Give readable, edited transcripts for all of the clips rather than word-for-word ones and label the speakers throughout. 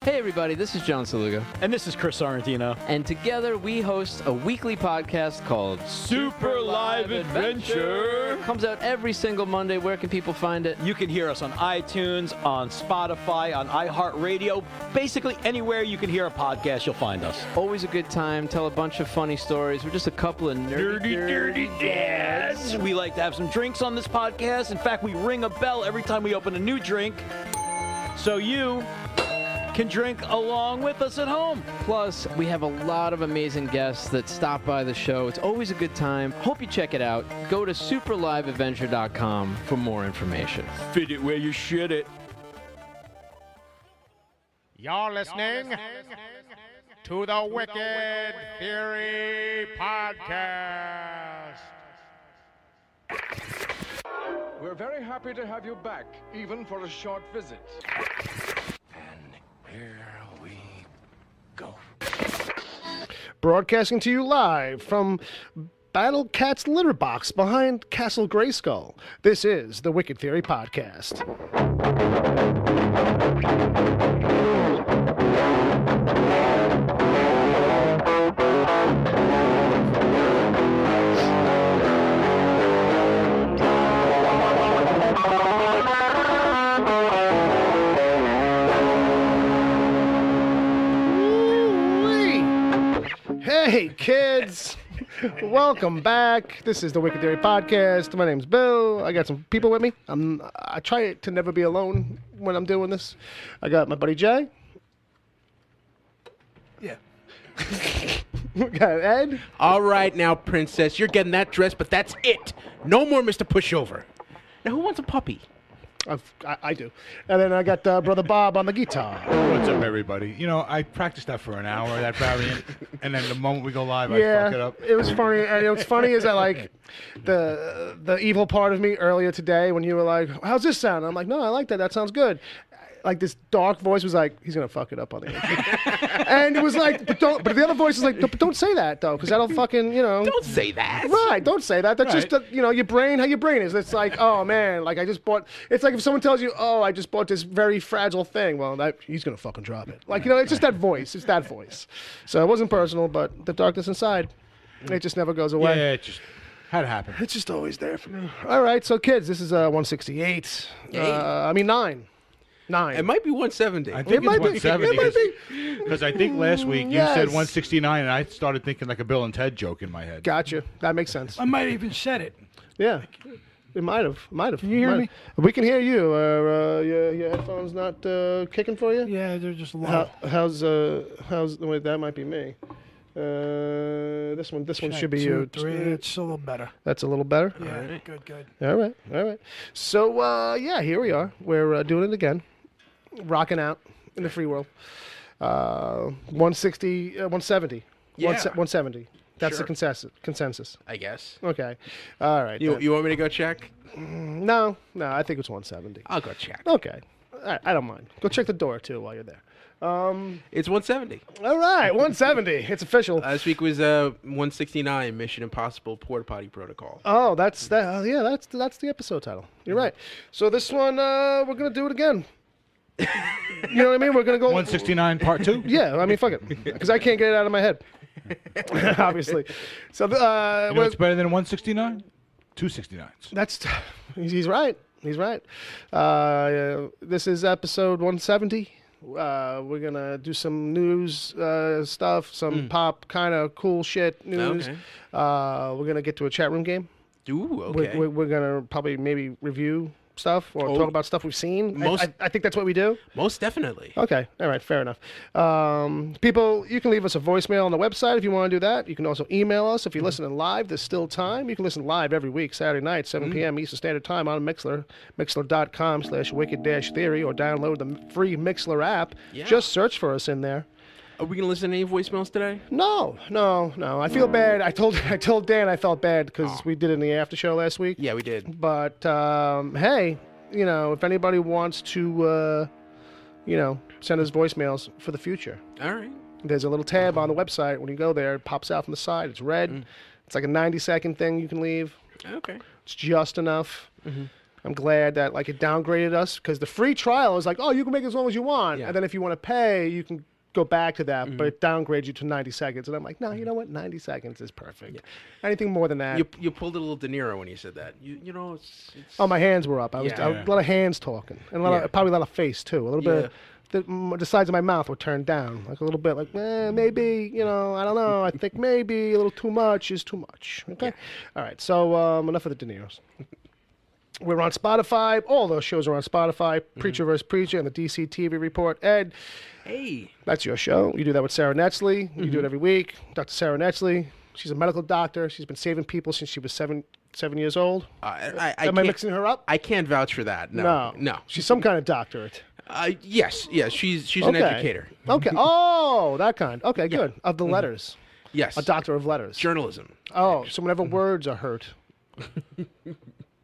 Speaker 1: Hey everybody, this is John Saluga.
Speaker 2: And this is Chris Sorrentino.
Speaker 1: And together we host a weekly podcast called
Speaker 2: Super Live Adventure.
Speaker 1: Comes out every single Monday. Where can people find it?
Speaker 2: You can hear us on iTunes, on Spotify, on iHeartRadio. Basically anywhere you can hear a podcast, you'll find us.
Speaker 1: Always a good time. Tell a bunch of funny stories. We're just a couple of dirty dads.
Speaker 2: We like to have some drinks on this podcast. In fact, we ring a bell every time we open a new drink. So you can drink along with us at home.
Speaker 1: Plus, we have a lot of amazing guests that stop by the show. It's always a good time. Hope you check it out. Go to superliveadventure.com for more information.
Speaker 2: Fit it where you should it.
Speaker 3: You're listening to the Wicked Theory Podcast.
Speaker 4: We're very happy to have you back, even for a short visit.
Speaker 5: Here we go.
Speaker 6: Broadcasting to you live from Battle Cat's litter box behind Castle Grayskull. This is the Wicked Theory Podcast. Hey, kids. Welcome back. This is the Wicked Theory Podcast. My name's Bill. I got some people with me. I try to never be alone when I'm doing this. I got my buddy Jay.
Speaker 7: Yeah.
Speaker 6: We got Ed.
Speaker 7: All right now, princess. You're getting that dress, but that's it. No more Mr. Pushover. Now, who wants a puppy?
Speaker 6: I do. And then I got Brother Bob on the guitar.
Speaker 8: What's up, everybody? You know, I practiced that for an hour, that variant, and then the moment we go live, I fuck it up.
Speaker 6: It was funny. And what's funny is that, like, the evil part of me earlier today when you were like, how's this sound? I'm like, no, I like that. That sounds good. Like, this dark voice was like, he's going to fuck it up on the intro. And it was like, but the other voice is like, don't say that, though, because that'll fucking,
Speaker 7: Don't say that.
Speaker 6: Right, don't say that. That's just, your brain, how your brain is. It's like, oh, man, like, it's like if someone tells you, oh, I just bought this very fragile thing. Well, he's going to fucking drop it. Like, it's just that voice. It's that voice. So it wasn't personal, but the darkness inside, it just never goes away.
Speaker 8: Yeah, it just had to happen.
Speaker 6: It's just always there for me. All right, so, kids, this is 168. I mean, 9.
Speaker 7: It might be 170.
Speaker 8: I think
Speaker 6: might
Speaker 8: it's
Speaker 6: be.
Speaker 8: 170.
Speaker 6: It might be.
Speaker 8: Because I think last week you said 169, and I started thinking like a Bill and Ted joke in my head.
Speaker 6: Gotcha. That makes sense.
Speaker 7: I might even said it.
Speaker 6: Yeah. It might have.
Speaker 7: Can you hear me?
Speaker 6: We can hear you. Your headphones not kicking for you?
Speaker 7: Yeah, they're just low.
Speaker 6: How's wait, that might be me. This one should be you.
Speaker 7: 2, 3. It's a little better.
Speaker 6: That's a little better?
Speaker 7: Yeah, right. Good.
Speaker 6: All right. So, here we are. We're doing it again. Rocking out in the free world. 160, 170.
Speaker 7: Yeah.
Speaker 6: 170. That's
Speaker 7: Sure.
Speaker 6: the consensus.
Speaker 7: I guess.
Speaker 6: Okay. All right.
Speaker 7: You want me to go check?
Speaker 6: No, I think it's 170.
Speaker 7: I'll go check.
Speaker 6: Okay. All right, I don't mind. Go check the door, too, while you're there.
Speaker 7: It's 170.
Speaker 6: All right, 170. It's official.
Speaker 7: Last week was 169, Mission Impossible Porta Potty Protocol.
Speaker 6: Oh, that's the episode title. You're right. So this one, we're going to do it again. You know what I mean? We're going to go...
Speaker 8: 169 part 2?
Speaker 6: Yeah, I mean, fuck it. Because I can't get it out of my head. Obviously. So,
Speaker 8: You know what's better than 169? 269s.
Speaker 6: He's right. He's right. This is episode 170. We're going to do some news stuff, some pop kind of cool shit news.
Speaker 7: Okay.
Speaker 6: We're going to get to a chat room game.
Speaker 7: Ooh, okay.
Speaker 6: We're going to probably maybe review stuff or talk about stuff we've seen. I think that's what we do.
Speaker 7: Most definitely.
Speaker 6: Okay. All right. Fair enough. People, you can leave us a voicemail on the website if you want to do that. You can also email us if you're listening live. There's still time. You can listen live every week, Saturday night, 7 p.m. Eastern Standard Time on Mixler, mixler.com/wicked-theory, or download the free Mixler app.
Speaker 7: Yeah.
Speaker 6: Just search for us in there.
Speaker 7: Are we going to listen to any voicemails today?
Speaker 6: No. I feel bad. I told Dan I felt bad because we did it in the after show last week.
Speaker 7: Yeah, we did.
Speaker 6: But, hey, if anybody wants to, send us voicemails for the future.
Speaker 7: All right.
Speaker 6: There's a little tab on the website. When you go there, it pops out from the side. It's red. It's like a 90-second thing you can leave.
Speaker 7: Okay.
Speaker 6: It's just enough. I'm glad that like it downgraded us because the free trial is like, oh, you can make it as long as you want,
Speaker 7: Yeah.
Speaker 6: and then if you want to pay, you can go back to that, but it downgrades you to 90 seconds. And I'm like, no, you know what? 90 seconds is perfect. Anything more than that.
Speaker 7: You pulled a little De Niro when you said that. You know, it's
Speaker 6: Oh, my hands were up. I was
Speaker 7: Yeah.
Speaker 6: a lot of hands talking, and probably a lot of face too. A little bit. The sides of my mouth were turned down, like a little bit, like maybe, I don't know. I think maybe a little too much is too much. Okay, all right. So enough of the De Niros. We're on Spotify. All those shows are on Spotify. Preacher vs. Preacher and the DC TV Report. Ed,
Speaker 7: hey,
Speaker 6: that's your show. You do that with Sarah Netzley. You do it every week. Dr. Sarah Netzley. She's a medical doctor. She's been saving people since she was seven years old. Am I mixing her up?
Speaker 7: I can't vouch for that. No.
Speaker 6: She's some kind of doctorate.
Speaker 7: Yes. She's an educator.
Speaker 6: Okay. Oh, that kind. Okay, good. Of the letters.
Speaker 7: Yes.
Speaker 6: A doctor of letters.
Speaker 7: Journalism.
Speaker 6: Oh, so whenever words are hurt,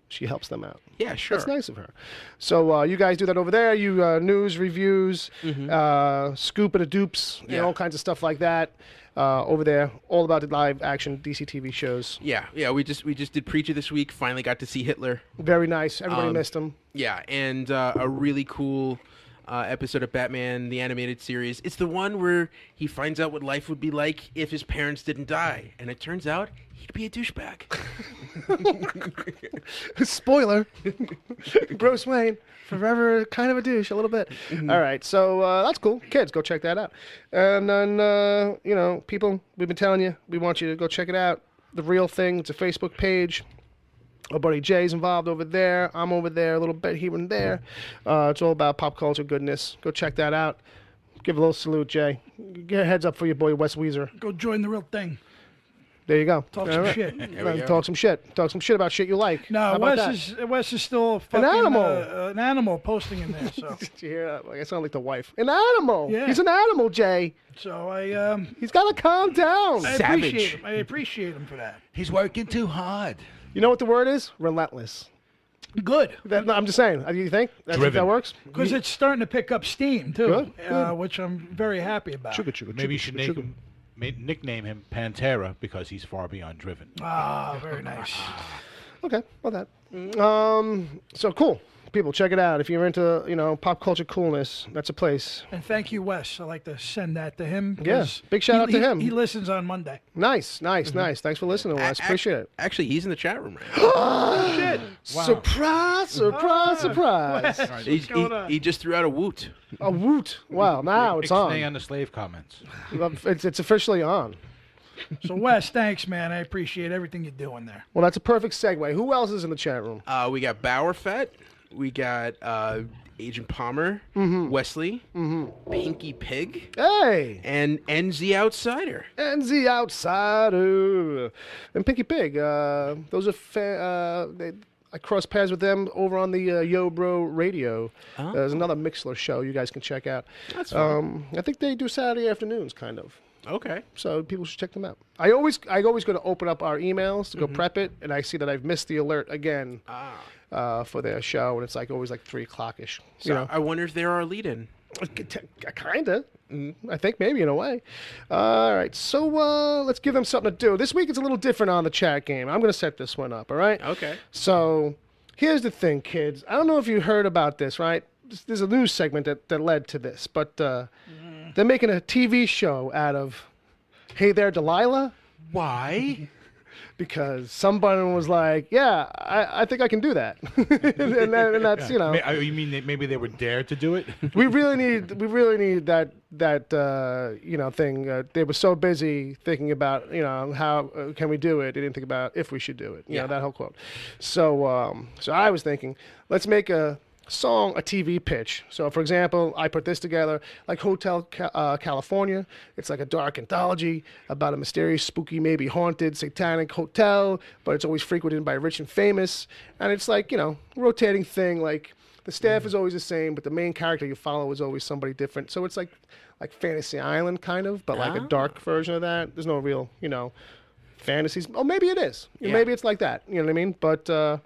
Speaker 6: she helps them out.
Speaker 7: Yeah, sure.
Speaker 6: That's nice of her. So you guys do that over there. You news, reviews, scoop and a dupes, and all kinds of stuff like that over there. All about the live action DC TV shows.
Speaker 7: Yeah. We just did Preacher this week. Finally got to see Hitler.
Speaker 6: Very nice. Everybody missed him.
Speaker 7: Yeah, and a really cool episode of Batman the Animated Series. It's the one where he finds out what life would be like if his parents didn't die, and it turns out he'd be a douchebag.
Speaker 6: Spoiler. Bruce Wayne, forever kind of a douche, a little bit. All right, so that's cool. Kids, go check that out. And then, people, we've been telling you, we want you to go check it out. The Real Thing, it's a Facebook page. Our buddy Jay's involved over there. I'm over there a little bit here and there. It's all about pop culture goodness. Go check that out. Give a little salute, Jay. Get a heads up for your boy, Wes Weezer.
Speaker 9: Go join The Real Thing.
Speaker 6: There you go.
Speaker 9: Talk some shit.
Speaker 6: Talk some shit. Talk some shit about shit you like.
Speaker 9: No, Wes is still fucking, an animal posting in there. So.
Speaker 6: Did you hear that? Like, I sound like the wife. An animal.
Speaker 9: Yeah.
Speaker 6: He's an animal, Jay.
Speaker 9: So
Speaker 6: he's got to calm down.
Speaker 9: I appreciate him for that.
Speaker 5: He's working too hard.
Speaker 6: You know what the word is? Relentless.
Speaker 9: Good.
Speaker 6: No, I'm just saying. Do you think that works?
Speaker 9: Because it's starting to pick up steam too,
Speaker 6: Good.
Speaker 9: Which I'm very happy about.
Speaker 8: Maybe you should nickname him Pantera because he's far beyond driven.
Speaker 9: Ah, very nice.
Speaker 6: Okay, well that. So cool. People, check it out. If you're into, pop culture coolness, that's a place.
Speaker 9: And thank you, Wes. I'd like to send that to him.
Speaker 6: Yeah, big shout out to him.
Speaker 9: He listens on Monday.
Speaker 6: Nice. Thanks for listeing, Wes. Appreciate it.
Speaker 7: Actually, he's in the chat room right now.
Speaker 9: Shit.
Speaker 6: Wow. Surprise.
Speaker 7: He just threw out a woot.
Speaker 6: A woot. Wow, now it's on.
Speaker 8: Stay on the slave comments.
Speaker 6: It's officially on.
Speaker 9: So, Wes, thanks, man. I appreciate everything you're doing there.
Speaker 6: Well, that's a perfect segue. Who else is in the chat room?
Speaker 7: We got Bowerfett. We got Agent Palmer, Wesley, Pinky Pig,
Speaker 6: hey,
Speaker 7: and NZ Outsider.
Speaker 6: NZ Outsider. And Pinky Pig. Those are I cross paths with them over on the Yo Bro Radio. There's another Mixler show you guys can check out.
Speaker 7: That's fun.
Speaker 6: I think they do Saturday afternoons, kind of.
Speaker 7: Okay.
Speaker 6: So people should check them out. I always go to open up our emails to go prep it, and I see that I've missed the alert again. For their show, and it's always 3 o'clock-ish.
Speaker 7: So I wonder if they're our lead-in.
Speaker 6: Kinda. I think maybe in a way. All right, so let's give them something to do. This week it's a little different on the chat game. I'm going to set this one up, all right?
Speaker 7: Okay.
Speaker 6: So here's the thing, kids. I don't know if you heard about this, right? There's a news segment that led to this, but they're making a TV show out of Hey There, Delilah.
Speaker 8: Why?
Speaker 6: Because somebody was like, "Yeah, I think I can do that," and that's
Speaker 8: You mean maybe they were dared to do it?
Speaker 6: we really need that thing. They were so busy thinking about how can we do it. They didn't think about if we should do it. You know, that whole quote. So I was thinking, let's make a song a TV pitch. So, for example, I put this together, like Hotel California. It's like a dark anthology about a mysterious, spooky, maybe haunted, satanic hotel, but it's always frequented by rich and famous. And it's like, rotating thing. Like the staff is always the same, but the main character you follow is always somebody different. So it's like Fantasy Island kind of, but like a dark version of that. There's no real, fantasies. Oh, maybe it is. Maybe it's like that. You know what I mean? But so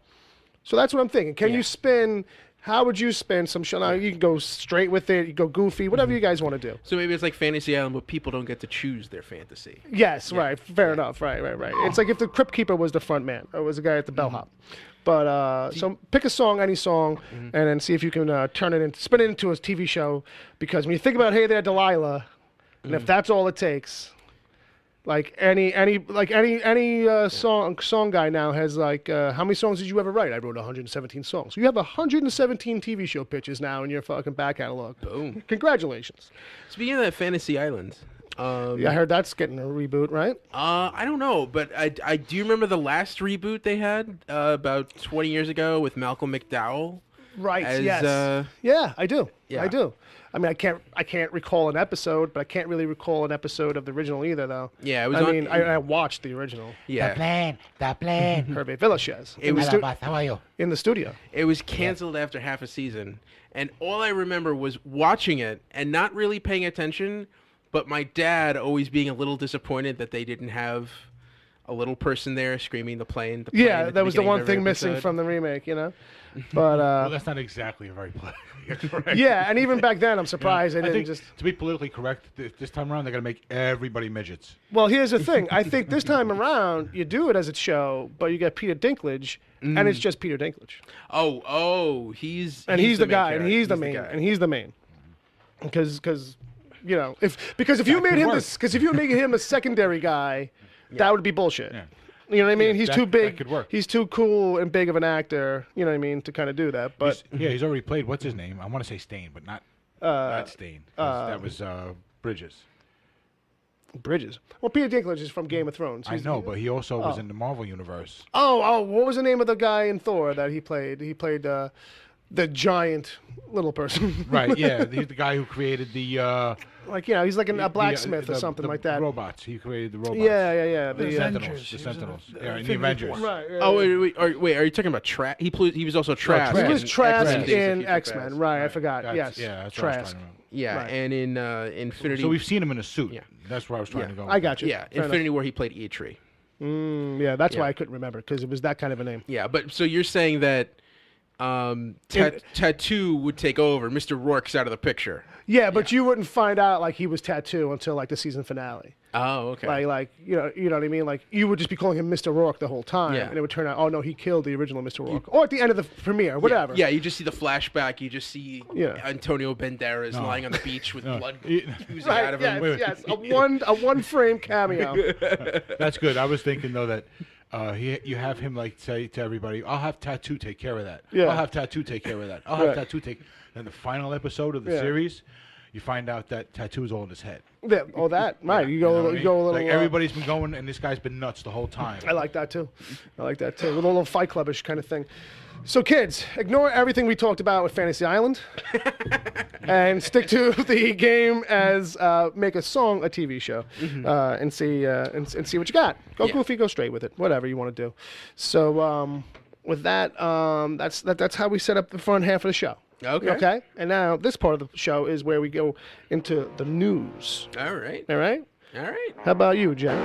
Speaker 6: that's what I'm thinking. Can you spin? How would you spin some show? Now, you can go straight with it, you go goofy, whatever you guys want to do.
Speaker 7: So maybe it's like Fantasy Island, but people don't get to choose their fantasy.
Speaker 6: Yes, right. Fair enough. Right. It's like if the Crypt Keeper was the front man, or was the guy at the bellhop. But so pick a song, any song, and then see if you can spin it into a TV show. Because when you think about Hey There, Delilah, and if that's all it takes, like any song guy now has like how many songs did you ever write? I wrote 117 songs. So you have 117 TV show pitches now in your fucking back catalog.
Speaker 7: Boom!
Speaker 6: Congratulations.
Speaker 7: Speaking of that, Fantasy Island.
Speaker 6: Yeah, I heard that's getting a reboot, right?
Speaker 7: I don't know, but I do remember the last reboot they had about 20 years ago with Malcolm McDowell.
Speaker 6: Right.
Speaker 7: As,
Speaker 6: yes. Yeah, I do.
Speaker 7: Yeah.
Speaker 6: I do. I mean, I can't recall an episode, but I can't really recall an episode of the original either, though.
Speaker 7: Yeah, it was.
Speaker 6: I watched the original.
Speaker 7: Yeah.
Speaker 10: The plane.
Speaker 6: Hervé Villachez.
Speaker 7: It was
Speaker 10: How are you?
Speaker 6: in the studio.
Speaker 7: It was canceled after half a season, and all I remember was watching it and not really paying attention. But my dad always being a little disappointed that they didn't have a little person there screaming the plane.
Speaker 6: Yeah, that was the one thing missing from the remake, you know? But
Speaker 8: well, that's not exactly a very politically correct.
Speaker 6: yeah, and even back then, I'm surprised they
Speaker 8: I
Speaker 6: didn't
Speaker 8: think
Speaker 6: just...
Speaker 8: To be politically correct, this time around, they're going to make everybody midgets.
Speaker 6: Well, here's the thing. I think this time around, you do it as a show, but you get Peter Dinklage, and it's just Peter Dinklage.
Speaker 7: Oh, he's
Speaker 6: the guy, and he's the main, and he's the main. Because you know, if you made him if you made him a secondary guy, that would be bullshit. Yeah. You know what I mean? He's too big.
Speaker 8: That could work.
Speaker 6: He's too cool and big of an actor. You know what I mean, to kind of do that. But
Speaker 8: he's already played. What's his name? I want to say Stain, but not Stain. That was Bridges.
Speaker 6: Bridges. Well, Peter Dinklage is from Game of Thrones.
Speaker 8: I know, but he also was in the Marvel universe.
Speaker 6: Oh, what was the name of the guy in Thor that he played? He played the giant little person.
Speaker 8: Right. Yeah, he's the guy who created the.
Speaker 6: He's like a blacksmith or something like that.
Speaker 8: Robots. He created the robots.
Speaker 6: Yeah.
Speaker 8: The Sentinels. The Sentinels. Yeah, in the Avengers.
Speaker 6: Right.
Speaker 7: Oh, wait. Are you talking about Trask? He was also Trask.
Speaker 6: He was Trask
Speaker 7: X-Men.
Speaker 6: in X-Men. Right. I forgot. Yes.
Speaker 8: Yeah, that's
Speaker 6: Trask.
Speaker 7: Yeah,
Speaker 6: Right.
Speaker 7: and in Infinity.
Speaker 8: So we've seen him in a suit.
Speaker 7: Yeah.
Speaker 8: That's where I was trying to go.
Speaker 6: I got you.
Speaker 7: Yeah,
Speaker 6: Fair
Speaker 7: Infinity War. He played Eitri.
Speaker 6: Yeah, that's why I couldn't remember because it was that kind of a name.
Speaker 7: Yeah, but so you're saying that Tattoo would take over. Mr. Rourke's out of the picture.
Speaker 6: Yeah, but you wouldn't find out like he was Tattoo until like the season finale.
Speaker 7: Oh, okay.
Speaker 6: Like you know what I mean? Like you would just be calling him Mr. Rourke the whole time,
Speaker 7: Yeah.
Speaker 6: and it would turn out, oh no, he killed the original Mr. Rourke. Or at the end of the premiere, whatever.
Speaker 7: Yeah, you just see the flashback. You just see Antonio Banderas lying on the beach with blood oozing out of him.
Speaker 6: Yes, a one frame cameo.
Speaker 8: That's good. I was thinking though that you have him like say to everybody, "I'll have Tattoo take care of that.
Speaker 6: Yeah.
Speaker 8: I'll have Tattoo take care of that. I'll have Tattoo take." Then the final episode of the series, you find out that Tattoo is all in his head.
Speaker 6: Yeah, that right. You go a little.
Speaker 8: Like everybody's been going, and this guy's been nuts the whole time.
Speaker 6: I like that too. A little Fight Clubbish kind of thing. So kids, ignore everything we talked about with Fantasy Island, and stick to the game as make a song a TV show, and see what you got. Go goofy, go straight with it. Whatever you want to do. So with that, that's how we set up the front half of the show. Okay. And now this part of the show is where we go into the news.
Speaker 7: All right.
Speaker 6: How about you, Jay?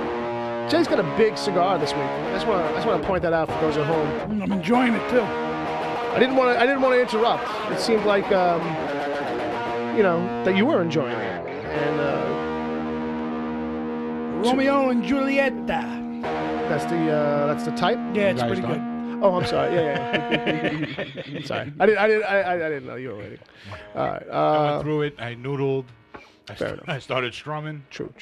Speaker 6: Jay's got a big cigar this week. I just want to point that out for those at home.
Speaker 9: I'm enjoying it too.
Speaker 6: I didn't want to interrupt. It seemed like that you were enjoying it. And
Speaker 9: Romeo and Julieta.
Speaker 6: that's the type.
Speaker 9: Yeah, it's pretty good.
Speaker 6: Oh, I'm sorry. Yeah. Sorry. I didn't know you were waiting. All right.
Speaker 8: I went through it. I noodled.
Speaker 6: Fair enough.
Speaker 8: I started strumming.
Speaker 6: True.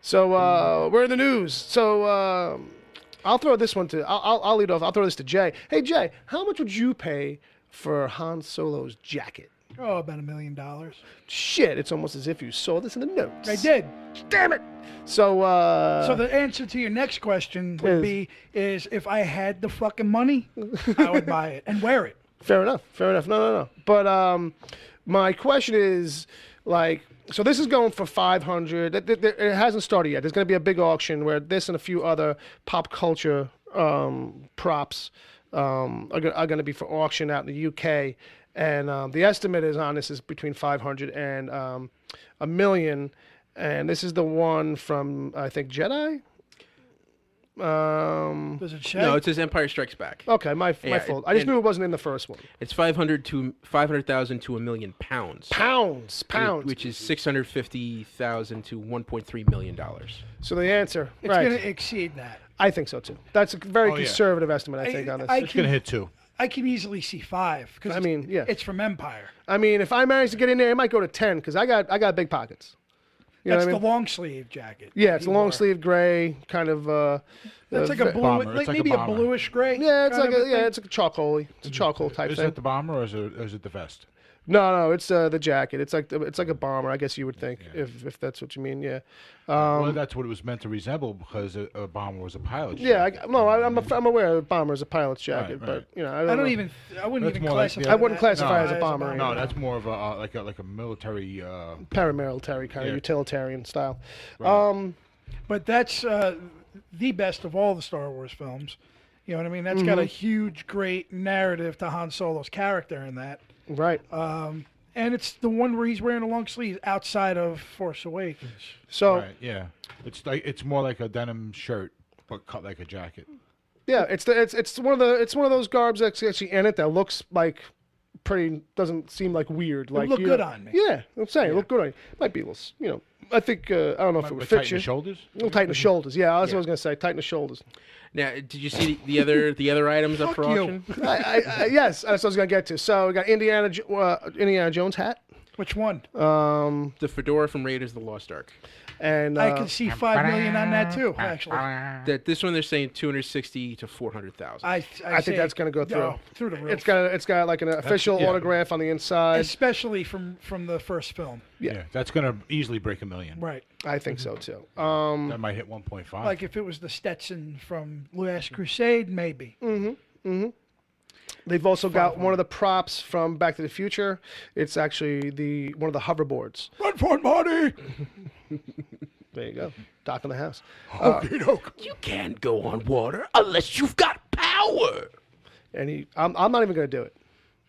Speaker 6: So we're in the news. So I'll throw this one I'll lead off. I'll throw this to Jay. Hey Jay, how much would you pay for Han Solo's jacket?
Speaker 9: Oh, about $1 million.
Speaker 6: Shit, it's almost as if you saw this in the notes.
Speaker 9: I did.
Speaker 6: Damn it. So
Speaker 9: the answer to your next question would be if I had the fucking money, I would buy it and wear it.
Speaker 6: Fair enough. No. But my question is, like, so this is going for $500. It hasn't started yet. There's going to be a big auction where this and a few other pop culture props are going to be for auction out in the UK. And the estimate is between 500 and $1 million. And this is the one from, I think, Jedi?
Speaker 9: Does it say?
Speaker 7: No, it says Empire Strikes Back.
Speaker 6: Okay, my fault. I just knew it wasn't in the first one.
Speaker 7: It's 500,000 to £1 million. Pounds, which is 650,000 to $1.3 million.
Speaker 6: So the answer,
Speaker 9: it's going to exceed that.
Speaker 6: I think so too. That's a very
Speaker 8: Oh, yeah.
Speaker 6: conservative estimate, I think, on this.
Speaker 8: It's gonna hit 2.
Speaker 9: I can easily see 5 because
Speaker 6: I mean, yeah.
Speaker 9: it's from Empire.
Speaker 6: I mean, if I manage to get in there, it might go to 10 because I got big pockets. You know
Speaker 9: That's
Speaker 6: what I mean?
Speaker 9: the long sleeve jacket.
Speaker 6: Yeah, it's
Speaker 9: he
Speaker 6: a long
Speaker 9: wore.
Speaker 6: sleeve gray kind of.
Speaker 9: That's like a blue,
Speaker 8: bomber.
Speaker 9: like
Speaker 8: It's like a
Speaker 9: maybe a
Speaker 8: bomber.
Speaker 9: bluish gray.
Speaker 6: Yeah, it's
Speaker 9: kind
Speaker 6: like
Speaker 9: of thing.
Speaker 6: it's like a charcoal. It's a charcoal type
Speaker 8: Is
Speaker 6: thing.
Speaker 8: it the bomber or is it the vest?
Speaker 6: No, it's the jacket. It's like a bomber. I guess you would think if that's what you mean. Yeah.
Speaker 8: Well, that's what it was meant to resemble because a bomber was a pilot.
Speaker 6: Yeah, I'm aware a bomber is a pilot's jacket,
Speaker 8: Right, right.
Speaker 6: but I
Speaker 9: I
Speaker 6: don't know.
Speaker 9: I wouldn't
Speaker 8: That's
Speaker 9: even
Speaker 8: more like-
Speaker 9: classify.
Speaker 8: yeah.
Speaker 6: I wouldn't
Speaker 9: that
Speaker 6: classify as a bomber.
Speaker 8: No, that's more of a like a military.
Speaker 6: Paramilitary kind of
Speaker 8: Yeah.
Speaker 6: utilitarian style.
Speaker 8: Right.
Speaker 9: But that's the best of all the Star Wars films. You know what I mean? That's got a huge, great narrative to Han Solo's character in that.
Speaker 6: Right.
Speaker 9: And it's the one where he's wearing a long sleeve outside of Force Awakens.
Speaker 6: So
Speaker 8: Right, yeah. It's more like a denim shirt, but cut like a jacket.
Speaker 6: yeah, it's one of those garbs that's actually in it that looks like pretty doesn't seem like weird. Like
Speaker 9: look
Speaker 6: you
Speaker 9: good
Speaker 6: know-
Speaker 9: on me.
Speaker 6: Yeah, I'm saying it look good on you. Might be a little, I think I don't know if it would fit
Speaker 8: Tighten
Speaker 6: you.
Speaker 8: the shoulders.
Speaker 6: It'll tighten the shoulders. Yeah, that's what I was gonna say. Tighten the shoulders.
Speaker 7: Now, did you see the other items up for
Speaker 9: Fuck you.
Speaker 7: auction?
Speaker 6: Yes, that's what I was gonna get to. So we got Indiana Jones hat,
Speaker 9: Which one?
Speaker 7: The fedora from Raiders of the Lost Ark.
Speaker 6: and
Speaker 9: I can see $5 million on that too. Actually,
Speaker 7: That this one they're saying 260 to 400,000.
Speaker 9: I
Speaker 6: I think that's gonna go through.
Speaker 9: through the roof.
Speaker 6: It's got like an official
Speaker 8: yeah.
Speaker 6: autograph on the inside.
Speaker 9: Especially from the first film.
Speaker 6: Yeah.
Speaker 8: That's gonna easily break $1 million.
Speaker 9: Right.
Speaker 6: I think so too.
Speaker 8: That might hit 1.5.
Speaker 9: Like if it was the Stetson from Last Crusade, maybe.
Speaker 6: They've also got one of the props from Back to the Future. It's actually one of the hoverboards.
Speaker 9: Run for it, Marty!
Speaker 6: There you go. Dock in the house.
Speaker 7: You can't go on water unless you've got power.
Speaker 6: And I'm not even going to do it.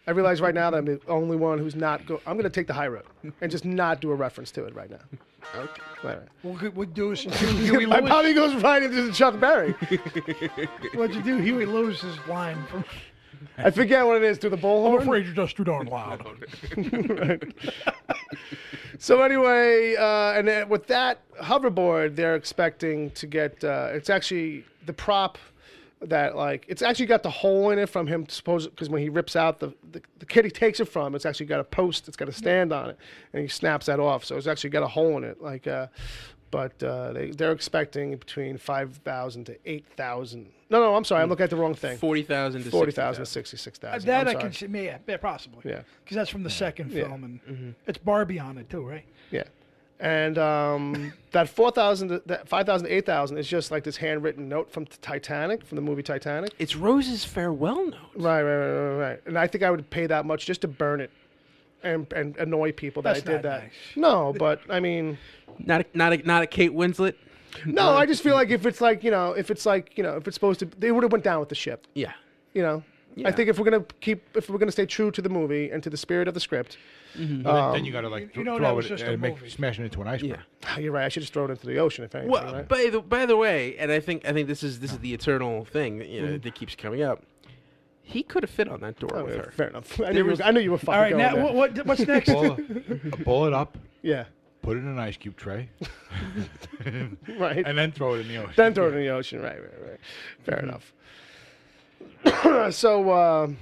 Speaker 6: I realize right now that I'm the only one who's not I'm going to take the high road and just not do a reference to it right now.
Speaker 7: Okay.
Speaker 6: All right.
Speaker 9: We'll do is Huey
Speaker 6: My
Speaker 9: Lewis.
Speaker 6: body goes right into Chuck Berry.
Speaker 9: What'd you do? Huey Lewis's line from
Speaker 6: I forget what it is. Do the
Speaker 9: I'm
Speaker 6: bullhorn?
Speaker 9: afraid you're just too darn loud.
Speaker 6: So anyway, and then with that hoverboard, they're expecting to get. It's actually the prop that it's actually got the hole in it from him. Because when he rips out the kid he takes it from, it's actually got a post. It's got a stand on it, and he snaps that off. So it's actually got a hole in it. But they're expecting between 5,000 to 8,000. No, I'm sorry. I'm looking at the wrong thing.
Speaker 7: 40,000 to
Speaker 6: 40,000 to
Speaker 7: 60,000.
Speaker 6: 66,000.
Speaker 9: That
Speaker 6: I'm
Speaker 9: I can
Speaker 6: sorry.
Speaker 9: see. Yeah, possibly.
Speaker 6: Yeah.
Speaker 9: Because that's from the second film, and it's Barbie on it too, right?
Speaker 6: Yeah. And that 4,000, that 5,000 to 8,000 is just like this handwritten note from Titanic, from the movie Titanic.
Speaker 7: It's Rose's farewell note.
Speaker 6: Right. And I think I would pay that much just to burn it and annoy people that
Speaker 9: That's
Speaker 6: I did
Speaker 9: not
Speaker 6: that.
Speaker 9: nice.
Speaker 6: No, but I mean,
Speaker 7: Not a Kate Winslet.
Speaker 6: no, I just feel like if it's supposed to, they would have went down with the ship.
Speaker 7: Yeah.
Speaker 6: I
Speaker 7: Yeah.
Speaker 6: think if we're gonna stay true to the movie and to the spirit of the script,
Speaker 8: Then you gotta
Speaker 9: that
Speaker 8: throw
Speaker 9: was
Speaker 8: it
Speaker 9: just a
Speaker 8: and
Speaker 9: movie.
Speaker 8: smash it into an iceberg.
Speaker 7: Yeah.
Speaker 6: you're right. I should just throw it into the ocean if anything.
Speaker 7: Well,
Speaker 6: right?
Speaker 7: by the way, and I think this is the eternal thing that keeps coming up. He could have fit on that door with her.
Speaker 6: Fair enough. I knew you were fucking
Speaker 9: All right,
Speaker 6: going
Speaker 9: now
Speaker 6: there.
Speaker 9: what's next?
Speaker 8: Boil it up,
Speaker 6: Yeah.
Speaker 8: put it in an ice cube tray,
Speaker 6: Right.
Speaker 8: and then throw it in the ocean.
Speaker 6: Then throw it in the ocean. Right. Fair enough. So,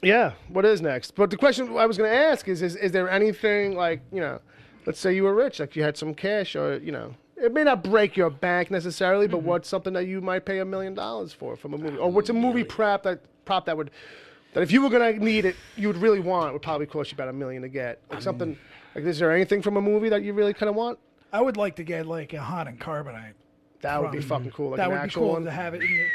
Speaker 6: yeah, what is next? But the question I was going to ask is there anything let's say you were rich, like you had some cash or, it may not break your bank necessarily, but what's something that you might pay $1 million for from a movie? Or what's a movie prop that if you were going to need it, you would really want, it would probably cost you about $1 million to get? Like something, is there anything from a movie that you really kind of want?
Speaker 9: I would like to get like a hot and carbonite.
Speaker 6: That would be fucking cool. Like
Speaker 9: that
Speaker 6: an
Speaker 9: would be
Speaker 6: actual
Speaker 9: cool
Speaker 6: one.
Speaker 9: to have it in your...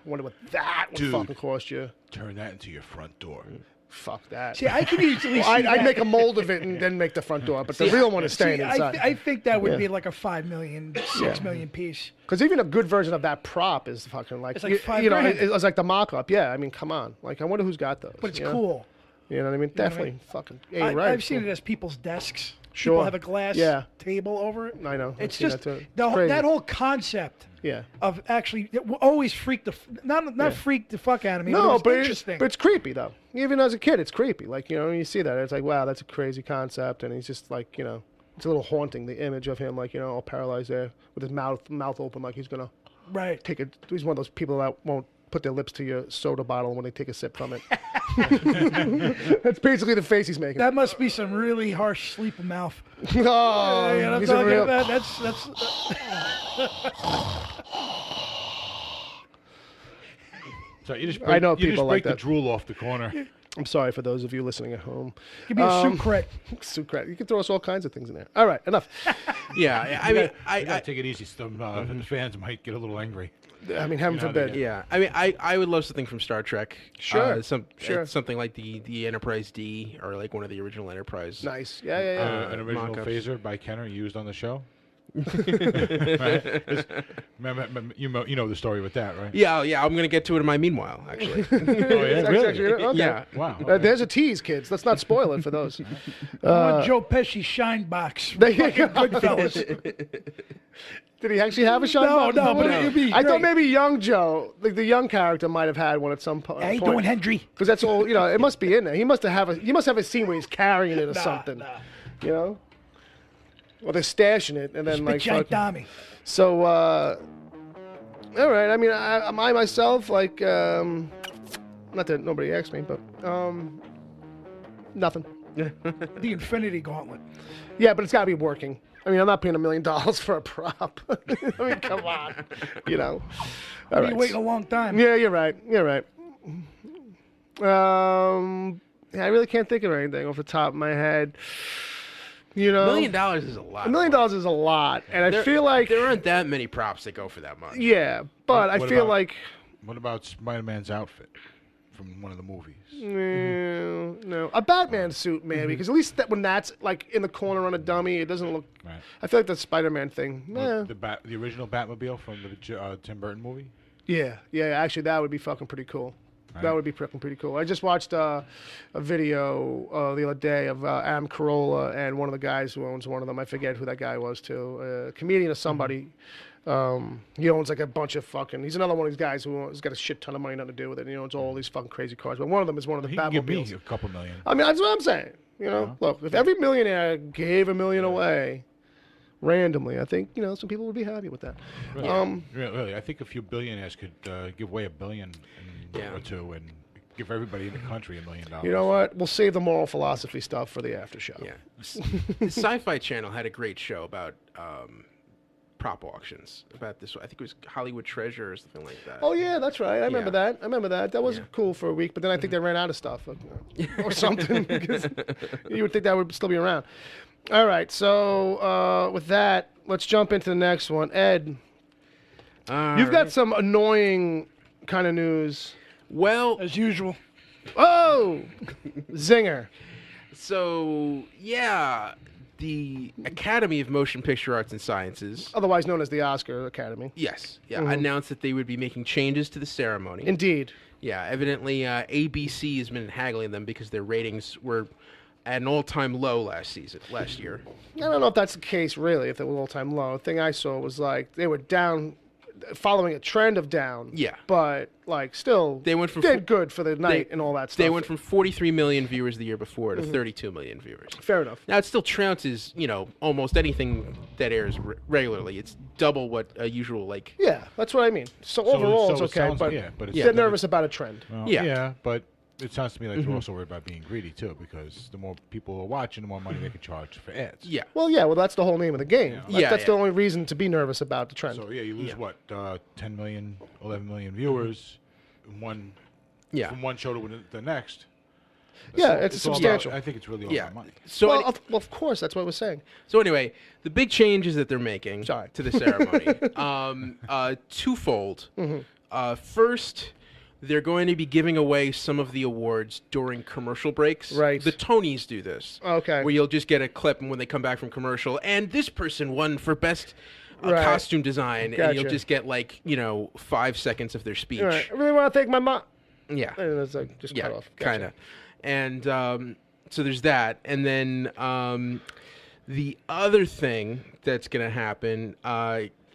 Speaker 6: I wonder what that would
Speaker 8: Dude.
Speaker 6: fucking cost you.
Speaker 8: Turn that into your front door.
Speaker 6: Fuck that.
Speaker 9: See, I could easily see
Speaker 6: I'd
Speaker 9: that.
Speaker 6: make a mold of it and then make the front door, but the real one is staying
Speaker 9: See,
Speaker 6: inside.
Speaker 9: I think that would
Speaker 6: Yeah.
Speaker 9: be like a $5 million, $6 million piece.
Speaker 6: Because even a good version of that prop is fucking like,
Speaker 9: It's like $5,000.
Speaker 6: it's like the mock-up. Yeah, I mean, come on. Like, I wonder who's got those.
Speaker 9: But it's
Speaker 6: you know?
Speaker 9: cool.
Speaker 6: You know what I mean?
Speaker 9: know what I
Speaker 6: Definitely
Speaker 9: mean?
Speaker 6: fucking. Hey, right.
Speaker 9: I've seen it as people's desks.
Speaker 6: Sure.
Speaker 9: People have a glass
Speaker 6: Yeah.
Speaker 9: table over it.
Speaker 6: I know. I've
Speaker 9: It's
Speaker 6: seen
Speaker 9: just
Speaker 6: that too.
Speaker 9: the,
Speaker 6: It's crazy.
Speaker 9: that whole concept
Speaker 6: Yeah.
Speaker 9: of actually it will always freak not freak the fuck out of me.
Speaker 6: No,
Speaker 9: but
Speaker 6: but
Speaker 9: it's interesting.
Speaker 6: but it's creepy though. Even as a kid, it's creepy. Like when you see that, it's like, wow, that's a crazy concept, and he's just like, it's a little haunting. The image of him, like all paralyzed there with his mouth open, like he's gonna
Speaker 9: Right.
Speaker 6: He's one of those people that won't put their lips to your soda bottle when they take a sip from it. That's basically the face he's making.
Speaker 9: That must be some really harsh sleep mouth.
Speaker 6: Oh,
Speaker 9: You know what I'm
Speaker 6: he's a
Speaker 9: talking
Speaker 6: real.
Speaker 9: about? That's
Speaker 8: So you just
Speaker 6: I know
Speaker 8: you just
Speaker 6: people
Speaker 8: break
Speaker 6: like
Speaker 8: the
Speaker 6: that.
Speaker 8: drool off the corner.
Speaker 6: I'm sorry for those of you listening at home.
Speaker 9: give me a secret.
Speaker 6: Secret. You can throw us all kinds of things in there. All right, enough.
Speaker 7: Yeah, I mean,
Speaker 8: You gotta take it easy. Some the fans might get a little angry.
Speaker 6: I mean, heaven forbid.
Speaker 7: yeah. I mean, I would love something from Star Trek.
Speaker 6: Sure,
Speaker 7: Sure. Something like the Enterprise D or like one of the original Enterprise.
Speaker 6: Nice. Yeah.
Speaker 8: An original
Speaker 7: mock-ups.
Speaker 8: phaser by Kenner used on the show. Right? You know the story with that, right?
Speaker 7: Yeah, I'm gonna get to it in my meanwhile, actually.
Speaker 8: Oh yeah, really?
Speaker 6: Okay.
Speaker 7: Yeah.
Speaker 8: Wow.
Speaker 6: There's a tease, kids. Let's not spoil it for those.
Speaker 9: I want Joe Pesci shine box.
Speaker 6: There you
Speaker 9: Fucking
Speaker 6: go.
Speaker 9: Goodfellas.
Speaker 6: Did he actually have a shot?
Speaker 9: No, but it'd be
Speaker 6: I thought
Speaker 9: great.
Speaker 6: maybe young Joe, like the young character, might have had one at some point.
Speaker 9: How you doing, Hendry?
Speaker 6: Because that's all. It must be in there. He must have a scene where he's carrying it or something.
Speaker 9: Nah.
Speaker 6: You know. Or they're stashing it and then like.
Speaker 9: Spit giant
Speaker 6: fucking-
Speaker 9: Tommy.
Speaker 6: So, all right. I mean, I myself, like, not that nobody asked me, but nothing.
Speaker 9: The Infinity Gauntlet.
Speaker 6: Yeah, but it's got to be working. I mean, I'm not paying $1 million for a prop. I mean, come on. All
Speaker 9: You're
Speaker 6: right.
Speaker 9: waiting a long time.
Speaker 6: Yeah, you're right. I really can't think of anything off the top of my head.
Speaker 7: $1 million is a lot.
Speaker 6: $1 million is a lot, and I feel like
Speaker 7: there aren't that many props that go for that much.
Speaker 6: yeah, but I
Speaker 8: What
Speaker 6: feel
Speaker 8: about-
Speaker 6: like
Speaker 8: What about Spider-Man's outfit from one of the movies?
Speaker 6: no, a Batman suit maybe, because at least when that's like in the corner on a dummy, it doesn't look.
Speaker 8: Right.
Speaker 6: I feel like the Spider-Man thing.
Speaker 8: The original Batmobile from the Tim Burton movie.
Speaker 6: Yeah. Actually, that would be fucking pretty cool.
Speaker 8: Right.
Speaker 6: That would be fucking pretty cool. I just watched a video the other day of Adam Carolla and one of the guys who owns one of them. I forget who that guy was too. A comedian or somebody. He owns like a bunch of fucking. He's another one of these guys who's got a shit ton of money, nothing to do with it. And he owns all these fucking crazy cars. But one of them is one of the
Speaker 8: He can give me
Speaker 6: Batmobiles.
Speaker 8: a couple million.
Speaker 6: I mean, that's what I'm saying. Look, if every millionaire gave $1 million away randomly, I think some people would be happy with that.
Speaker 8: Really. Really, I think a few billionaires could give away $1 billion or two and give everybody in the country $1 million.
Speaker 6: You know what? We'll save the moral philosophy stuff for the after show.
Speaker 7: Yeah. The Sci-Fi Channel had a great show about prop auctions. About this, I think it was Hollywood Treasure or something like that.
Speaker 6: Oh yeah, that's right. I remember that. That was cool for a week, but then I think they ran out of stuff or something. Because you would think that would still be around. All right, so with that, let's jump into the next one. Ed, you've got some annoying kind of news.
Speaker 7: Well,
Speaker 9: As usual.
Speaker 6: Oh, zinger.
Speaker 7: so yeah, the Academy of Motion Picture Arts and Sciences,
Speaker 6: Otherwise known as the Oscar Academy.
Speaker 7: announced that they would be making changes to the ceremony.
Speaker 6: Indeed.
Speaker 7: Yeah, evidently ABC has been haggling them because their ratings were at an all-time low last year.
Speaker 6: I don't know if that's the case, really, if they were all-time low. The thing I saw was, like, they were down, following a trend of down.
Speaker 7: Yeah.
Speaker 6: But, like, still
Speaker 7: They went from
Speaker 6: did good for the night and all that stuff.
Speaker 7: They went from 43 million viewers the year before to 32 million viewers.
Speaker 6: Fair enough.
Speaker 7: Now, it still trounces, almost anything that airs regularly. It's double what a usual, like...
Speaker 6: Yeah, that's what I mean. So overall, it's
Speaker 8: it
Speaker 6: okay,
Speaker 8: sounds-
Speaker 6: but,
Speaker 8: but it's
Speaker 6: they're nervous about a trend.
Speaker 8: Well,
Speaker 7: Yeah.
Speaker 8: yeah, but it sounds to me like they're also worried about being greedy too, because the more people are watching, the more money they can charge for ads.
Speaker 7: Yeah.
Speaker 6: Well, that's the whole name of the game.
Speaker 7: Yeah,
Speaker 6: That's the only reason to be nervous about the trend.
Speaker 8: So you lose what 10 million, 11 million viewers in one.
Speaker 7: Yeah.
Speaker 8: From one show to the next.
Speaker 6: Yeah, it's
Speaker 8: all about-
Speaker 6: substantial.
Speaker 8: I think it's really all
Speaker 7: Yeah.
Speaker 8: about money.
Speaker 7: So,
Speaker 6: Well, of course, that's what I was saying.
Speaker 7: so anyway, the big changes that they're making to the ceremony, twofold. First, they're going to be giving away some of the awards during commercial breaks.
Speaker 6: Right.
Speaker 7: The Tonys do this.
Speaker 6: Okay.
Speaker 7: Where you'll just get a clip when they come back from commercial, and this person won for best
Speaker 6: Right.
Speaker 7: costume design, and you'll
Speaker 6: Gotcha.
Speaker 7: just get 5 seconds of their speech.
Speaker 6: All right. I really want to thank my mom.
Speaker 7: Yeah.
Speaker 6: And it's like just cut off. Gotcha.
Speaker 7: kind of. And so there's that. And then the other thing that's going to happen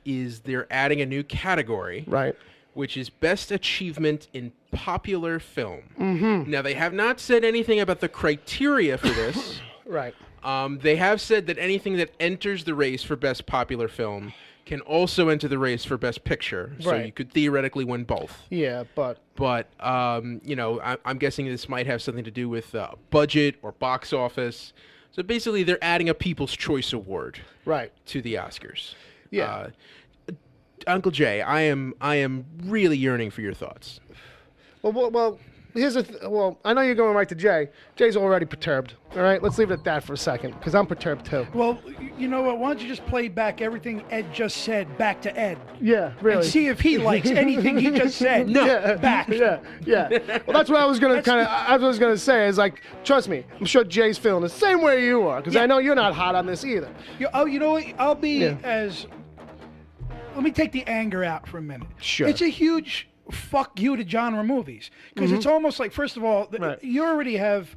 Speaker 7: is they're adding a new category.
Speaker 6: Right.
Speaker 7: Which is Best Achievement in Popular Film. Now, they have not said anything about the criteria for this.
Speaker 6: Right.
Speaker 7: They have said that anything that enters the race for Best Popular Film can also enter the race for Best Picture. So
Speaker 6: Right.
Speaker 7: you could theoretically win both.
Speaker 6: Yeah, but
Speaker 7: You know, I'm guessing this might have something to do with budget or box office. So basically, they're adding a People's Choice Award
Speaker 6: right.
Speaker 7: to the Oscars.
Speaker 6: Yeah.
Speaker 7: Uncle Jay, I am really yearning for your thoughts.
Speaker 6: Well, here's well, I know you're going right to Jay. Jay's already perturbed. All right, let's leave it at that for a second, because I'm perturbed too.
Speaker 9: Well, you know what? Why don't you just play back everything Ed just said back to Ed?
Speaker 6: Yeah, really.
Speaker 9: And see if he likes anything he just said.
Speaker 6: No.
Speaker 9: Back.
Speaker 6: Yeah. Well, that's what I was gonna say. Is like, trust me, I'm sure Jay's feeling the same way you are, because I know you're not hot on this either.
Speaker 9: You know what? I'll be as. Let me take the anger out for a minute.
Speaker 6: Sure.
Speaker 9: It's a huge fuck you to genre movies, because it's almost like, first of all, you already have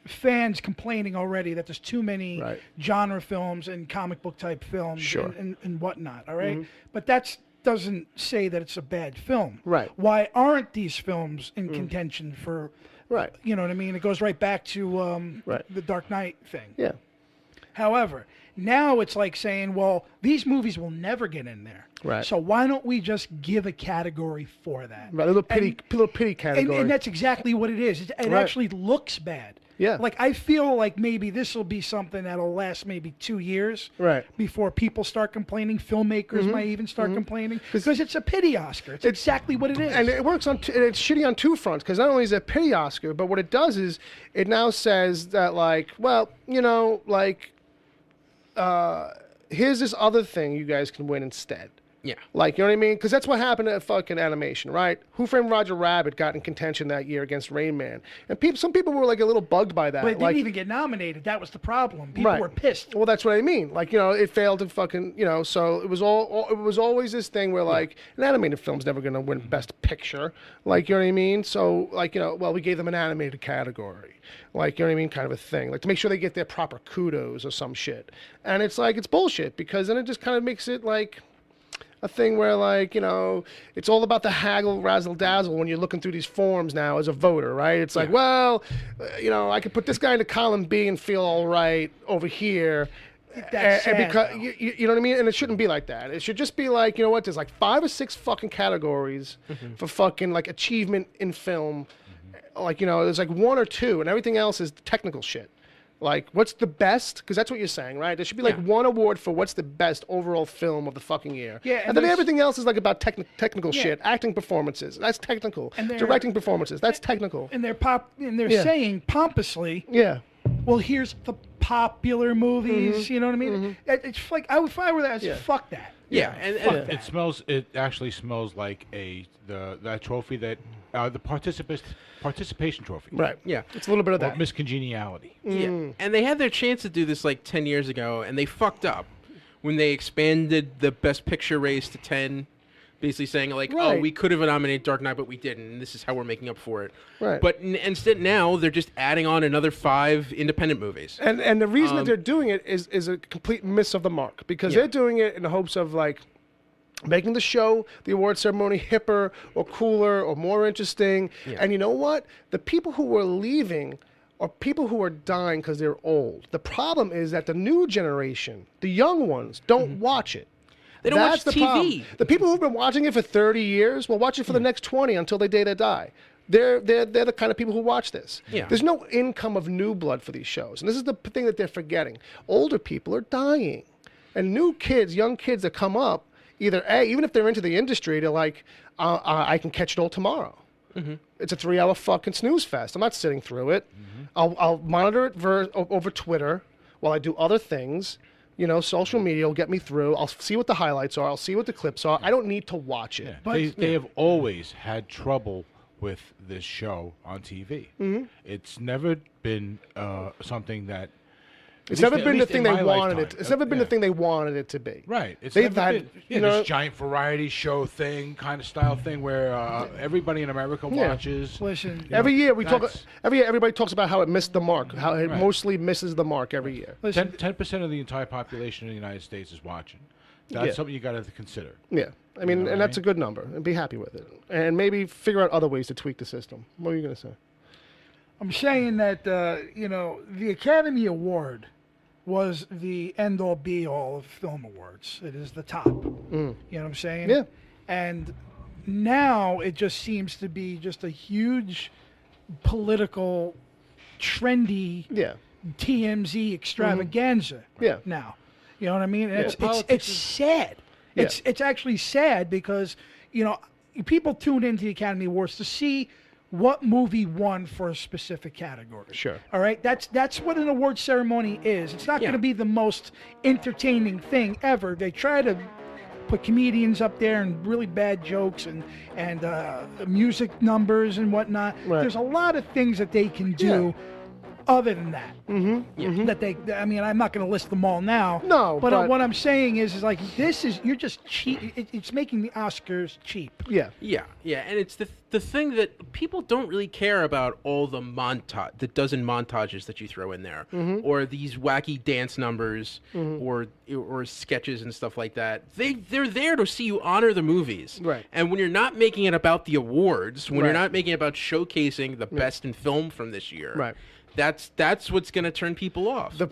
Speaker 9: fans complaining already that there's too many genre films and comic book type films and whatnot. All right, but that doesn't say that it's a bad film.
Speaker 6: Right.
Speaker 9: Why aren't these films in contention for?
Speaker 6: Right.
Speaker 9: You know what I mean? It goes right back to the Dark Knight thing.
Speaker 6: Yeah.
Speaker 9: However, now it's like saying, well, these movies will never get in there.
Speaker 6: Right.
Speaker 9: So why don't we just give a category for that?
Speaker 6: Right, a little pity category.
Speaker 9: And that's exactly what it is. It actually looks bad.
Speaker 6: Yeah.
Speaker 9: Like, I feel like maybe this will be something that'll last maybe 2 years.
Speaker 6: Right.
Speaker 9: Before people start complaining. Filmmakers might even start complaining. Because it's a pity Oscar. It's exactly what it is.
Speaker 6: And it works on, it's shitty on two fronts, because not only is it a pity Oscar, but what it does is it now says that, like, well, you know, like, here's this other thing you guys can win instead.
Speaker 7: Yeah.
Speaker 6: Like, you know what I mean? Because that's what happened at fucking animation, right? Who Framed Roger Rabbit got in contention that year against Rain Man. And some people were, like, a little bugged by that.
Speaker 9: But it didn't
Speaker 6: like,
Speaker 9: even get nominated. That was the problem. People were pissed.
Speaker 6: Well, that's what I mean. Like, you know, it failed to fucking, you know, so it was always this thing where, like, an animated film's never going to win Best Picture. Like, you know what I mean? So, like, you know, well, we gave them an animated category. Like, you know what I mean? Kind of a thing. Like, to make sure they get their proper kudos or some shit. And it's like, it's bullshit, because then it just kind of makes it, like, a thing where, like, you know, it's all about the haggle, razzle dazzle when you're looking through these forms now as a voter, right? It's like, well, you know, I could put this guy into column B and feel all right over here.
Speaker 9: That's sad,
Speaker 6: because you know what I mean? And it shouldn't be like that. It should just be like, you know what? There's like 5 or 6 fucking categories for fucking, like, achievement in film. Like, you know, there's like 1 or 2, and everything else is technical shit. Like, what's the best? Because that's what you're saying, right? There should be, like, 1 award for what's the best overall film of the fucking year.
Speaker 9: Yeah,
Speaker 6: and then everything else is, like, about technical shit. Acting performances. That's technical.
Speaker 9: And
Speaker 6: directing performances. That's technical.
Speaker 9: And they're saying pompously, well, here's the popular movies. You know what I mean? It's like, if I were that, fuck that.
Speaker 7: Yeah,
Speaker 8: and it smells. It actually smells like that trophy that the participation trophy.
Speaker 6: Right.
Speaker 7: Yeah.
Speaker 6: It's a little bit of
Speaker 8: Or
Speaker 6: that.
Speaker 8: miscongeniality.
Speaker 7: Yeah. And they had their chance to do this like 10 years ago, and they fucked up when they expanded the Best Picture race to 10, basically saying, like, oh, we could have nominated Dark Knight, but we didn't, and this is how we're making up for it.
Speaker 6: Right.
Speaker 7: But instead now, they're just adding on another 5 independent movies.
Speaker 6: And the reason that they're doing it is a complete miss of the mark, because they're doing it in the hopes of, like, making the show, the award ceremony, hipper or cooler or more interesting. Yeah. And you know what? The people who are leaving are people who are dying because they're old. The problem is that the new generation, the young ones, don't watch it.
Speaker 7: They don't watch
Speaker 6: the
Speaker 7: TV.
Speaker 6: Problem. The people who've been watching it for 30 years will watch it for the next 20 until the day they die. They're the kind of people who watch this.
Speaker 7: Yeah.
Speaker 6: There's no income of new blood for these shows. And this is the thing that they're forgetting. Older people are dying. And new kids, young kids that come up, either even if they're into the industry, they're like, I can catch it all tomorrow. It's a 3-hour fucking snooze fest. I'm not sitting through it. I'll monitor it over Twitter while I do other things. You know, social media will get me through. I'll see what the highlights are. I'll see what the clips are. I don't need to watch it.
Speaker 8: Yeah. But they have always had trouble with this show on TV. It's never been something that.
Speaker 6: It's never been the thing they wanted it. It's never been the thing they wanted it to be.
Speaker 8: Right. It's
Speaker 6: They've
Speaker 8: never
Speaker 6: had,
Speaker 8: been,
Speaker 6: you know,
Speaker 8: this giant variety show thing, kind of style thing where everybody in America watches.
Speaker 9: Listen,
Speaker 6: every year everybody talks about how it missed the mark, how it mostly misses the mark every year.
Speaker 8: 10% of the entire population in the United States is watching. That's something you got to consider.
Speaker 6: Yeah, I mean, and that's a good number, and be happy with it, and maybe figure out other ways to tweak the system. What are you going to say?
Speaker 9: I'm saying that you know, the Academy Award was the end-all be-all of film awards. It is the top. You know what I'm saying?
Speaker 6: Yeah.
Speaker 9: And now it just seems to be just a huge political, trendy TMZ extravaganza now. You know what I mean? And it's sad. It's actually sad because, you know, people tune into the Academy Awards to see what movie won for a specific category.
Speaker 6: Sure.
Speaker 9: All right? That's what an award ceremony is. It's not going to be the most entertaining thing ever. They try to put comedians up there and really bad jokes and music numbers and whatnot.
Speaker 6: Right.
Speaker 9: There's a lot of things that they can do other than that. That they, I mean, I'm not going to list them all now.
Speaker 6: No,
Speaker 9: but what I'm saying is like you're just cheap. It's making the Oscars cheap.
Speaker 7: Yeah, and it's the thing that people don't really care about all the dozen montages that you throw in there, or these wacky dance numbers, or sketches and stuff like that. They're there to see you honor the movies,
Speaker 6: right?
Speaker 7: And when you're not making it about the awards, when you're not making it about showcasing the best in film from this year,
Speaker 6: right?
Speaker 7: That's what's going to turn people off.
Speaker 6: The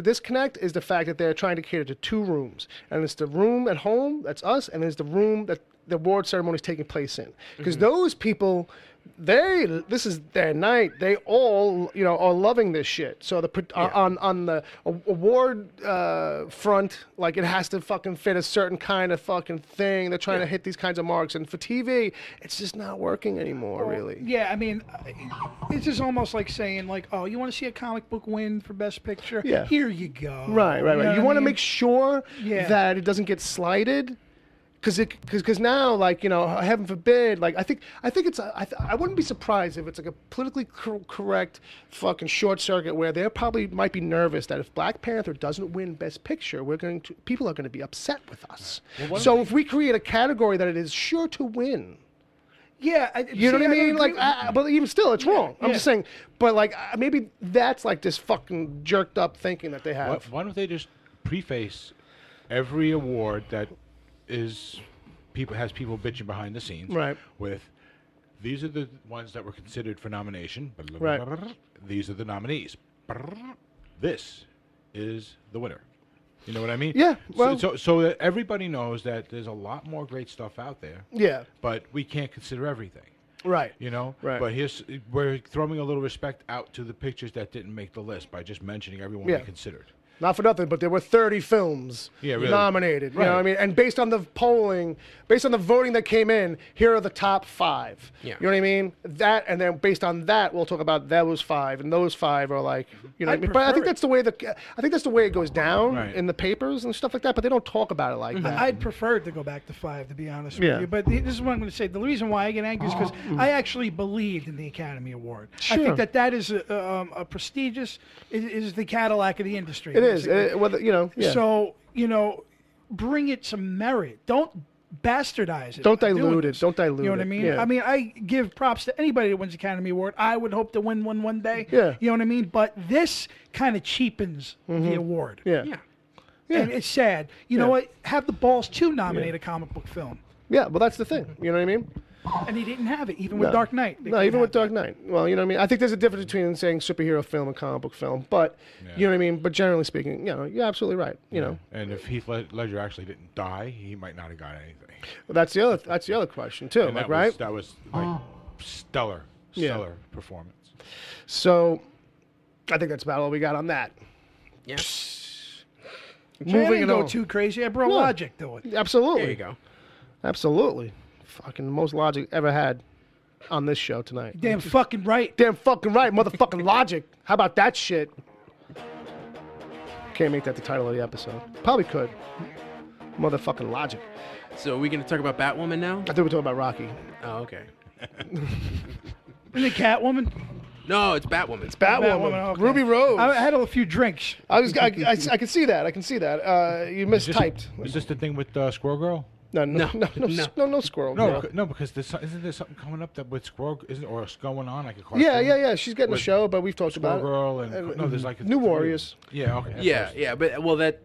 Speaker 6: disconnect is the fact that they're trying to cater to two rooms, and it's the room at home, that's us, and it's the room that the award ceremony is taking place in. Because those people, this is their night. They all, are loving this shit. So on the award front, like, it has to fucking fit a certain kind of fucking thing. They're trying to hit these kinds of marks, and for TV, it's just not working anymore, really.
Speaker 9: Yeah, I mean, it's just almost like saying, like, oh, you want to see a comic book win for Best Picture?
Speaker 6: Yeah.
Speaker 9: Here you go.
Speaker 6: Right. You want to make sure that it doesn't get slighted. Because now, like, heaven forbid, like, I think it's I wouldn't be surprised if it's like a politically correct fucking short circuit where they probably might be nervous that if Black Panther doesn't win Best Picture, people are going to be upset with us. Well, so if we create a category that it is sure to win.
Speaker 9: Yeah,
Speaker 6: you know what I mean? Like, but even still, it's wrong. I'm just saying. But like, maybe that's like this fucking jerked up thinking that they have.
Speaker 8: Why don't they just preface every award that has people bitching behind the scenes,
Speaker 6: right?
Speaker 8: With these are the ones that were considered for nomination,
Speaker 6: right?
Speaker 8: These are the nominees. This is the winner. You know what I mean?
Speaker 6: Yeah. Well,
Speaker 8: so that everybody knows that there's a lot more great stuff out there.
Speaker 6: Yeah.
Speaker 8: But we can't consider everything.
Speaker 6: Right.
Speaker 8: Right. But we're throwing a little respect out to the pictures that didn't make the list by just mentioning everyone we considered.
Speaker 6: Not for nothing, but there were 30 films nominated. You know what I mean? And based on the polling, based on the voting that came in, here are the top 5. Yeah. You know what I mean? That, and then based on that, we'll talk about those 5, and those 5 are like, you know what I mean? But I think that's the way it goes down in the papers and stuff like that. But they don't talk about it like that.
Speaker 9: I'd prefer to go back to 5, to be honest with you. But this is what I'm going to say. The reason why I get angry is because I actually believed in the Academy Award. Sure. I think that is a prestigious. It is the Cadillac of the industry.
Speaker 6: It is.
Speaker 9: So, bring it some merit. Don't bastardize it.
Speaker 6: Don't dilute it. Don't dilute it.
Speaker 9: You know what I mean?
Speaker 6: Yeah.
Speaker 9: I mean, I give props to anybody that wins the Academy Award. I would hope to win one day.
Speaker 6: Yeah.
Speaker 9: You know what I mean? But this kind of cheapens the award.
Speaker 6: Yeah.
Speaker 9: And it's sad. You know what? Have the balls to nominate a comic book film.
Speaker 6: Yeah, well, that's the thing. You know what I mean?
Speaker 9: And he didn't have it, even with Dark Knight.
Speaker 6: No, even with Dark Knight. Well, you know what I mean? I think there's a difference between saying superhero film and comic book film. But, you know what I mean? But generally speaking, you're absolutely right. You know.
Speaker 8: And if Heath Ledger actually didn't die, he might not have got anything.
Speaker 6: Well, that's the other question, too.
Speaker 8: And
Speaker 6: right?
Speaker 8: That was like stellar performance.
Speaker 6: So, I think that's about all we got on that.
Speaker 7: Yeah.
Speaker 9: Moving on. Go too crazy. I brought logic to it.
Speaker 6: Absolutely.
Speaker 7: There you go.
Speaker 6: Absolutely. Fucking most logic ever had on this show tonight.
Speaker 9: Damn fucking right.
Speaker 6: Damn fucking right. Motherfucking logic. How about that shit? Can't make that the title of the episode. Probably could. Motherfucking logic.
Speaker 7: So are we going to talk about Batwoman now?
Speaker 6: I think we're talking about Rocky.
Speaker 7: Oh, okay.
Speaker 9: Isn't it Catwoman?
Speaker 7: No, it's Batwoman.
Speaker 6: It's Batwoman.
Speaker 9: Okay.
Speaker 6: Ruby Rose.
Speaker 9: I had a few drinks.
Speaker 6: I can see that. I can see that. You mistyped.
Speaker 8: Is this the thing with Squirrel Girl?
Speaker 6: No, Squirrel Girl.
Speaker 8: No, because isn't there something coming up that with Squirrel? Isn't or what's going on like a cartoon?
Speaker 6: Yeah. She's getting a show, but we've talked about it.
Speaker 8: Squirrel Girl and no, there's like
Speaker 6: New Warriors.
Speaker 8: Yeah. Okay.
Speaker 7: Yeah. But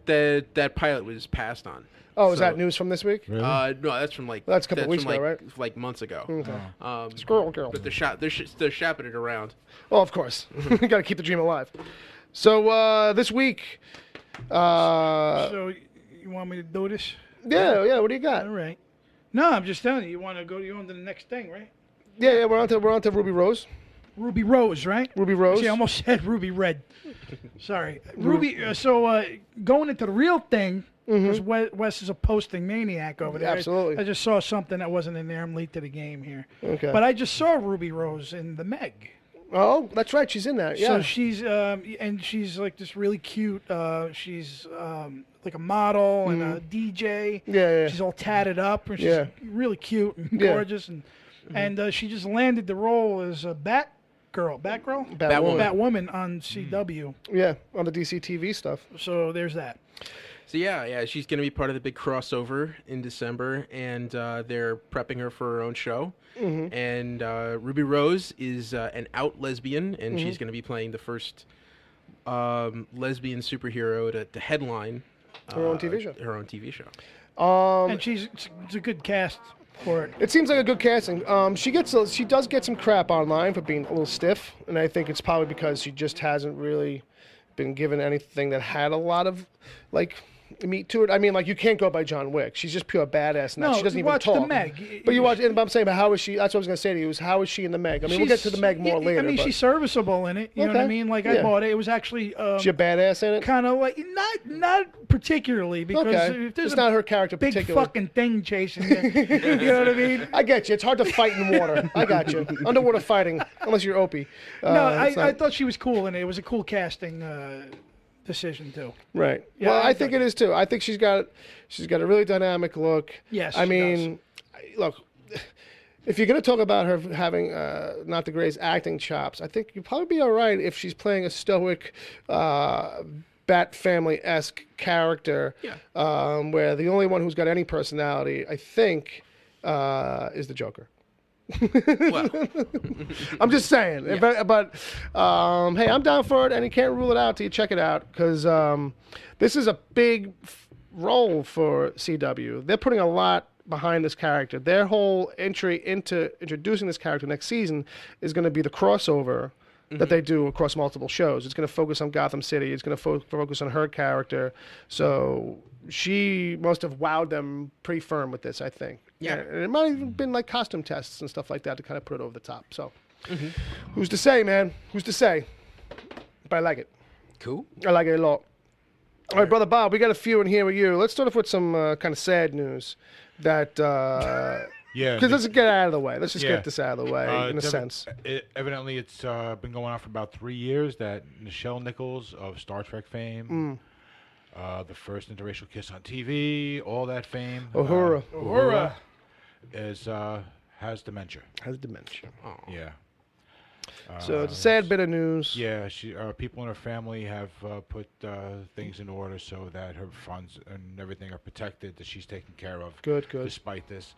Speaker 7: that pilot was passed on.
Speaker 6: Oh, is that news from this week?
Speaker 8: Really?
Speaker 7: No, that's from
Speaker 6: that's a couple weeks ago, right?
Speaker 7: Like months ago.
Speaker 6: Okay. Squirrel Girl.
Speaker 7: But they're shopping it around.
Speaker 6: Oh, of course. You got to keep the dream alive. So this week.
Speaker 9: So you want me to do this?
Speaker 6: Yeah. What do you got?
Speaker 9: All right. No, I'm just telling you. You want to go? You on to the next thing, right?
Speaker 6: Yeah. We're on to Ruby Rose.
Speaker 9: Ruby Rose, right?
Speaker 6: Ruby Rose.
Speaker 9: See, I almost said Ruby Red. Sorry, Ruby. So going into the real thing, because Wes is a posting maniac over there.
Speaker 6: Absolutely.
Speaker 9: I just saw something that wasn't in there. I'm late to the game here.
Speaker 6: Okay.
Speaker 9: But I just saw Ruby Rose in the Meg.
Speaker 6: Oh, that's right. She's in that. Yeah.
Speaker 9: So she's and she's like this really cute. She's like a model and a DJ.
Speaker 6: Yeah.
Speaker 9: She's all tatted up and she's really cute and gorgeous and she just landed the role as a Batwoman on CW.
Speaker 6: Yeah, on the DC TV stuff.
Speaker 9: So there's that.
Speaker 7: So yeah, she's going to be part of the big crossover in December, and they're prepping her for her own show. And Ruby Rose is an out lesbian, and she's going to be playing the first lesbian superhero to headline
Speaker 6: her own TV show.
Speaker 7: Her own TV show.
Speaker 9: And it's a good cast for it.
Speaker 6: It seems like a good casting. She does get some crap online for being a little stiff, and I think it's probably because she just hasn't really been given anything that had a lot of meat to it. I mean, you can't go by John Wick. She's just pure badass. Now.
Speaker 9: No,
Speaker 6: she doesn't even
Speaker 9: watch
Speaker 6: talk.
Speaker 9: the Meg.
Speaker 6: But you watch. But I'm saying, but how is she? That's what I was going to say to you. Is how is she in the Meg? I mean, we'll get to the Meg more later.
Speaker 9: I mean, she's serviceable in it. You know what I mean? I bought it. It was actually.
Speaker 6: She a badass in it?
Speaker 9: Kind of not particularly because if there's
Speaker 6: it's not her character
Speaker 9: big
Speaker 6: particularly.
Speaker 9: fucking thing chasing you. You know what I mean?
Speaker 6: I get you. It's hard to fight in water. I got you. Underwater fighting, unless you're Opie.
Speaker 9: No, I thought she was cool in it. It was a cool casting decision too.
Speaker 6: Right.
Speaker 9: Yeah,
Speaker 6: well, I think it is too. I think she's got a really dynamic look.
Speaker 9: Yes.
Speaker 6: I mean, look, if you're going to talk about her having not the greatest acting chops, I think you'd probably be all right if she's playing a stoic Bat Family-esque character, where the only one who's got any personality, I think, is the Joker.
Speaker 7: Well,
Speaker 6: I'm just saying.
Speaker 7: Yeah.
Speaker 6: But hey, I'm down for it, and you can't rule it out till you check it out, because this is a big role for CW. They're putting a lot behind this character. Their whole entry into introducing this character next season is going to be the crossover that they do across multiple shows. It's going to focus on Gotham City. It's going to focus on her character. So she must have wowed them pretty firm with this, I think.
Speaker 7: Yeah.
Speaker 6: And it might have even been costume tests and stuff like that to kind of put it over the top. So who's to say, man? Who's to say? But I like it.
Speaker 7: Cool.
Speaker 6: I like it a lot. All right, Brother Bob, we got a few in here with you. Let's start off with some kind of sad news that... Because let's get it out of the way. Let's just get this out of the way, in a sense.
Speaker 8: Evidently, it's been going on for about 3 years that Nichelle Nichols of Star Trek fame, the first interracial kiss on TV, all that fame,
Speaker 6: Uhura,
Speaker 8: has dementia.
Speaker 6: Has dementia.
Speaker 7: Oh.
Speaker 8: Yeah.
Speaker 6: So it's a sad bit of news.
Speaker 8: Yeah, people in her family have put things in order so that her funds and everything are protected, that she's taken care of.
Speaker 6: Good.
Speaker 8: Despite this.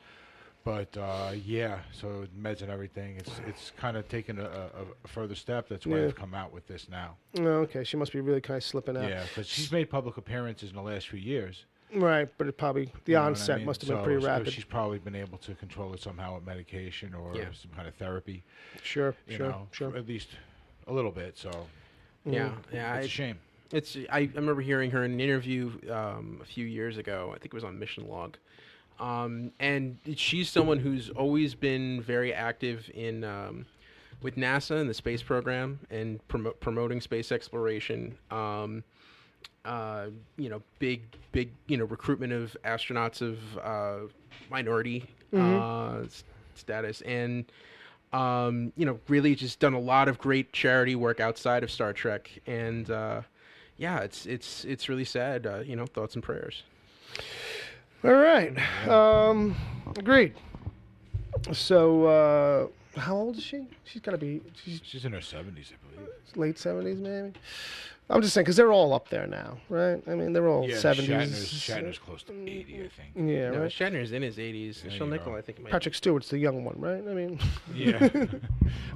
Speaker 8: But so meds and everything, it's kind of taken a further step. That's why they've come out with this now.
Speaker 6: Oh, okay, she must be really kind of slipping out.
Speaker 8: Yeah, because she's made public appearances in the last few years.
Speaker 6: Right, but it probably onset must have been pretty rapid.
Speaker 8: She's probably been able to control it somehow with medication or some kind of therapy.
Speaker 6: Sure.
Speaker 8: At least a little bit. So
Speaker 7: yeah,
Speaker 8: it's a shame.
Speaker 7: I remember hearing her in an interview a few years ago. I think it was on Mission Log. And she's someone who's always been very active in with NASA and the space program and promoting space exploration. Big recruitment of astronauts of minority status, and really just done a lot of great charity work outside of Star Trek. And it's really sad. Thoughts and prayers.
Speaker 6: All right. Agreed. So, how old is she? She's got to be...
Speaker 8: She's in her 70s, I believe.
Speaker 6: Late 70s, maybe? I'm just saying, because they're all up there now, right? I mean, they're all 70s.
Speaker 8: Shatner's close to 80, I think.
Speaker 6: Yeah,
Speaker 7: no,
Speaker 6: right?
Speaker 7: Shatner's in his 80s. Nichelle Nichols, I think, might
Speaker 6: Patrick Stewart's the young one, right? I mean...
Speaker 8: Yeah.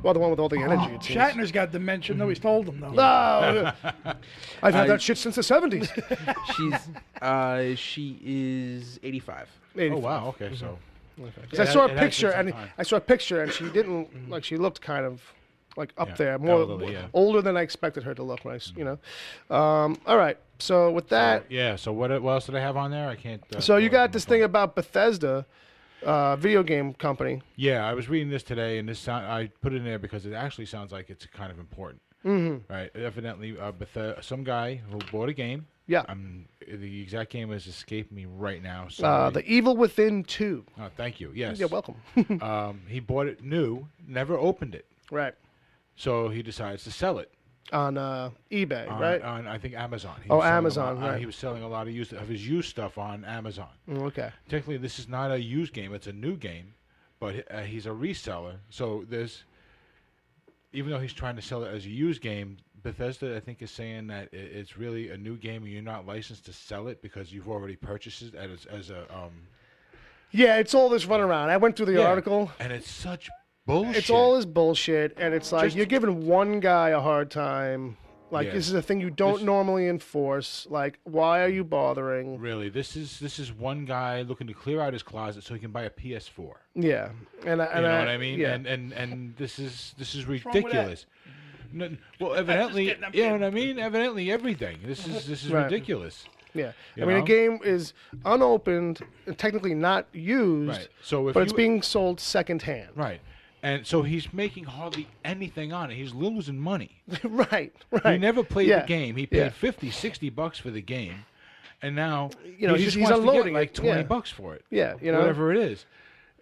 Speaker 6: Well, the one with all the energy, it seems.
Speaker 9: Shatner's got dementia. Nobody's told him, though.
Speaker 6: No! I've had that shit since the 70s.
Speaker 7: She is 85.
Speaker 6: 85.
Speaker 8: Oh, wow, okay, so...
Speaker 6: Okay. I saw a picture, and she didn't, she looked kind of like up there, more
Speaker 8: elderly,
Speaker 6: older than I expected her to look. Nice, you know. All right. So with that,
Speaker 8: So what else did I have on there? I can't.
Speaker 6: so you got this thing about Bethesda, video game company.
Speaker 8: Yeah, I was reading this today, and I put it in there because it actually sounds like it's kind of important.
Speaker 6: Mm-hmm.
Speaker 8: Right. Evidently, some guy who bought a game.
Speaker 6: Yeah.
Speaker 8: The exact game has escaped me right now.
Speaker 6: The Evil Within 2.
Speaker 8: Oh, thank you. Yes.
Speaker 6: You're welcome.
Speaker 8: He bought it new, never opened it.
Speaker 6: Right.
Speaker 8: So he decides to sell it.
Speaker 6: On eBay, right?
Speaker 8: On, I think, Amazon.
Speaker 6: Amazon, right.
Speaker 8: He was selling a lot of his used stuff on Amazon.
Speaker 6: Okay.
Speaker 8: Technically, this is not a used game. It's a new game, but he's a reseller. So even though he's trying to sell it as a used game, Bethesda, I think, is saying that it's really a new game and you're not licensed to sell it because you've already purchased it as a...
Speaker 6: Yeah, it's all this runaround. I went through the article.
Speaker 8: And it's such bullshit.
Speaker 6: It's all this bullshit, and it's like you're giving one guy a hard time. Like, this is a thing you don't normally enforce. Like, why are you bothering?
Speaker 8: Really, this is one guy looking to clear out his closet so he can buy a PS4.
Speaker 6: Yeah,
Speaker 8: you know what I mean? Yeah. And this is ridiculous. No, well, evidently, you know what I mean. Evidently, everything. This is ridiculous.
Speaker 6: Yeah, I mean, a game is unopened and technically not used.
Speaker 8: Right. So,
Speaker 6: but it's being sold secondhand.
Speaker 8: Right. And so he's making hardly anything on it. He's losing money.
Speaker 6: Right.
Speaker 8: He never played the game. He paid $50-$60 for the game, and now he's just wants to get like $20 for it.
Speaker 6: Yeah,
Speaker 8: whatever it is.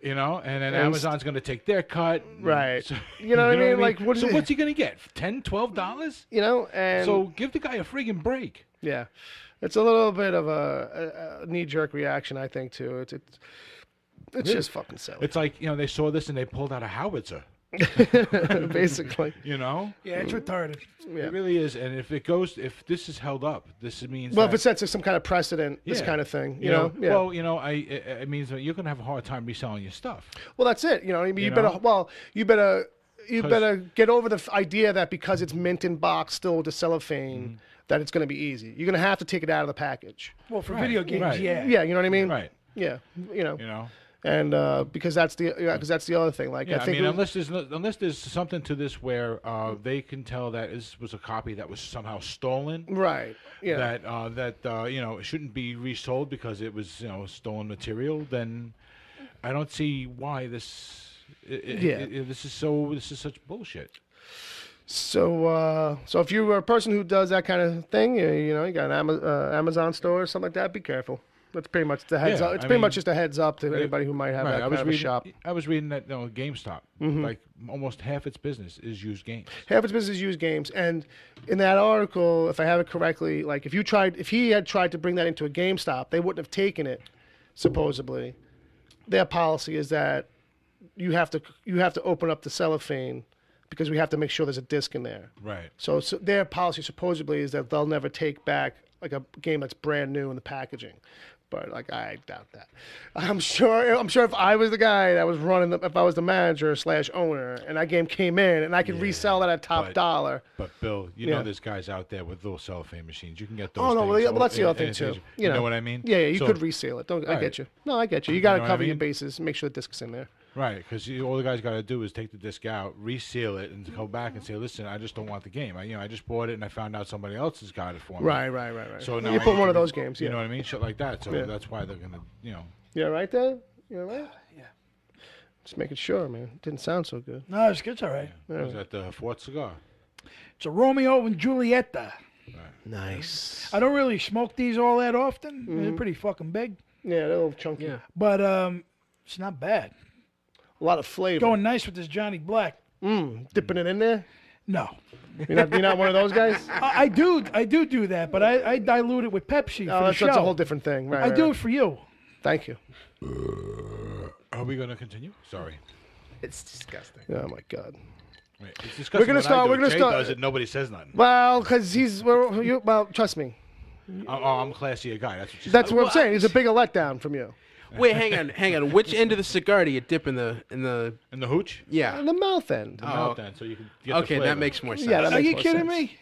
Speaker 8: And then Amazon's going to take their cut.
Speaker 6: Right.
Speaker 8: So,
Speaker 6: you know what I mean? Like,
Speaker 8: what's he going to get? $10, $12?
Speaker 6: And
Speaker 8: so give the guy a friggin' break.
Speaker 6: Yeah, it's a little bit of a knee-jerk reaction, I think, too. It's just fucking silly.
Speaker 8: It's like, they saw this and they pulled out a howitzer.
Speaker 6: Basically.
Speaker 9: Yeah, it's retarded.
Speaker 6: Yeah.
Speaker 8: It really is. And if this is held up, this means
Speaker 6: if it sets some kind of precedent, this kind of thing, you know? Yeah.
Speaker 8: Well, it means that you're going to have a hard time reselling your stuff.
Speaker 6: Well, that's it. You better get over the idea that because it's mint in box still with the cellophane, that it's going to be easy. You're going to have to take it out of the package.
Speaker 9: Well, for video games,
Speaker 6: Yeah, you know what I mean?
Speaker 8: Right.
Speaker 6: Yeah, And because that's the other thing. Like, I think
Speaker 8: unless there's something to this where they can tell that this was a copy that was somehow stolen,
Speaker 6: right? Yeah.
Speaker 8: That it shouldn't be resold because it was stolen material. Then I don't see why this. This is such bullshit.
Speaker 6: So if you're a person who does that kind of thing, you got an Amazon store or something like that, be careful. That's pretty much the heads up. It's pretty much just a heads up to anybody who might have that kind of a shop.
Speaker 8: I was reading that GameStop, like almost half its business is used games.
Speaker 6: Half its business is used games, and in that article, if I have it correctly, like if he had tried to bring that into a GameStop, they wouldn't have taken it. Supposedly, their policy is that you have to open up the cellophane because we have to make sure there's a disc in there.
Speaker 8: Right.
Speaker 6: So their policy supposedly is that they'll never take back like a game that's brand new in the packaging. But like I doubt that. I'm sure if I was the guy that was running, if I was the manager / owner, and that game came in, and I could resell that at top dollar.
Speaker 8: But Bill, there's guys out there with little cellophane machines. You can get those.
Speaker 6: Oh no, well that's the other thing too.
Speaker 8: You know what I mean?
Speaker 6: Yeah, you could resell it. I get you. No, I get you. You got to cover your bases, make sure the disc's in there.
Speaker 8: Right, because all the guy's got to do is take the disc out, reseal it, and go back and say, "Listen, I just don't want the game. I just bought it, and I found out somebody else has got it for me."
Speaker 6: Right.
Speaker 8: So now
Speaker 6: you put one of those games.
Speaker 8: You know what I mean? Shit like that. So that's why they're gonna,
Speaker 6: Yeah, right there. You all right? Yeah. Just making sure, man. Didn't sound so good.
Speaker 9: No, it's all right.
Speaker 8: Yeah. Was that the fourth cigar?
Speaker 9: It's a Romeo and Julieta.
Speaker 8: Right.
Speaker 6: Nice.
Speaker 9: I don't really smoke these all that often. They're pretty fucking big.
Speaker 6: Yeah, they're a little chunky.
Speaker 1: Yeah.
Speaker 9: But it's not bad.
Speaker 6: A lot of flavor.
Speaker 9: Going nice with this Johnny Black.
Speaker 6: Dipping it in there?
Speaker 9: No.
Speaker 6: You're not one of those guys?
Speaker 9: I do that, but I dilute it with Pepsi for the show.
Speaker 6: That's a whole different thing. Right,
Speaker 9: I do it for you.
Speaker 6: Thank you.
Speaker 8: Are we going to continue? Sorry.
Speaker 1: It's disgusting.
Speaker 6: Oh my God.
Speaker 8: Wait, it's disgusting. We're gonna start. Does it? Nobody says nothing.
Speaker 6: Well, because trust me.
Speaker 8: I'm a classier guy. That's what you.
Speaker 6: That's what I'm saying. He's a bigger letdown from you.
Speaker 7: Wait, hang on. Which end of the cigar do you dip in the
Speaker 8: hooch?
Speaker 7: Yeah.
Speaker 6: In the mouth end.
Speaker 8: The mouth end, so you can get
Speaker 7: okay,
Speaker 8: the
Speaker 7: that makes more sense.
Speaker 6: Yeah,
Speaker 9: Are you kidding me?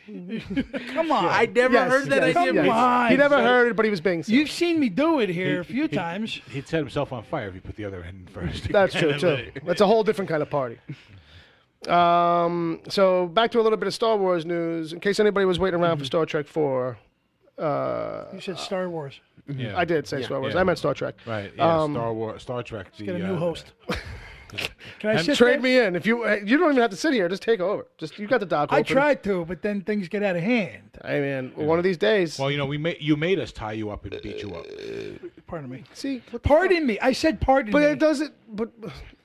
Speaker 9: Come on.
Speaker 7: I never heard that idea.
Speaker 9: Come on.
Speaker 6: He never heard it, but he was being silly.
Speaker 9: You've seen me do it here a few times.
Speaker 8: He'd set himself on fire if he put the other end first.
Speaker 6: That's true, too. That's a whole different kind of party. So back to a little bit of Star Wars news. In case anybody was waiting around for Star Trek 4.
Speaker 9: You said Star Wars.
Speaker 8: Yeah.
Speaker 6: I did say Star Wars.
Speaker 8: Yeah.
Speaker 6: I meant Star Trek.
Speaker 8: Right. Yeah. Star Trek.
Speaker 9: Let's get a new host. Can I sit
Speaker 6: Trade
Speaker 9: there?
Speaker 6: me in. If you don't even have to sit here. Just take over. You got the dock open.
Speaker 9: I tried to, but then things get out of hand.
Speaker 6: I mean, one of these days.
Speaker 8: Well, you made us tie you up and beat you up.
Speaker 9: Pardon me.
Speaker 6: See,
Speaker 9: pardon me. I said pardon
Speaker 6: but
Speaker 9: me.
Speaker 6: it doesn't. But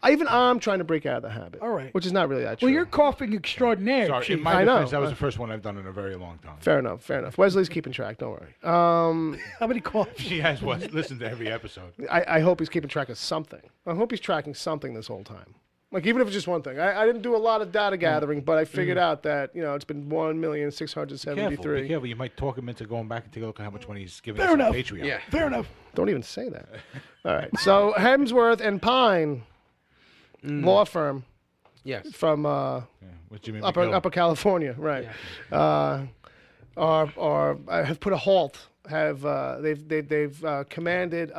Speaker 6: even I'm trying to break out of the habit.
Speaker 9: All right.
Speaker 6: Which is not really that true.
Speaker 9: Well, you're coughing extraordinaire.
Speaker 8: Sorry,
Speaker 9: Chief.
Speaker 8: in my
Speaker 6: I know.
Speaker 8: defense, that was the first one I've done in a very long time.
Speaker 6: Fair enough. Wesley's keeping track. Don't worry.
Speaker 9: How many coughs?
Speaker 8: She has listened to every episode.
Speaker 6: I hope he's keeping track of something. I hope he's tracking something this whole time. Like, even if it's just one thing. I didn't do a lot of data gathering, but I figured out that, it's been 1,673,000.
Speaker 8: Be careful. You might talk him into going back and take a look at how much money he's giving
Speaker 9: Fair
Speaker 8: us
Speaker 9: enough.
Speaker 8: on Patreon.
Speaker 7: Yeah.
Speaker 9: Fair enough.
Speaker 6: Don't even say that. All right. So, Hemsworth and Pine, law firm
Speaker 7: Yes.
Speaker 6: from
Speaker 8: With Jimmy
Speaker 6: upper
Speaker 8: McGill.
Speaker 6: California, right? Have put a halt. They've commanded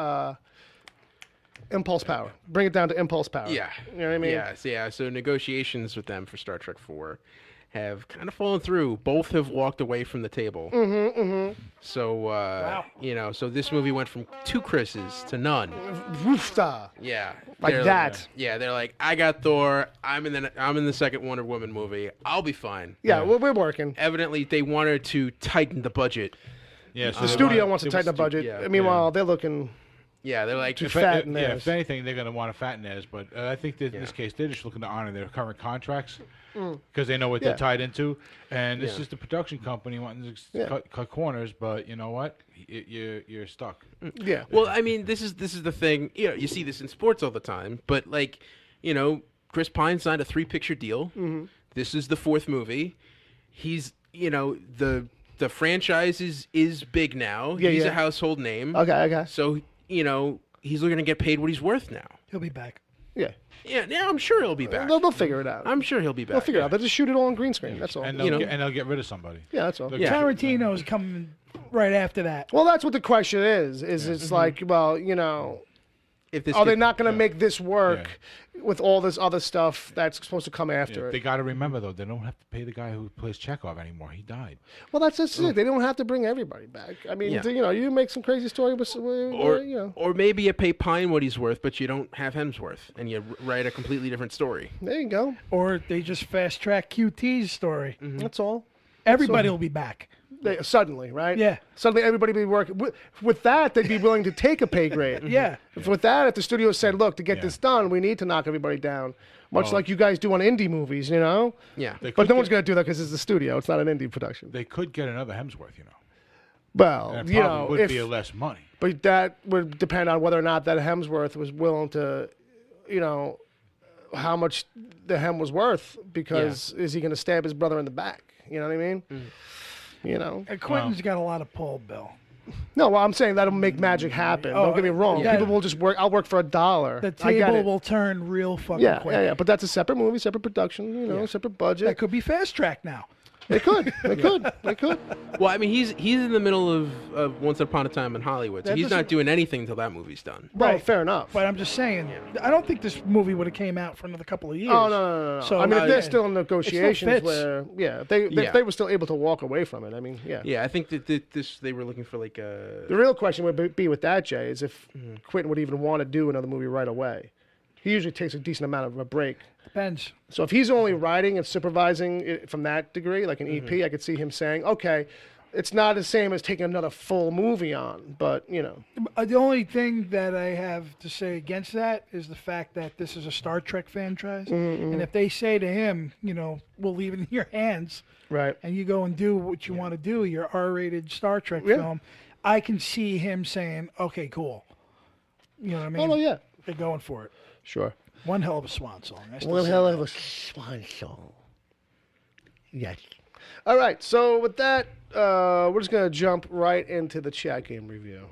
Speaker 6: impulse power. Bring it down to impulse power.
Speaker 7: Yeah.
Speaker 6: You know what I mean?
Speaker 7: Yeah. So negotiations with them for Star Trek 4 have kind of fallen through. Both have walked away from the table. So, so this movie went from 2 Chris's to none.
Speaker 6: Woofda.
Speaker 7: Yeah.
Speaker 6: Like
Speaker 7: They're
Speaker 6: that.
Speaker 7: Yeah, they're like, I got Thor. I'm in the second Wonder Woman movie. I'll be fine.
Speaker 6: Yeah, we're working.
Speaker 7: Evidently, they wanted to tighten the budget.
Speaker 8: Yeah, so
Speaker 6: The
Speaker 8: they
Speaker 6: studio
Speaker 8: want-
Speaker 6: wants to
Speaker 8: they
Speaker 6: tighten the budget.
Speaker 7: yeah.
Speaker 6: Meanwhile, they're looking
Speaker 7: Yeah, they're like,
Speaker 6: too fat in
Speaker 8: Yeah,
Speaker 6: theirs.
Speaker 8: if anything, they're going to want to fatten theirs. But I think that in this case, they're just looking to honor their current contracts because they know what they're tied into. And this is the production company wanting to cut corners. But you know what? You're stuck.
Speaker 6: Yeah.
Speaker 7: Well, I mean, this is the thing. You see this in sports all the time. But Chris Pine signed a 3-picture deal. This is the 4th movie. He's the franchise is big now.
Speaker 6: Yeah,
Speaker 7: he's
Speaker 6: yeah.
Speaker 7: a household name.
Speaker 6: Okay.
Speaker 7: So he's going to get paid what he's worth now.
Speaker 9: He'll be back.
Speaker 6: Yeah.
Speaker 7: Yeah, I'm sure he'll be back.
Speaker 6: They'll figure it out.
Speaker 7: I'm sure he'll be back.
Speaker 6: They'll figure it out. They'll just shoot it all on green screen. That's all.
Speaker 8: And they'll get rid of somebody.
Speaker 6: Yeah, that's all.
Speaker 7: Yeah.
Speaker 9: Tarantino's coming right after that.
Speaker 6: Well, that's what the question is. It's like, well,
Speaker 7: If this
Speaker 6: are they
Speaker 7: gets-
Speaker 6: not going to make this work with all this other stuff that's supposed to come after it?
Speaker 8: They got to remember though, they don't have to pay the guy who plays Chekhov anymore. He died.
Speaker 6: Well, that's just it. They don't have to bring everybody back. I mean, you make some crazy story with
Speaker 7: or maybe you pay Pine what he's worth, but you don't have Hemsworth, and you write a completely different story.
Speaker 6: There you go.
Speaker 9: Or they just fast track QT's story.
Speaker 6: That's all.
Speaker 9: Everybody will be back.
Speaker 6: Suddenly, right?
Speaker 9: Yeah.
Speaker 6: Suddenly, everybody be working with that. They'd be willing to take a pay grade.
Speaker 9: Yeah.
Speaker 6: With that, if the studio said, "Look, to get this done, we need to knock everybody down," much like you guys do on indie movies,
Speaker 7: Yeah.
Speaker 6: But no one's going to do that because it's the studio. It's not an indie production.
Speaker 8: They could get another Hemsworth,
Speaker 6: Well,
Speaker 8: And it probably would be less money.
Speaker 6: But that would depend on whether or not that Hemsworth was willing to, how much the hem was worth. Because is he going to stab his brother in the back? You know what I mean?
Speaker 9: Quentin's got a lot of pull, Bill.
Speaker 6: No, well, I'm saying that'll make magic happen. Don't get me wrong.
Speaker 9: yeah.
Speaker 6: People will just work. I'll work for $1.
Speaker 9: The
Speaker 6: I get
Speaker 9: table
Speaker 6: it.
Speaker 9: will turn real fucking
Speaker 6: Yeah,
Speaker 9: quick.
Speaker 6: yeah. But that's a separate movie, separate production. Separate budget.
Speaker 9: That could be fast track now.
Speaker 6: They could. They could.
Speaker 7: Well, I mean, he's in the middle of Once Upon a Time in Hollywood, so
Speaker 9: That
Speaker 7: he's not
Speaker 9: doesn't-
Speaker 7: doing anything till that movie's done.
Speaker 6: Well,
Speaker 9: Right.
Speaker 6: fair enough.
Speaker 9: But I'm just saying, I don't think this movie would have came out for another couple of years.
Speaker 6: Oh no.
Speaker 9: So
Speaker 6: I mean, if they're
Speaker 9: yeah,
Speaker 6: still in negotiations,
Speaker 9: fits.
Speaker 6: where if they were still able to walk away from it, I mean, yeah.
Speaker 7: Yeah, I think that they were looking for like a.
Speaker 6: The real question would be with that, Jay, is if Quentin would even want to do another movie right away. He usually takes a decent amount of a break.
Speaker 9: Depends.
Speaker 6: So if he's only writing and supervising it from that degree, like an EP, I could see him saying, okay, it's not the same as taking another full movie on, but,
Speaker 9: The only thing that I have to say against that is the fact that this is a Star Trek franchise. And if they say to him, we'll leave it in your hands,
Speaker 6: right,
Speaker 9: and you go and do what you want to do, your R-rated Star Trek film, I can see him saying, okay, cool. You know what I mean?
Speaker 6: Oh, yeah.
Speaker 9: They're going for it.
Speaker 6: Sure.
Speaker 9: One hell of a swan song. I still
Speaker 10: One
Speaker 9: say
Speaker 10: hell
Speaker 9: that.
Speaker 10: of a swan song. Yes.
Speaker 6: All right, so with that, we're just going to jump right into the chat game review.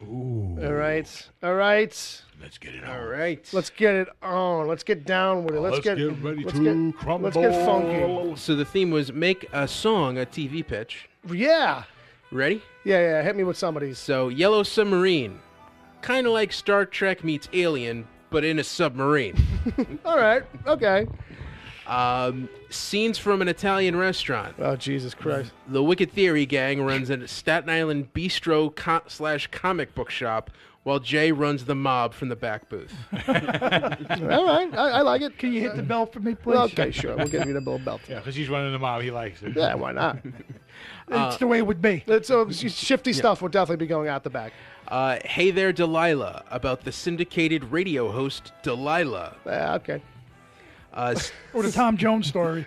Speaker 8: Ooh.
Speaker 6: All right.
Speaker 8: Let's get it on.
Speaker 7: All right.
Speaker 6: Let's get it on. Let's get down with it.
Speaker 8: Let's get ready to crumble.
Speaker 6: Let's get funky.
Speaker 7: So the theme was make a song a TV pitch.
Speaker 6: Yeah.
Speaker 7: Ready?
Speaker 6: Yeah. Hit me with somebody's.
Speaker 7: So Yellow Submarine, kind of like Star Trek meets Alien, but in a submarine.
Speaker 6: All right. Okay.
Speaker 7: Scenes from an Italian restaurant.
Speaker 6: Oh, Jesus Christ.
Speaker 7: The Wicked Theory gang runs a Staten Island bistro / comic book shop, while Jay runs the mob from the back booth.
Speaker 6: All right, I like it.
Speaker 9: Can you hit the bell for me, please?
Speaker 6: Okay, sure. We'll give you the little belt.
Speaker 8: Yeah, because he's running the mob. He likes it.
Speaker 6: Yeah, why not?
Speaker 9: It's the way it would be.
Speaker 6: So shifty stuff will definitely be going out the back.
Speaker 7: Hey There, Delilah, about the syndicated radio host Delilah.
Speaker 6: Yeah, okay.
Speaker 9: Or the Tom Jones story.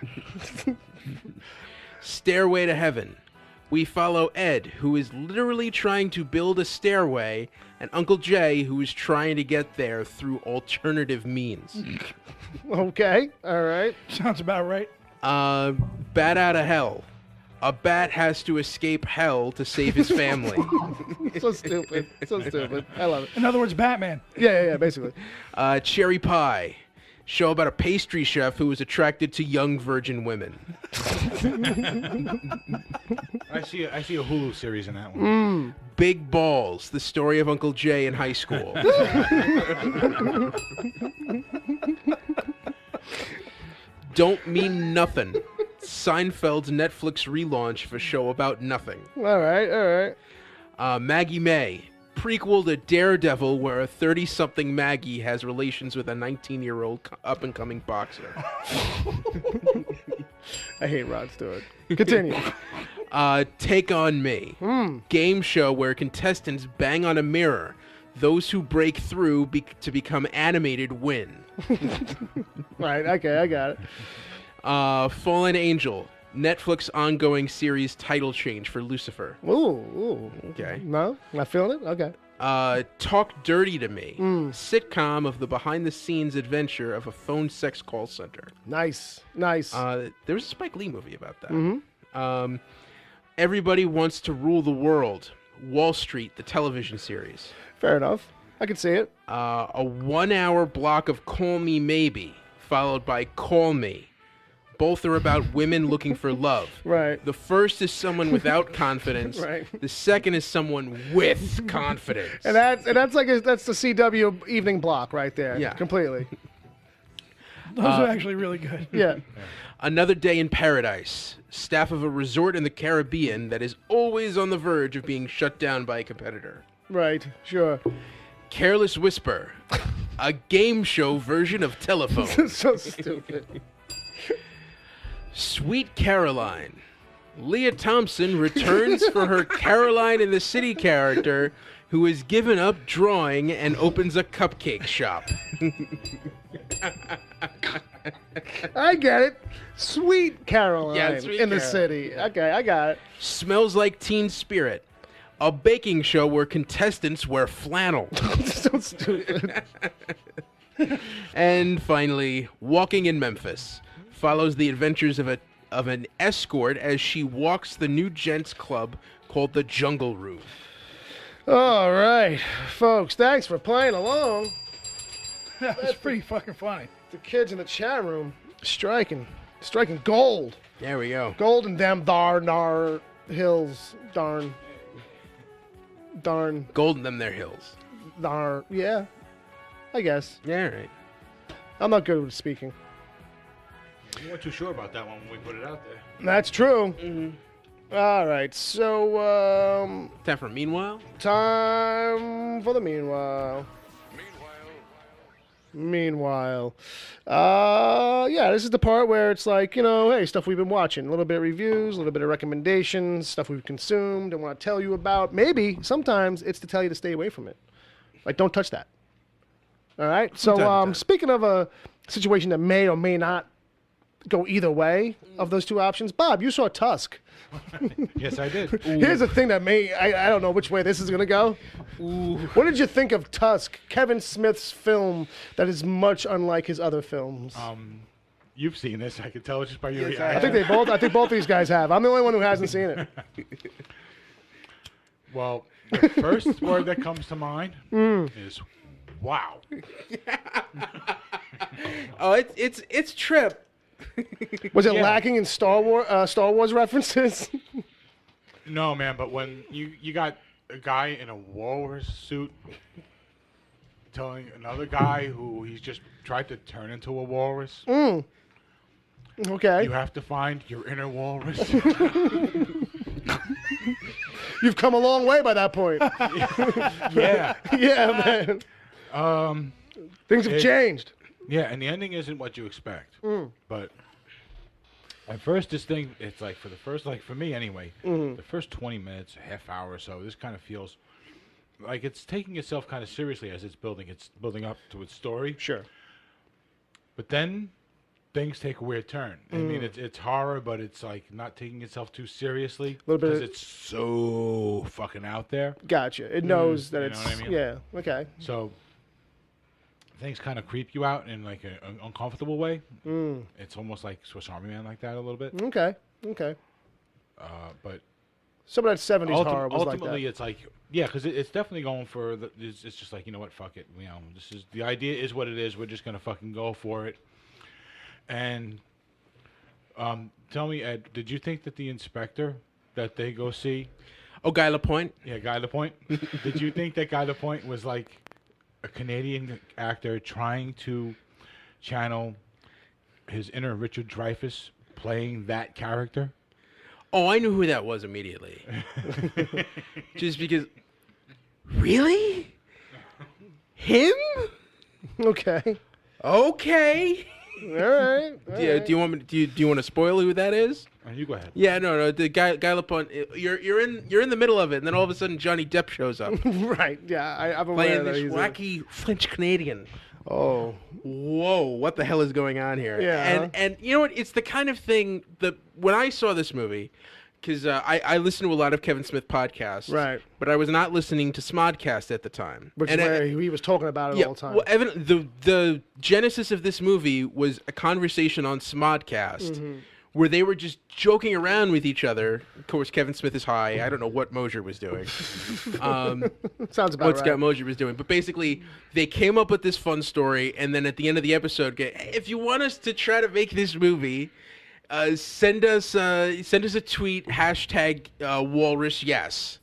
Speaker 7: Stairway to Heaven. We follow Ed, who is literally trying to build a stairway, and Uncle Jay, who is trying to get there through alternative means.
Speaker 6: Okay, all right.
Speaker 9: Sounds about right.
Speaker 7: Bat Out of Hell. A bat has to escape hell to save his family.
Speaker 6: So stupid. So stupid. I love it.
Speaker 9: In other words, Batman.
Speaker 6: Yeah, basically.
Speaker 7: Cherry Pie. Show about a pastry chef who was attracted to young virgin women.
Speaker 8: I see a Hulu series in that one.
Speaker 7: Big Balls, the story of Uncle Jay in high school. Don't Mean Nothing. Seinfeld's Netflix relaunch of a show about nothing.
Speaker 6: All right.
Speaker 7: Maggie May. Prequel to Daredevil, where a 30-something Maggie has relations with a 19-year-old up-and-coming boxer.
Speaker 6: I hate Rod Stewart. Continue.
Speaker 7: Take on Me. Game show where contestants bang on a mirror. Those who break through to become animated win.
Speaker 6: Right, okay, I got it.
Speaker 7: Fallen Angel. Netflix ongoing series title change for Lucifer.
Speaker 6: Ooh.
Speaker 7: Okay.
Speaker 6: No? Not feeling it? Okay.
Speaker 7: Talk Dirty to Me. Sitcom of the behind-the-scenes adventure of a phone sex call center.
Speaker 6: Nice.
Speaker 7: There was a Spike Lee movie about that. Everybody Wants to Rule the World. Wall Street, the television series.
Speaker 6: Fair enough. I can see it.
Speaker 7: A 1-hour block of Call Me Maybe, followed by Call Me. Both are about women looking for love.
Speaker 6: Right.
Speaker 7: The first is someone without confidence.
Speaker 6: Right.
Speaker 7: The second is someone with confidence.
Speaker 6: And that's that's the CW evening block right there.
Speaker 7: Yeah.
Speaker 6: Completely.
Speaker 9: Those are actually really good.
Speaker 6: Yeah.
Speaker 7: Another Day in Paradise. Staff of a resort in the Caribbean that is always on the verge of being shut down by a competitor.
Speaker 6: Right. Sure.
Speaker 7: Careless Whisper. A game show version of Telephone.
Speaker 6: So stupid.
Speaker 7: Sweet Caroline. Leah Thompson returns for her Caroline in the City character who has given up drawing and opens a cupcake shop.
Speaker 6: I get it. Sweet Caroline
Speaker 7: Sweet
Speaker 6: in the
Speaker 7: Caroline.
Speaker 6: city. Okay, I got it.
Speaker 7: Smells Like Teen Spirit. A baking show where contestants wear flannel.
Speaker 6: So stupid.
Speaker 7: And finally, Walking in Memphis. Follows the adventures of an escort as she walks the new gents club called the Jungle Room.
Speaker 6: All right, folks, thanks for playing along.
Speaker 9: That's pretty fucking funny.
Speaker 6: The kids in the chat room striking gold.
Speaker 7: There we go.
Speaker 6: Gold in them darn hills. Darn.
Speaker 7: Gold in them their hills.
Speaker 6: Yeah, I guess.
Speaker 7: Yeah, all right.
Speaker 6: I'm not good with speaking.
Speaker 8: You weren't too sure about that one when we put it out there.
Speaker 6: That's true. All right, so
Speaker 7: Time for Meanwhile?
Speaker 6: time for the meanwhile. Yeah, this is the part where it's like, hey, stuff we've been watching. A little bit of reviews, a little bit of recommendations, stuff we've consumed and want to tell you about. Maybe sometimes it's to tell you to stay away from it. Like, don't touch that. All right? So, speaking of a situation that may or may not go either way of those two options, Bob, you saw Tusk.
Speaker 8: Yes, I did.
Speaker 6: Here's the thing that I don't know which way this is going to go. What did you think of Tusk, Kevin Smith's film that is much unlike his other films?
Speaker 8: You've seen this. I can tell just by your reaction.
Speaker 6: I think both these guys have. I'm the only one who hasn't seen it.
Speaker 8: Well, the first word that comes to mind is wow.
Speaker 7: Oh, it's Trip.
Speaker 6: Was it lacking in Star Wars references?
Speaker 8: No, man, but when you got a guy in a walrus suit telling another guy who he's just tried to turn into a walrus,
Speaker 6: Okay.
Speaker 8: You have to find your inner walrus.
Speaker 6: You've come a long way by that point.
Speaker 8: Yeah.
Speaker 6: Yeah, man. Things have changed.
Speaker 8: Yeah, and the ending isn't what you expect. But at first, this thing, it's like for me anyway, the first 20 minutes, a half hour or so, this kind of feels like it's taking itself kind of seriously as it's building up to its story.
Speaker 6: Sure.
Speaker 8: But then things take a weird turn. I mean, it's horror, but it's like not taking itself too seriously because it's so fucking out there.
Speaker 6: Gotcha. It knows that
Speaker 8: You
Speaker 6: it's
Speaker 8: know what I mean?
Speaker 6: yeah. Okay.
Speaker 8: So things kind of creep you out in like an uncomfortable way. It's almost like Swiss Army Man like that a little bit.
Speaker 6: Okay.
Speaker 8: But
Speaker 6: some of that 70s horror was like that.
Speaker 8: ultimately, it's like, yeah, because it's definitely going for it's just like, you know what, fuck it. You know, the idea is what it is. We're just gonna fucking go for it. And tell me, Ed, did you think that the inspector that they go see?
Speaker 7: Oh, Guy Lapointe?
Speaker 8: Yeah, Guy Lapointe. Did you think that Guy Lapointe was like a Canadian actor trying to channel his inner Richard Dreyfuss playing that character?
Speaker 7: Oh, I knew who that was immediately. Just because... Really? Him?
Speaker 6: Okay.
Speaker 7: Okay.
Speaker 6: All right.
Speaker 7: Yeah. Do you want me? Do you want to spoil who that is?
Speaker 8: You go ahead.
Speaker 7: Yeah. No. The Guy Lapointe. You're in the middle of it, and then all of a sudden Johnny Depp shows up.
Speaker 6: Right. Yeah. I'm aware
Speaker 7: playing
Speaker 6: that
Speaker 7: this
Speaker 6: he's
Speaker 7: wacky French Canadian.
Speaker 6: Oh.
Speaker 7: Whoa! What the hell is going on here?
Speaker 6: Yeah.
Speaker 7: And you know what? It's the kind of thing that when I saw this movie. Because I listen to a lot of Kevin Smith podcasts,
Speaker 6: right?
Speaker 7: But I was not listening to Smodcast at the time,
Speaker 6: which is where he was talking about it all the time.
Speaker 7: Well, the genesis of this movie was a conversation on Smodcast, where they were just joking around with each other. Of course, Kevin Smith is high. I don't know what Mosier was doing.
Speaker 6: Sounds about
Speaker 7: what
Speaker 6: right.
Speaker 7: Scott Mosier was doing, but basically they came up with this fun story, and then at the end of the episode, hey, if you want us to try to make this movie. Send us a tweet, hashtag walrus yes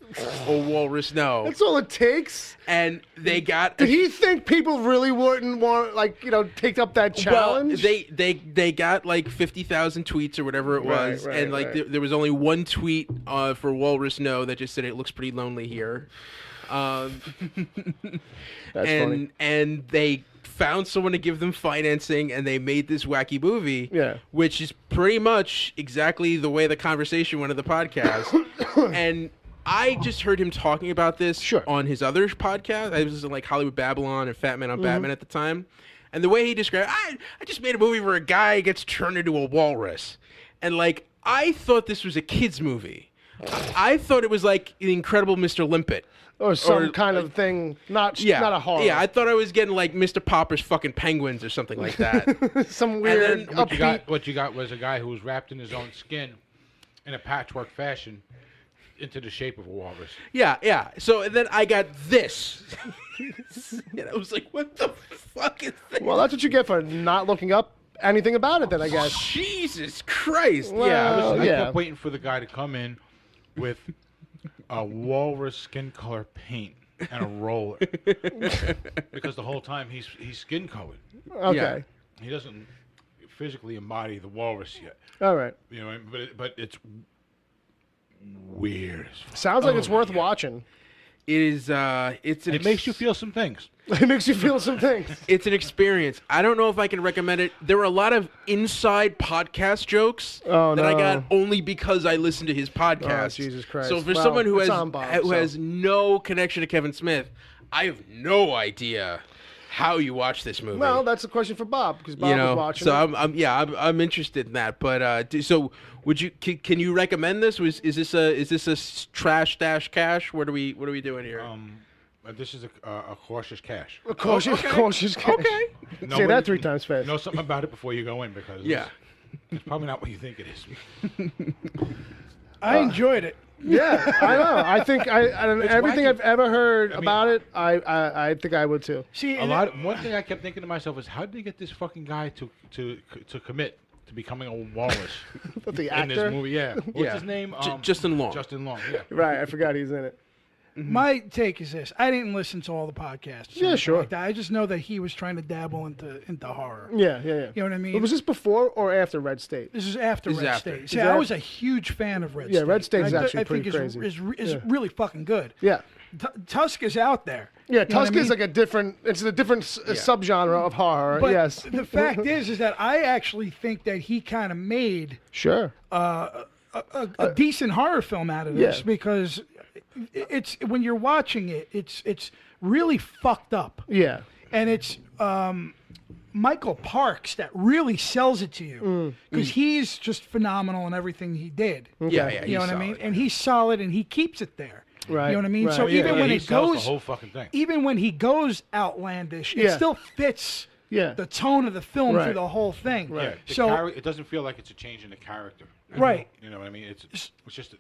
Speaker 7: or walrus no.
Speaker 6: That's all it takes.
Speaker 7: And they got.
Speaker 6: Did he think people really wouldn't want, like, take up that challenge?
Speaker 7: Well, they got like 50,000 tweets or whatever it was, and like there was only one tweet for walrus no that just said it looks pretty lonely here.
Speaker 6: That's funny.
Speaker 7: And they found someone to give them financing, and they made this wacky movie, which is pretty much exactly the way the conversation went in the podcast. And I just heard him talking about this on his other podcast. I was listening to like Hollywood Babylon and Fat Man on Batman at the time. And the way he described, I just made a movie where a guy gets turned into a walrus. And like, I thought this was a kid's movie. I thought it was like The Incredible Mr. Limpet.
Speaker 6: Or some kind of thing, not a horror.
Speaker 7: Yeah, I thought I was getting like Mr. Popper's fucking Penguins or something like that.
Speaker 6: Some weird.
Speaker 8: What you got was a guy who was wrapped in his own skin in a patchwork fashion into the shape of a walrus.
Speaker 7: Yeah. So then I got this. And I was like, what the fuck is this?
Speaker 6: Well, that's what you get for not looking up anything about it then, I guess.
Speaker 7: Jesus Christ.
Speaker 6: Well,
Speaker 8: I kept waiting for the guy to come in with a walrus skin color paint and a roller. Because the whole time he's skin colored.
Speaker 6: Okay.
Speaker 8: He doesn't physically embody the walrus yet.
Speaker 6: All right.
Speaker 8: You know, but it's weird.
Speaker 6: Sounds like it's worth watching.
Speaker 7: It is.
Speaker 8: It makes you feel some things.
Speaker 6: It makes you feel some things.
Speaker 7: It's an experience. I don't know if I can recommend it. There were a lot of inside podcast jokes that I got only because I listened to his podcast.
Speaker 6: Oh, Jesus Christ.
Speaker 7: So for someone who has no connection to Kevin Smith, I have no idea how you watch this movie.
Speaker 6: Well, that's a question for Bob because Bob was watching.
Speaker 7: So
Speaker 6: it.
Speaker 7: I'm interested in that. But so would you? Can you recommend this? Is this a trash dash cash? What are we doing here?
Speaker 8: This is a cautious cash.
Speaker 6: A cautious cash.
Speaker 7: Okay.
Speaker 6: Say that 3 times fast.
Speaker 8: Know something about it before you go in because it's probably not what you think it is.
Speaker 9: I enjoyed it.
Speaker 6: Yeah, I know. I think everything wacky. I've ever heard about it, I think I would too.
Speaker 9: See,
Speaker 8: one thing I kept thinking to myself is, how did they get this fucking guy to commit to becoming a walrus
Speaker 6: the
Speaker 8: in
Speaker 6: actor?
Speaker 8: this movie? Yeah. What's his name?
Speaker 7: Justin Long.
Speaker 8: Justin Long. Yeah.
Speaker 6: Right. I forgot he's in it.
Speaker 9: My take is this: I didn't listen to all the podcasts.
Speaker 6: Yeah, sure.
Speaker 9: Like that. I just know that he was trying to dabble into horror.
Speaker 6: Yeah.
Speaker 9: You know what I mean?
Speaker 6: But was this before or after Red State?
Speaker 9: This is after
Speaker 7: This is
Speaker 9: Red
Speaker 7: after.
Speaker 9: State.
Speaker 6: Is
Speaker 9: See,
Speaker 6: that-
Speaker 9: I was a huge fan of Red State.
Speaker 6: Yeah, Red State is actually
Speaker 9: I
Speaker 6: pretty
Speaker 9: think
Speaker 6: crazy.
Speaker 9: is really fucking good.
Speaker 6: Yeah.
Speaker 9: Tusk is out there.
Speaker 6: Yeah,
Speaker 9: You know what
Speaker 6: Tusk
Speaker 9: I mean?
Speaker 6: is like a different subgenre of horror.
Speaker 9: But
Speaker 6: yes.
Speaker 9: the fact is that I actually think that he kind of made
Speaker 6: Sure.
Speaker 9: a decent horror film out of this because it's when you're watching it, it's really fucked up.
Speaker 6: Yeah.
Speaker 9: And it's Michael Parks that really sells it to you because he's just phenomenal in everything he did.
Speaker 7: Yeah,
Speaker 9: You know what I mean?
Speaker 7: solid.
Speaker 9: And he's solid and he keeps it there.
Speaker 6: Right,
Speaker 9: You know what I mean?
Speaker 6: right.
Speaker 9: So
Speaker 6: Yeah,
Speaker 9: even when
Speaker 8: he
Speaker 9: it
Speaker 8: sells
Speaker 9: goes,
Speaker 8: the whole fucking thing.
Speaker 9: even when he goes outlandish, it
Speaker 6: Yeah.
Speaker 9: still fits
Speaker 6: Yeah.
Speaker 9: the tone of the film
Speaker 6: Right.
Speaker 9: through the whole thing.
Speaker 8: Yeah, the
Speaker 9: So
Speaker 8: it doesn't feel like it's a change in the character.
Speaker 9: Right.
Speaker 8: You know what I mean? It's just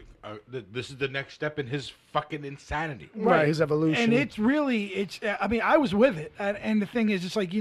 Speaker 8: this is the next step in his fucking insanity.
Speaker 6: Right. His evolution.
Speaker 9: And it's really, I mean, I was with it, and the thing is, it's like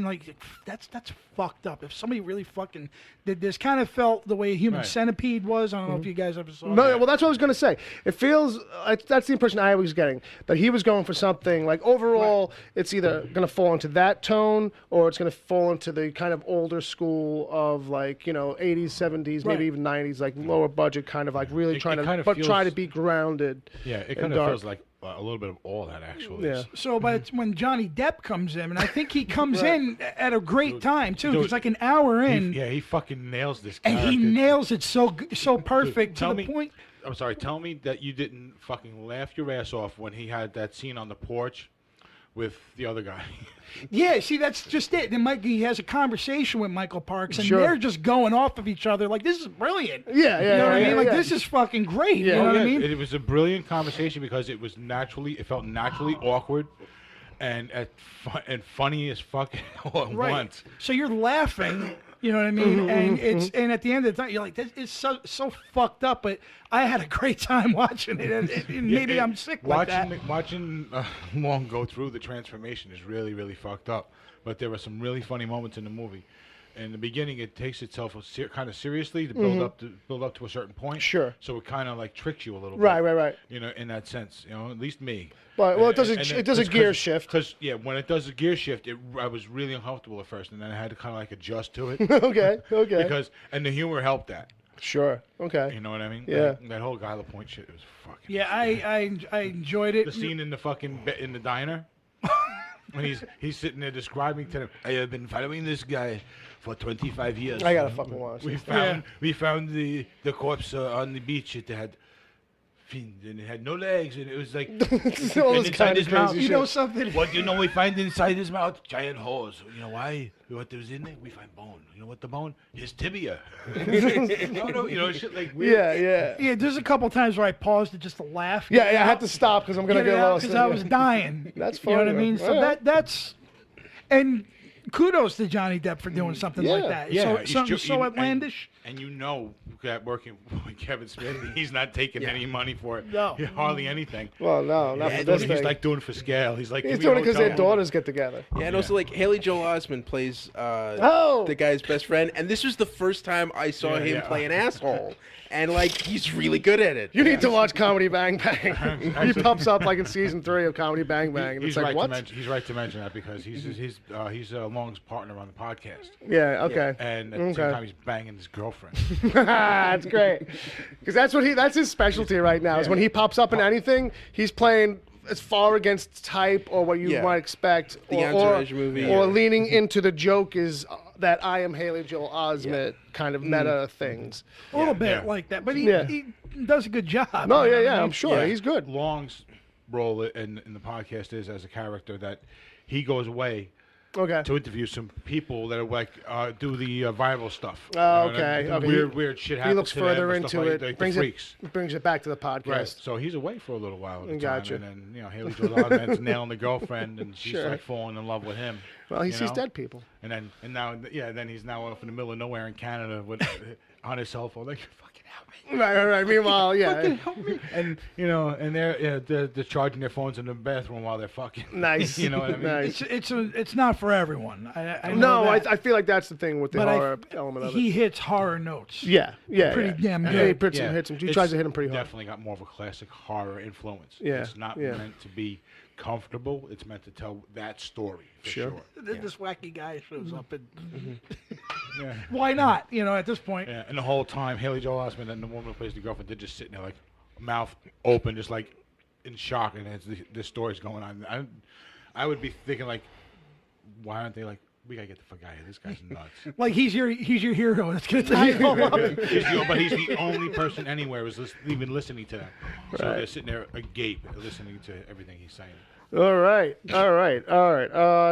Speaker 9: that's fucked up. If somebody really fucking did this, kind of felt the way Human
Speaker 8: Right.
Speaker 9: Centipede was. I don't know if you guys ever saw.
Speaker 6: No,
Speaker 9: that.
Speaker 6: well, that's what I was going to say. It feels that's the impression I was getting, that he was going for something like overall. It's either going to fall into that tone or it's going to fall into the kind of older school of 80s, 70s,
Speaker 9: Right.
Speaker 6: maybe even 90s, like lower budget, kind of like really
Speaker 8: It
Speaker 6: trying to,
Speaker 8: kind of
Speaker 6: but
Speaker 8: feels-
Speaker 6: try to be grounded.
Speaker 8: Yeah, it
Speaker 6: and
Speaker 8: kind of
Speaker 6: dark.
Speaker 8: feels like a little bit of all that actually.
Speaker 6: Yeah.
Speaker 9: So, but it's when Johnny Depp comes in, and I think he comes in at a great time too.
Speaker 8: Dude,
Speaker 9: It's like an hour in,
Speaker 8: He fucking nails this
Speaker 9: and
Speaker 8: character.
Speaker 9: he nails it so perfect
Speaker 8: Tell
Speaker 9: to the
Speaker 8: me-
Speaker 9: point.
Speaker 8: I'm sorry, tell me that you didn't fucking laugh your ass off when he had that scene on the porch with the other guy.
Speaker 9: Yeah, see, that's just it. And he has a conversation with Michael Parks, and
Speaker 6: Sure.
Speaker 9: they're just going off of each other like, this is brilliant.
Speaker 6: Yeah,
Speaker 9: You know what I
Speaker 6: yeah,
Speaker 9: mean? Like,
Speaker 6: yeah.
Speaker 9: this is fucking great. You
Speaker 6: Yeah.
Speaker 9: know what
Speaker 8: Yeah,
Speaker 9: I mean?
Speaker 8: It was a brilliant conversation because it felt naturally awkward and funny as fuck all at once.
Speaker 9: So you're laughing, you know what I mean? And at the end of the time, you're like, this is so fucked up. But I had a great time watching it. And maybe I'm sick like that.
Speaker 8: Watching Long go through the transformation is really, really fucked up. But there were some really funny moments in the movie. In the beginning, it takes itself kind of seriously to build up to a certain point.
Speaker 6: Sure.
Speaker 8: So it kind of like tricks you a little
Speaker 6: Right,
Speaker 8: bit.
Speaker 6: right.
Speaker 8: You know, in that sense, at least me.
Speaker 6: Well, it does
Speaker 8: And
Speaker 6: it does a gear shift.
Speaker 8: Because when it does a gear shift, I was really uncomfortable at first, and then I had to kind of like adjust to it.
Speaker 6: Okay.
Speaker 8: And the humor helped that.
Speaker 6: Sure. Okay.
Speaker 8: You know what I mean?
Speaker 6: Yeah.
Speaker 8: That whole Guy Lapointe shit was fucking.
Speaker 9: Yeah, I enjoyed it.
Speaker 8: The scene in the fucking in the diner when he's sitting there describing to them, I have been following this guy for 25 years.
Speaker 6: I gotta fucking watch
Speaker 8: We
Speaker 6: this.
Speaker 8: found the corpse on the beach. It had fin and it had no legs, and it was like
Speaker 6: All
Speaker 8: and
Speaker 6: this
Speaker 8: inside
Speaker 6: kind
Speaker 8: his
Speaker 6: of
Speaker 8: mouth.
Speaker 6: crazy
Speaker 9: You
Speaker 6: shit.
Speaker 9: know something?
Speaker 8: What do you know we find inside his mouth? Giant holes. You know why? What was in there? We find bone. You know what the bone? His tibia. No, shit like weird.
Speaker 6: Yeah.
Speaker 9: Yeah, there's a couple times where I paused it just to laugh.
Speaker 6: Yeah, I had to stop because I'm gonna get lost.
Speaker 9: because I was dying.
Speaker 6: That's
Speaker 9: You know what I
Speaker 6: funny,
Speaker 9: mean?
Speaker 6: man.
Speaker 9: So
Speaker 6: Yeah.
Speaker 9: that's and kudos to Johnny Depp for doing something like
Speaker 6: Yeah.
Speaker 9: that.
Speaker 8: Yeah,
Speaker 9: so
Speaker 8: he's
Speaker 9: something
Speaker 8: ju-
Speaker 9: so
Speaker 8: you-
Speaker 9: outlandish.
Speaker 8: And you know that working with Kevin Smith, he's not taking any money for it.
Speaker 9: No.
Speaker 8: Hardly anything.
Speaker 6: Well, no, not for
Speaker 8: He's
Speaker 6: this
Speaker 8: doing-
Speaker 6: thing.
Speaker 8: he's like doing it for scale. He's like,
Speaker 6: He's
Speaker 8: give me
Speaker 6: doing
Speaker 8: a
Speaker 6: it because their
Speaker 8: hotel.
Speaker 6: daughters get together.
Speaker 7: Yeah, and also like Haley Joel Osment plays
Speaker 6: Oh!
Speaker 7: the guy's best friend, and this was the first time I saw him play an asshole, and like he's really good at it.
Speaker 6: You need to watch Comedy Bang Bang. He pops up like in season 3 of Comedy Bang Bang, and
Speaker 8: He's
Speaker 6: it's like,
Speaker 8: right
Speaker 6: what?
Speaker 8: he's right to mention that because he's Long's partner on the podcast.
Speaker 6: Yeah, okay.
Speaker 8: And at the same time, he's banging his girlfriend.
Speaker 6: That's great. Because that's his specialty right now, is when he pops up in anything, he's playing as far against type or what you might expect.
Speaker 7: The Entourage movie.
Speaker 6: Or leaning into the joke is that I am Haley Joel Osment kind of meta things.
Speaker 9: A little bit like that, but he does a good job.
Speaker 6: No,
Speaker 9: you know what I
Speaker 6: yeah,
Speaker 9: mean?
Speaker 6: I'm sure. He's good.
Speaker 8: Long's role in the podcast is as a character that he goes away to interview some people that are like do the viral stuff.
Speaker 6: Oh, okay.
Speaker 8: Weird shit happens.
Speaker 6: He looks
Speaker 8: to them
Speaker 6: further
Speaker 8: and stuff
Speaker 6: into
Speaker 8: like,
Speaker 6: it,
Speaker 8: like
Speaker 6: brings
Speaker 8: the freaks.
Speaker 6: it back to the podcast.
Speaker 8: Right. So he's away for a little while at the
Speaker 6: Gotcha.
Speaker 8: time, and then Haley Joel Osment's nailing the girlfriend, and she's
Speaker 6: Sure.
Speaker 8: like falling in love with him.
Speaker 6: Well, he
Speaker 8: you
Speaker 6: sees
Speaker 8: know?
Speaker 6: dead people.
Speaker 8: And now then he's now off in the middle of nowhere in Canada with on his cell phone, like, you're fucking
Speaker 6: Right. Meanwhile, yeah.
Speaker 8: And and they're charging their phones in the bathroom while they're fucking.
Speaker 6: Nice.
Speaker 8: You know what I mean?
Speaker 6: Nice.
Speaker 9: It's not for everyone. I know that.
Speaker 6: I feel like that's the thing with the horror element of it.
Speaker 9: He hits horror notes.
Speaker 6: Yeah.
Speaker 9: Pretty damn good.
Speaker 6: He tries to hit them pretty hard.
Speaker 8: Definitely got more of a classic horror influence.
Speaker 6: Yeah.
Speaker 8: It's not meant to be comfortable. It's meant to tell that story. For sure.
Speaker 9: This wacky guy shows up and.
Speaker 8: Yeah.
Speaker 9: Why not? At this point.
Speaker 8: Yeah. And the whole time, Haley Joel Osment and the woman who plays the girlfriend, they're just sitting there like mouth open, just like in shock, and this story's going on. I would be thinking like, why aren't they like, we gotta get the fuck out of here? This guy's nuts.
Speaker 9: Like he's your hero. That's gonna tie it all up.
Speaker 8: But he's the only person anywhere who's even listening to that. So they're sitting there agape, listening to everything he's saying.
Speaker 6: All right.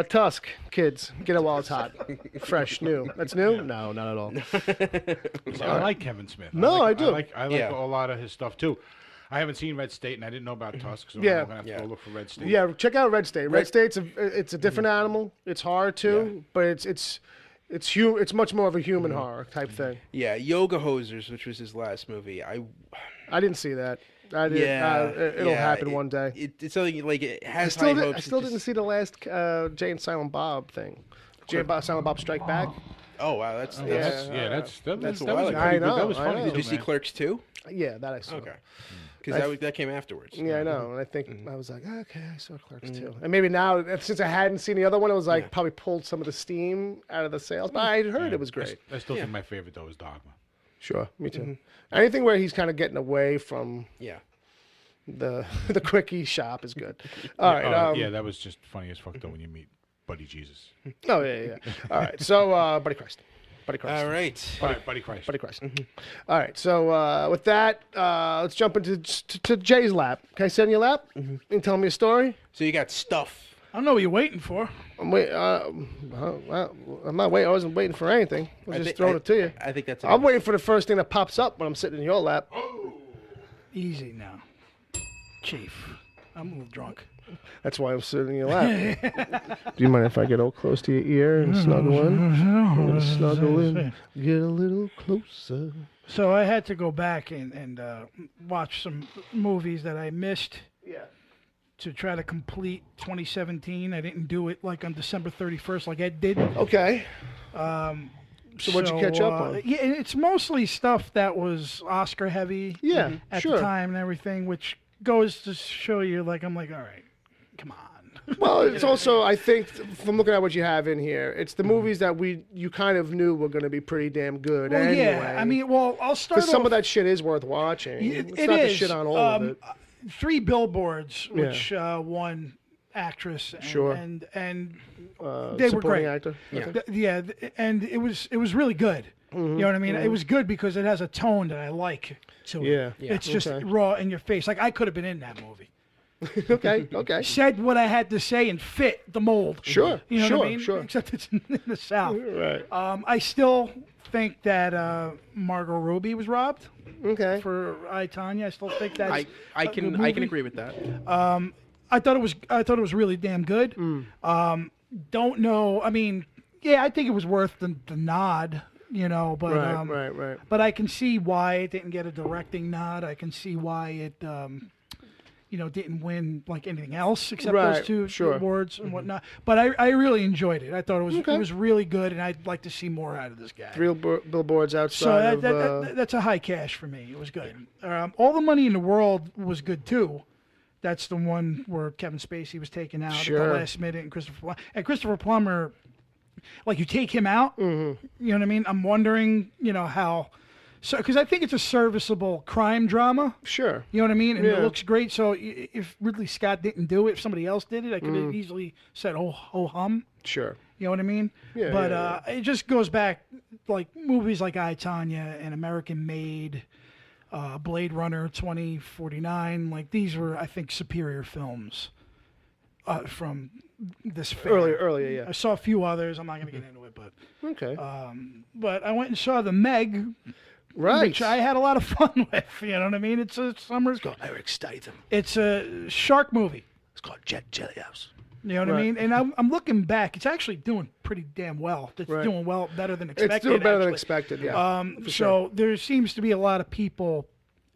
Speaker 6: Tusk, kids, get it while it's hot, fresh, new. That's new? No, not at all.
Speaker 8: I like Kevin Smith.
Speaker 6: No, I do.
Speaker 8: I like a lot of his stuff too. I haven't seen Red State, and I didn't know about Tusk, so I'm gonna have to go look for Red State.
Speaker 6: Yeah, check out Red State. Red State's it's a different animal. It's horror too, but it's much more of a human horror type thing.
Speaker 7: Yeah, Yoga Hosers, which was his last movie. I
Speaker 6: didn't see that. I did. It'll happen one day.
Speaker 7: It's something like it has high hopes.
Speaker 6: I still didn't see the last Jay and Silent Bob thing. Jay and Silent Bob Strike Back.
Speaker 7: Oh wow, that's
Speaker 8: a while ago.
Speaker 6: I know.
Speaker 8: That was funny.
Speaker 7: Did you see Clerks 2?
Speaker 6: Yeah, that I saw.
Speaker 7: Okay. Because that came afterwards.
Speaker 6: Yeah, I know. And I think I was like, okay, I saw Clerks too. And maybe now, since I hadn't seen the other one, it was like probably pulled some of the steam out of the sales. But I heard it was great.
Speaker 8: I still think my favorite though is Dogma.
Speaker 6: Sure, me too. Anything where he's kind of getting away from the quickie shop is good. All right.
Speaker 8: That was just funny as fuck though when you meet Buddy Jesus.
Speaker 6: Oh yeah. All right. So Buddy Christ.
Speaker 7: All right.
Speaker 8: Buddy Christ.
Speaker 6: All right. So with that, let's jump into to Jay's lap. Can I sit in your lap? You can tell me a story.
Speaker 7: So you got stuff.
Speaker 9: I don't know what you're waiting for.
Speaker 6: I'm not waiting. I wasn't waiting for anything. I was just throwing it to you.
Speaker 7: I think that's.
Speaker 6: I'm waiting for the first thing that pops up when I'm sitting in your lap.
Speaker 9: Easy now, Chief. I'm a little drunk.
Speaker 6: That's why I'm sitting in your lap. Do you mind if I get all close to your ear and snuggle in? I'm going to snuggle in, get a little closer.
Speaker 9: So I had to go back and watch some movies that I missed.
Speaker 6: Yeah.
Speaker 9: To try to complete 2017. I didn't do it like on December 31st like Ed did.
Speaker 6: Okay. So what'd you catch up on?
Speaker 9: Yeah, it's mostly stuff that was Oscar heavy.
Speaker 6: Yeah,
Speaker 9: at the time and everything, which goes to show you, like, I'm like, all right, come on.
Speaker 6: Well, it's also, I think, from looking at what you have in here, it's the movies that you kind of knew were going to be pretty damn good anyway.
Speaker 9: Yeah, I mean, well, I'll start off.
Speaker 6: Because some of that shit is worth watching. It's not to shit on all of it.
Speaker 9: 3 Billboards, which won actress, and they were great.
Speaker 6: Actor?
Speaker 9: And it was really good. You know what I mean? It was good because it has a tone that I like to it. It's just raw in your face. Like I could have been in that movie.
Speaker 6: Okay.
Speaker 9: Said what I had to say and fit the mold.
Speaker 6: Sure.
Speaker 9: You know what I mean?
Speaker 6: Sure.
Speaker 9: Except it's in the South.
Speaker 6: Right.
Speaker 9: I still think that Margot Robbie was robbed.
Speaker 6: Okay.
Speaker 9: For I, Tonya. I still think that's
Speaker 7: I can agree with that.
Speaker 9: I thought it was really damn good. Don't know. I mean, I think it was worth the nod. You know, but
Speaker 6: right.
Speaker 9: But I can see why it didn't get a directing nod. I can see why it didn't win like anything else except those 2 awards and whatnot. But I really enjoyed it. I thought it was really good, and I'd like to see more out of this guy.
Speaker 6: 3 billboards outside.
Speaker 9: So that's a high cash for me. It was good. All the Money in the World was good too. That's the one where Kevin Spacey was taken out at the last minute, and Christopher Plummer. Like you take him out, you know what I mean? I'm wondering, how. So, because I think it's a serviceable crime drama.
Speaker 6: Sure.
Speaker 9: You know what I mean? And it looks great. So if Ridley Scott didn't do it, if somebody else did it, I could have easily said, oh hum.
Speaker 6: Sure.
Speaker 9: You know what I mean?
Speaker 6: Yeah.
Speaker 9: But it just goes back, like movies like I, Tonya and American Made, Blade Runner 2049. Like these were, I think, superior films from this fair.
Speaker 6: Earlier, yeah.
Speaker 9: I saw a few others. I'm not going to get into it, but
Speaker 6: okay.
Speaker 9: But I went and saw The Meg,
Speaker 6: right?
Speaker 9: Which I had a lot of fun with. You know what I mean? It's a summer.
Speaker 10: It's got Eric Statham.
Speaker 9: It's a shark movie.
Speaker 10: It's got Jet Jellyhouse.
Speaker 9: You know what I mean? And I'm looking back. It's actually doing pretty damn well. It's
Speaker 6: Right.
Speaker 9: doing well, better than expected.
Speaker 6: It's doing better than
Speaker 9: actually.
Speaker 6: expected, yeah. For
Speaker 9: So
Speaker 6: sure.
Speaker 9: there seems to be a lot of people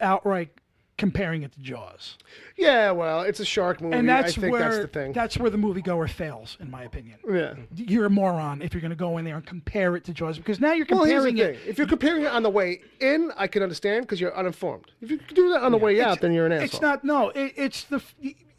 Speaker 9: outright comparing it to Jaws.
Speaker 6: Yeah, well, it's a shark movie.
Speaker 9: And that's
Speaker 6: I think
Speaker 9: where
Speaker 6: that's the thing.
Speaker 9: that's where the moviegoer fails, in my opinion.
Speaker 6: Yeah.
Speaker 9: You're a moron if you're going to go in there and compare it to Jaws, because now you're
Speaker 6: Well, here's
Speaker 9: comparing
Speaker 6: the thing. If you're comparing it on the way in, I can understand because you're uninformed. If you do that on the way out, then you're an asshole.
Speaker 9: It's not. No, it's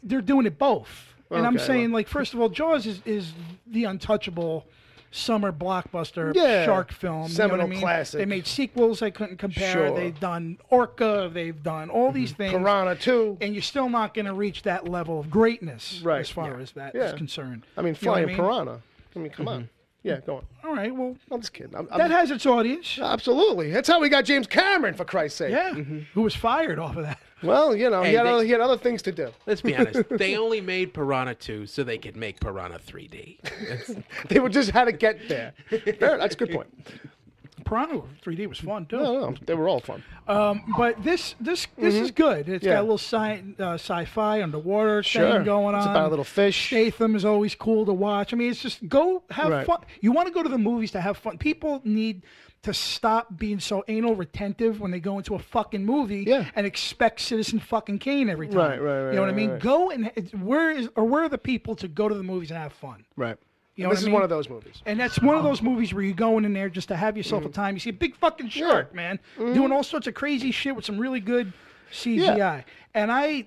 Speaker 9: they're doing it both. And I'm
Speaker 6: Okay,
Speaker 9: saying,
Speaker 6: well.
Speaker 9: like, first of all, Jaws is the untouchable summer blockbuster
Speaker 6: Yeah.
Speaker 9: shark film.
Speaker 6: Seminal
Speaker 9: you know what I mean?
Speaker 6: classic.
Speaker 9: They made sequels I couldn't compare.
Speaker 6: Sure.
Speaker 9: They've done Orca. They've done all these things.
Speaker 6: Piranha 2.
Speaker 9: And you're still not going to reach that level of greatness
Speaker 6: Right.
Speaker 9: as far as that
Speaker 6: Yeah.
Speaker 9: is concerned.
Speaker 6: I mean,
Speaker 9: You know what
Speaker 6: Flying Piranha. I mean, come on. Yeah, go on.
Speaker 9: All right, well,
Speaker 6: I'm just kidding.
Speaker 9: that has its audience.
Speaker 6: Absolutely. That's how we got James Cameron, for Christ's sake.
Speaker 9: Yeah, who was fired off of that.
Speaker 6: Well, you know,
Speaker 7: Hey,
Speaker 6: he had other things to do.
Speaker 7: Let's be honest. They only made Piranha 2 so they could make Piranha 3D.
Speaker 6: They were just how to get there. Fair, that's a good point.
Speaker 9: Piranha 3D was fun too.
Speaker 6: No, they were all fun.
Speaker 9: But this is good. It's
Speaker 6: Yeah.
Speaker 9: got a little sci-fi underwater
Speaker 6: Sure.
Speaker 9: thing going on.
Speaker 6: It's about a little fish.
Speaker 9: Statham is always cool to watch. I mean, it's just go have
Speaker 6: Right.
Speaker 9: fun. You want to go to the movies to have fun. People need to stop being so anal retentive when they go into a fucking movie and expect Citizen fucking Kane every time.
Speaker 6: Right,
Speaker 9: You know what I mean?
Speaker 6: right.
Speaker 9: Go and where are the people to go to the movies and have fun?
Speaker 6: Right.
Speaker 9: You know
Speaker 6: This
Speaker 9: what
Speaker 6: is
Speaker 9: I mean?
Speaker 6: one of those movies.
Speaker 9: And that's one of those movies where you're going in there just to have yourself a time. You see a big fucking shark, man, doing all sorts of crazy shit with some really good CGI.
Speaker 6: Yeah.
Speaker 9: And I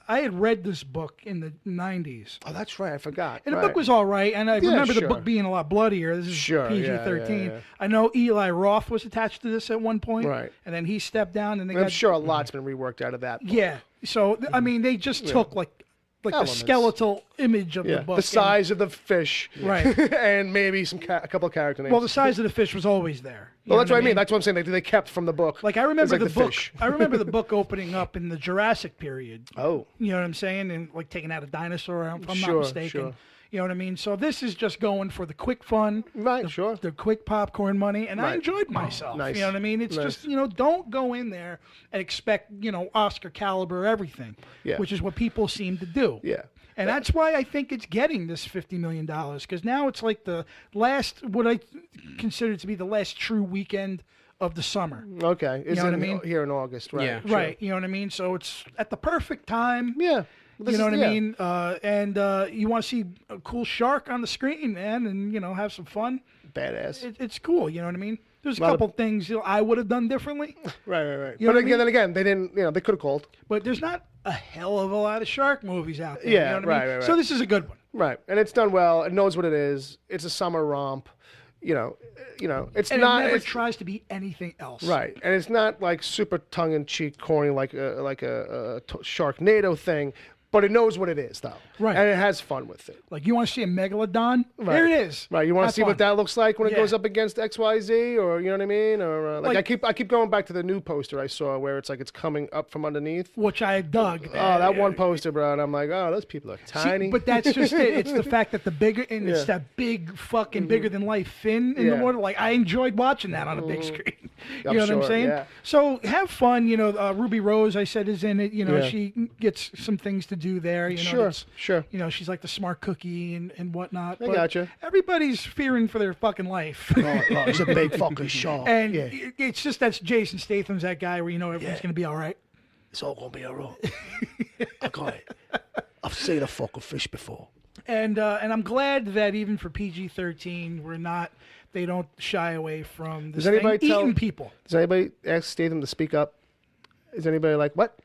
Speaker 9: had read this book in the 90s.
Speaker 6: Oh, that's right. I forgot.
Speaker 9: And the
Speaker 6: Right.
Speaker 9: book was all right, and I
Speaker 6: Yeah,
Speaker 9: remember the
Speaker 6: sure.
Speaker 9: book being a lot bloodier. This is
Speaker 6: Sure, yeah,
Speaker 9: PG-13.
Speaker 6: yeah, yeah.
Speaker 9: I know Eli Roth was attached to this at one point,
Speaker 6: Right.
Speaker 9: and then he stepped down, and they
Speaker 6: I'm
Speaker 9: got
Speaker 6: sure a lot's been reworked out of that book.
Speaker 9: yeah. So I mean, they just took like the
Speaker 6: Elements.
Speaker 9: skeletal image of
Speaker 6: Yeah,
Speaker 9: the book,
Speaker 6: the size of the fish,
Speaker 9: Right.
Speaker 6: and maybe a couple of character names.
Speaker 9: Well, the size of the fish was always there. You
Speaker 6: Well,
Speaker 9: know
Speaker 6: that's what I mean. That's what I'm saying. They kept from the book.
Speaker 9: Like I remember
Speaker 6: It's like
Speaker 9: the book.
Speaker 6: fish.
Speaker 9: I remember the book opening up in the Jurassic period.
Speaker 6: Oh,
Speaker 9: You know what I'm saying? And like taking out a dinosaur, if I'm
Speaker 6: Sure,
Speaker 9: not mistaken.
Speaker 6: sure.
Speaker 9: You know what I mean? So this is just going for the quick fun,
Speaker 6: right, sure.
Speaker 9: the quick popcorn money, and I
Speaker 6: Right.
Speaker 9: enjoyed myself.
Speaker 6: Nice.
Speaker 9: You know what I mean? It's
Speaker 6: Nice.
Speaker 9: just, don't go in there and expect, Oscar caliber everything,
Speaker 6: Yeah.
Speaker 9: which is what people seem to do.
Speaker 6: Yeah.
Speaker 9: And that's why I think it's getting this $50 million, because now it's like the last, what I consider to be the last true weekend of the summer.
Speaker 6: Okay. It's
Speaker 9: know what
Speaker 6: in,
Speaker 9: I mean?
Speaker 6: Here in August, right?
Speaker 7: Yeah.
Speaker 6: sure.
Speaker 9: Right. You know what I mean? So it's at the perfect time.
Speaker 6: Yeah.
Speaker 9: You know what I mean? And you want to see a cool shark on the screen, man, and, have some fun.
Speaker 6: Badass.
Speaker 9: It's cool. You know what I mean? There's a
Speaker 6: Lot of-
Speaker 9: couple things I would have done differently,
Speaker 6: Right.
Speaker 9: You know
Speaker 6: But
Speaker 9: what I
Speaker 6: again,
Speaker 9: mean?
Speaker 6: then again, they didn't. They could have called.
Speaker 9: but there's not a hell of a lot of shark movies out there.
Speaker 6: Yeah,
Speaker 9: you know what I mean?
Speaker 6: right.
Speaker 9: So this is a good one.
Speaker 6: Right, and it's done well. It knows what it is. It's a summer romp. It's
Speaker 9: And
Speaker 6: not.
Speaker 9: it never
Speaker 6: it's,
Speaker 9: tries to be anything else.
Speaker 6: right, and it's not like super tongue in cheek, corny like a Sharknado thing. But it knows what it is, though.
Speaker 9: Right.
Speaker 6: And it has fun with it.
Speaker 9: Like, you want to see a megalodon?
Speaker 6: Right.
Speaker 9: There it is.
Speaker 6: Right. You want to
Speaker 9: Have
Speaker 6: see
Speaker 9: fun.
Speaker 6: what that looks like when it
Speaker 9: Yeah.
Speaker 6: goes up against XYZ, or you know what I mean? Or
Speaker 9: Like-
Speaker 6: I keep going back to the new poster I saw where it's like it's coming up from underneath.
Speaker 9: Which I dug.
Speaker 6: Oh, that one poster, bro. And I'm like, oh, those people are
Speaker 9: See,
Speaker 6: tiny.
Speaker 9: but that's just it. It's the fact that the bigger, and it's
Speaker 6: Yeah.
Speaker 9: that big fucking bigger than life fin in the
Speaker 6: Yeah.
Speaker 9: water. Like, I enjoyed watching that on a big screen. You
Speaker 6: I'm
Speaker 9: know what I'm
Speaker 6: sure,
Speaker 9: saying?
Speaker 6: yeah.
Speaker 9: So have fun. Ruby Rose, I said, is in it.
Speaker 6: Yeah.
Speaker 9: She gets some things to do there.
Speaker 6: Sure,
Speaker 9: that's-
Speaker 6: sure.
Speaker 9: She's like the smart cookie and whatnot.
Speaker 6: I
Speaker 9: but
Speaker 6: gotcha.
Speaker 9: Everybody's fearing for their fucking life.
Speaker 6: Oh, it's a big fucking shark.
Speaker 9: And
Speaker 6: yeah.
Speaker 9: it's just that's Jason Statham's that guy where everything's gonna be all right.
Speaker 10: It's all gonna be alright. I got it. I've seen a fucking fish before.
Speaker 9: And I'm glad that even for PG-13, they don't shy away from this
Speaker 6: Does anybody
Speaker 9: thing
Speaker 6: tell
Speaker 9: eating people.
Speaker 6: Does anybody ask Statham to speak up? Is anybody like what?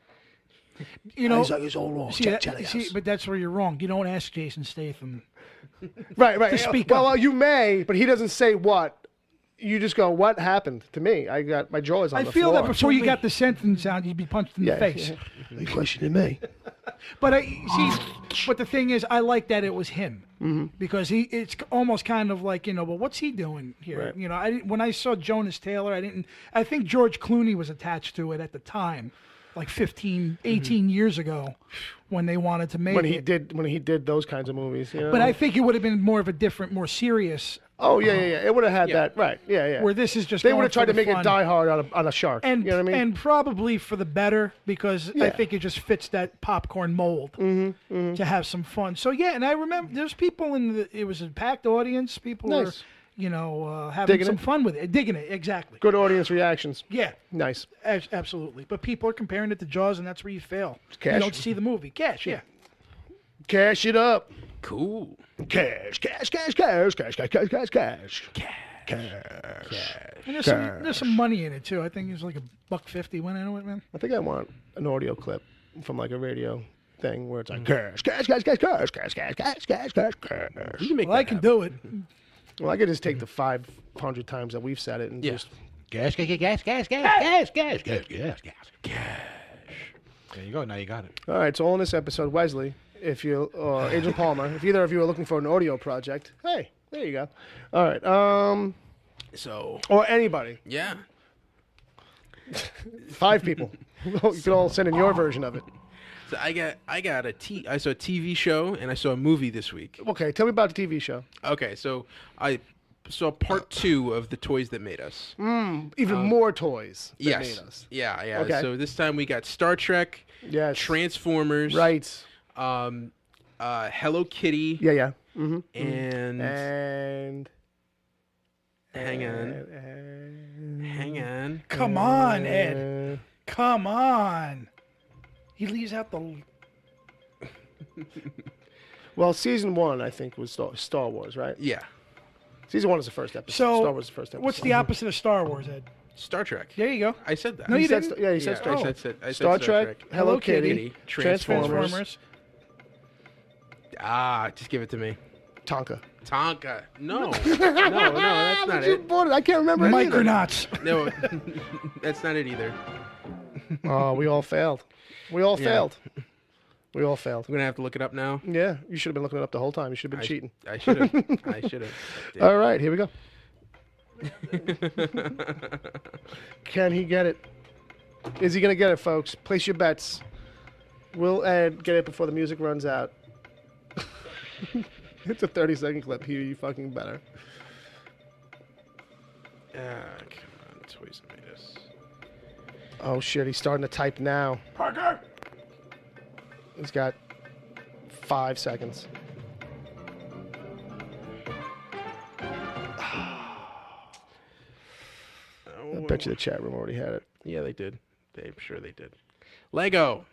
Speaker 10: He's like, it's all wrong.
Speaker 9: But that's where you're wrong. You don't ask Jason Statham.
Speaker 6: Right.
Speaker 9: To speak
Speaker 6: well,
Speaker 9: up.
Speaker 6: well, you may, but he doesn't say what. You just go, what happened to me? I got my jaw is on
Speaker 9: I
Speaker 6: the
Speaker 9: feel
Speaker 6: floor.
Speaker 9: that before you got the sentence out, you'd be punched in the face.
Speaker 10: Are you questioning me?
Speaker 9: But but the thing is, I like that it was him because it's almost kind of like well, what's he doing here?
Speaker 6: Right.
Speaker 9: When I saw Jonas Taylor, I think George Clooney was attached to it at the time, like 15, 18 years ago, when they wanted to make
Speaker 6: when
Speaker 9: it.
Speaker 6: he did those kinds of movies.
Speaker 9: But I think it would have been more of a different, more serious
Speaker 6: Oh yeah. It would have had that right. Yeah.
Speaker 9: Where this is just
Speaker 6: they
Speaker 9: going
Speaker 6: would have tried
Speaker 9: for
Speaker 6: to make
Speaker 9: the
Speaker 6: it
Speaker 9: fun.
Speaker 6: Die Hard on a shark.
Speaker 9: And
Speaker 6: you know what I mean?
Speaker 9: and probably for the better because I think it just fits that popcorn mold to have some fun. So yeah, and I remember there's people it was a packed audience. People were having
Speaker 6: Digging
Speaker 9: some
Speaker 6: it.
Speaker 9: fun with it, digging it exactly.
Speaker 6: Good audience reactions.
Speaker 9: Yeah,
Speaker 6: nice.
Speaker 9: Absolutely. But people are comparing it to Jaws, and that's where you fail.
Speaker 6: Cash.
Speaker 9: You don't see the movie. Cash, yeah.
Speaker 6: Cash it up.
Speaker 7: Cool.
Speaker 6: Cash.
Speaker 9: And there's some money in it too. I think it was like $1.50 went into it, man.
Speaker 6: I think I want an audio clip from like a radio thing where it's like cash.
Speaker 7: You can make
Speaker 9: Well, I can do it.
Speaker 6: Well, I could just take the 500 times that we've said it and just
Speaker 8: Gas. There you go. Now you got it.
Speaker 6: All right, so on this episode, Wesley, if you Agent Palmer, if either of you are looking for an audio project, hey, there you go. All right,
Speaker 7: So
Speaker 6: or anybody,
Speaker 7: yeah,
Speaker 6: 5 people, you can all send in your version of it.
Speaker 7: So I saw a TV show and I saw a movie this week.
Speaker 6: Okay, tell me about the TV show.
Speaker 7: Okay, so I saw part 2 of The Toys That Made Us.
Speaker 6: Even more toys that
Speaker 7: Yes.
Speaker 6: made us.
Speaker 7: Yeah.
Speaker 6: Okay.
Speaker 7: So this time we got Star Trek,
Speaker 6: Yes.
Speaker 7: Transformers,
Speaker 6: Right.
Speaker 7: Hello Kitty,
Speaker 6: Yeah. Mm-hmm.
Speaker 7: and
Speaker 6: And
Speaker 7: hang on.
Speaker 9: Come on, Ed. Come on. He leaves out the.
Speaker 6: Well, season 1 I think was Star Wars, right?
Speaker 7: Yeah.
Speaker 6: Season 1 is the first episode.
Speaker 9: So,
Speaker 6: Star Wars is the first episode.
Speaker 9: what's the opposite of Star Wars, Ed?
Speaker 7: Star Trek.
Speaker 9: There you go.
Speaker 7: I said that.
Speaker 9: No, you
Speaker 6: said
Speaker 9: didn't.
Speaker 6: Yeah, he said Star
Speaker 7: I
Speaker 6: Trek.
Speaker 7: said
Speaker 6: Star Trek, Hello Kitty,
Speaker 7: Transformers. Just give it to me.
Speaker 6: Tonka.
Speaker 7: Tonka. No, that's not it.
Speaker 6: I can't remember.
Speaker 9: Micronauts.
Speaker 7: No, that's not it either.
Speaker 6: Oh, we all failed. We all failed.
Speaker 7: I'm gonna have to look it up now.
Speaker 6: Yeah, you should have been looking it up the whole time. You should have been cheating.
Speaker 7: I should have.
Speaker 6: All right, here we go. Can he get it? Is he gonna get it, folks? Place your bets. Will Ed get it before the music runs out? It's a 30-second clip. Here, you fucking better.
Speaker 7: Come on, Toys That Made Us.
Speaker 6: Oh shit, he's starting to type now.
Speaker 3: Parker!
Speaker 6: He's got 5 seconds. I bet you the chat room already had it.
Speaker 7: Yeah, they did. I'm sure they did. Lego.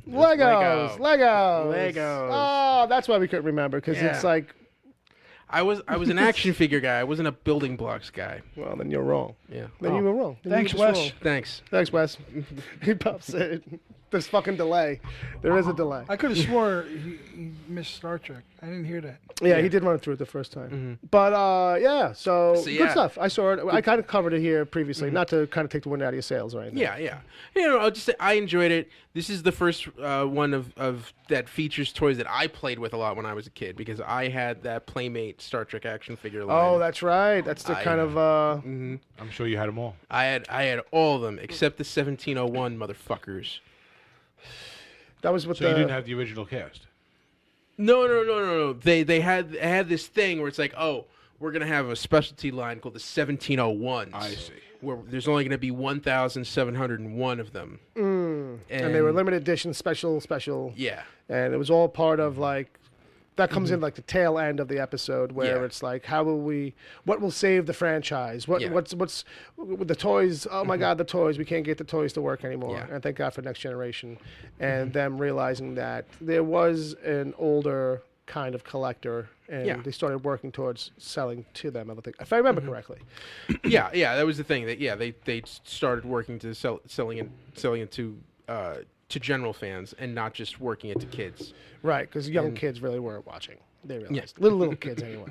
Speaker 6: Legos.
Speaker 7: Legos.
Speaker 6: Oh, that's why we couldn't remember, because it's like...
Speaker 7: I was an action figure guy. I wasn't a building blocks guy.
Speaker 6: Well, then you're wrong.
Speaker 7: Yeah.
Speaker 6: Then you were wrong. Then
Speaker 9: Thanks,
Speaker 6: you were just
Speaker 9: Wes.
Speaker 6: wrong.
Speaker 7: Thanks.
Speaker 6: Thanks, Wes. He pops it. There's fucking delay. There is a delay.
Speaker 9: I could have swore he missed Star Trek. I didn't hear that.
Speaker 6: Yeah, he did run through it the first time. But, so
Speaker 7: yeah.
Speaker 6: good stuff. I saw it. I kind of covered it here previously, not to kind of take the wind out of your sails or anything.
Speaker 7: Yeah. I'll just say I enjoyed it. This is the first one of that features toys that I played with a lot when I was a kid, because I had that Playmate Star Trek action figure line.
Speaker 6: Oh, that's right. That's the kind of...
Speaker 8: I'm sure you had them all.
Speaker 7: I had all of them except the 1701 motherfuckers.
Speaker 6: That was what
Speaker 8: So you didn't have the original cast?
Speaker 7: No. They had this thing where it's like, oh, we're gonna have a specialty line called the 1701s.
Speaker 8: I see.
Speaker 7: Where there's only gonna be 1,701 of them.
Speaker 6: And they were limited edition, special.
Speaker 7: Yeah.
Speaker 6: And it was all part of like... That comes in like the tail end of the episode where it's like, what will save the franchise? What's with the toys? Oh my God, the toys! We can't get the toys to work anymore.
Speaker 7: Yeah.
Speaker 6: And thank God for Next Generation, and them realizing that there was an older kind of collector, and they started working towards selling to them. I think, if I remember correctly.
Speaker 7: Yeah, that was the thing. That they started working to selling it to general fans and not just working it to kids.
Speaker 6: Right, because young kids really weren't watching. They realized. Little kids anyway.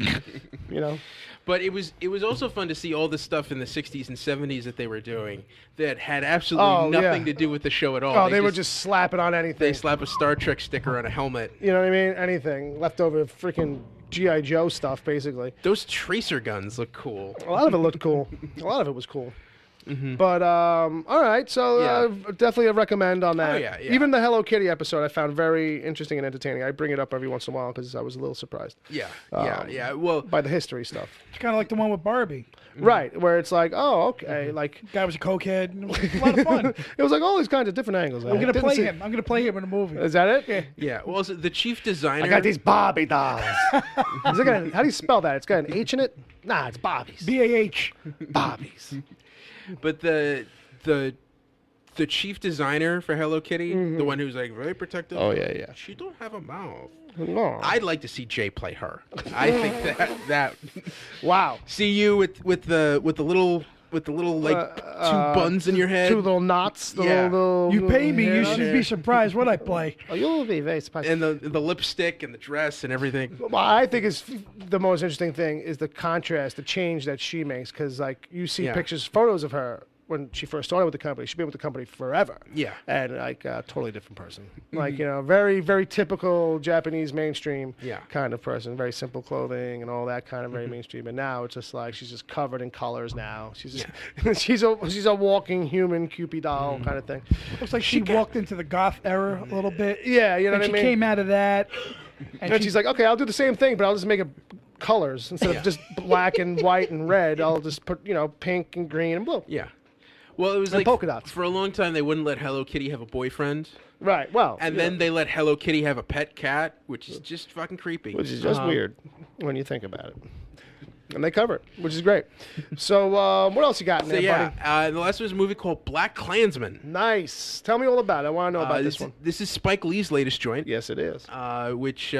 Speaker 6: You know?
Speaker 7: But it was also fun to see all the stuff in the 60s and 70s that they were doing that had absolutely nothing to do with the show at all.
Speaker 6: Oh, they would just slap it on anything.
Speaker 7: They slap a Star Trek sticker on a helmet.
Speaker 6: You know what I mean? Anything. Leftover freaking G.I. Joe stuff, basically.
Speaker 7: Those tracer guns look cool.
Speaker 6: A lot of it looked cool. A lot of it was cool. But all right, so definitely a recommend on that.
Speaker 7: Oh, yeah.
Speaker 6: Even the Hello Kitty episode I found very interesting and entertaining. I bring it up every once in a while because I was a little surprised.
Speaker 7: Yeah. Well,
Speaker 6: by the history stuff.
Speaker 9: It's kind of like the one with Barbie.
Speaker 6: Right, where it's like, oh, okay, like
Speaker 9: guy was a cokehead. And it was a lot of fun.
Speaker 6: It was like all these kinds of different angles.
Speaker 9: I'm gonna play him. I'm gonna play him in a movie.
Speaker 6: Is that it?
Speaker 9: Yeah.
Speaker 7: Yeah. Well, so the chief designer.
Speaker 6: I got these Barbie dolls. How do you spell that? It's got an H in it? Nah, it's Barbies.
Speaker 9: BAH.
Speaker 6: Barbies.
Speaker 7: But the chief designer for Hello Kitty, the one who's like very protective.
Speaker 6: Oh yeah.
Speaker 7: She don't have a mouth.
Speaker 6: No.
Speaker 7: I'd like to see Jay play her. I think that.
Speaker 6: Wow.
Speaker 7: See you with the little like two buns in your head.
Speaker 6: Two little knots.
Speaker 9: You pay me, you should be surprised what I play.
Speaker 6: Oh, you'll be very surprised.
Speaker 7: And the lipstick and the dress and everything.
Speaker 6: Well, I think is the most interesting thing is the contrast, the change that she makes. Because like you see photos of her when she first started with the company. She'd been with the company forever.
Speaker 7: Yeah.
Speaker 6: And like a totally different person. Like, very, very typical Japanese mainstream kind of person. Very simple clothing and all that kind of very mainstream. And now it's just like she's just covered in colors now. She's just, she's a walking human Cupid doll kind of thing.
Speaker 9: Looks like she walked into the goth era a little bit.
Speaker 6: Yeah, you know what I mean?
Speaker 9: She came out of that.
Speaker 6: And she's like, okay, I'll do the same thing, but I'll just make it colors. Instead of just black and white and red, I'll just put, pink and green and blue.
Speaker 7: Yeah. Well, it was
Speaker 6: and
Speaker 7: like
Speaker 6: polka dots.
Speaker 7: For a long time they wouldn't let Hello Kitty have a boyfriend.
Speaker 6: Right. Well.
Speaker 7: And then they let Hello Kitty have a pet cat, which is just fucking creepy.
Speaker 6: Which is just weird when you think about it. And they cover it, which is great. So what else you got in there, buddy?
Speaker 7: The last one was a movie called BlacKKlansman.
Speaker 6: Nice. Tell me all about it. I want to know about this one.
Speaker 7: This is Spike Lee's latest joint.
Speaker 6: Yes, it is.
Speaker 7: Which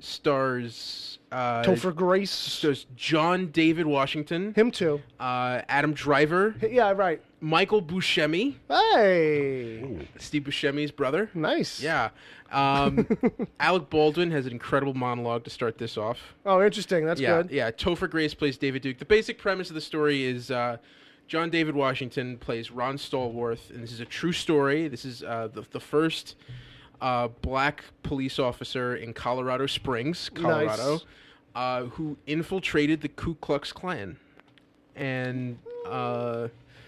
Speaker 7: stars...
Speaker 6: Topher Grace.
Speaker 7: Stars John David Washington.
Speaker 6: Him too.
Speaker 7: Adam Driver.
Speaker 6: Yeah, right.
Speaker 7: Michael Buscemi.
Speaker 6: Hey.
Speaker 7: Steve Buscemi's brother.
Speaker 6: Nice.
Speaker 7: Yeah. Alec Baldwin has an incredible monologue to start this off.
Speaker 6: Oh, interesting. That's good.
Speaker 7: Yeah. Topher Grace plays David Duke. The basic premise of the story is John David Washington plays Ron Stallworth, and this is a true story. This is the first black police officer in Colorado Springs, Colorado, who infiltrated the Ku Klux Klan. And...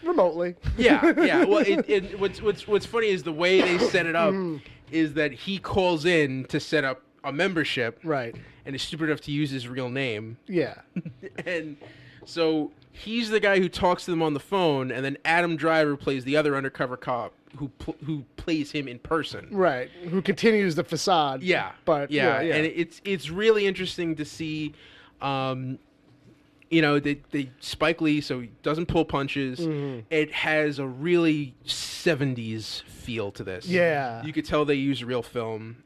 Speaker 6: remotely.
Speaker 7: Yeah. Well, what's funny is the way they set it up is that he calls in to set up a membership,
Speaker 6: right?
Speaker 7: And is stupid enough to use his real name.
Speaker 6: Yeah.
Speaker 7: And so he's the guy who talks to them on the phone, and then Adam Driver plays the other undercover cop who plays him in person.
Speaker 6: Right. Who continues the facade.
Speaker 7: Yeah.
Speaker 6: But
Speaker 7: yeah. And it's really interesting to see. They Spike Lee, so he doesn't pull punches. It has a really 70s feel to this.
Speaker 6: Yeah.
Speaker 7: You could tell they use real film,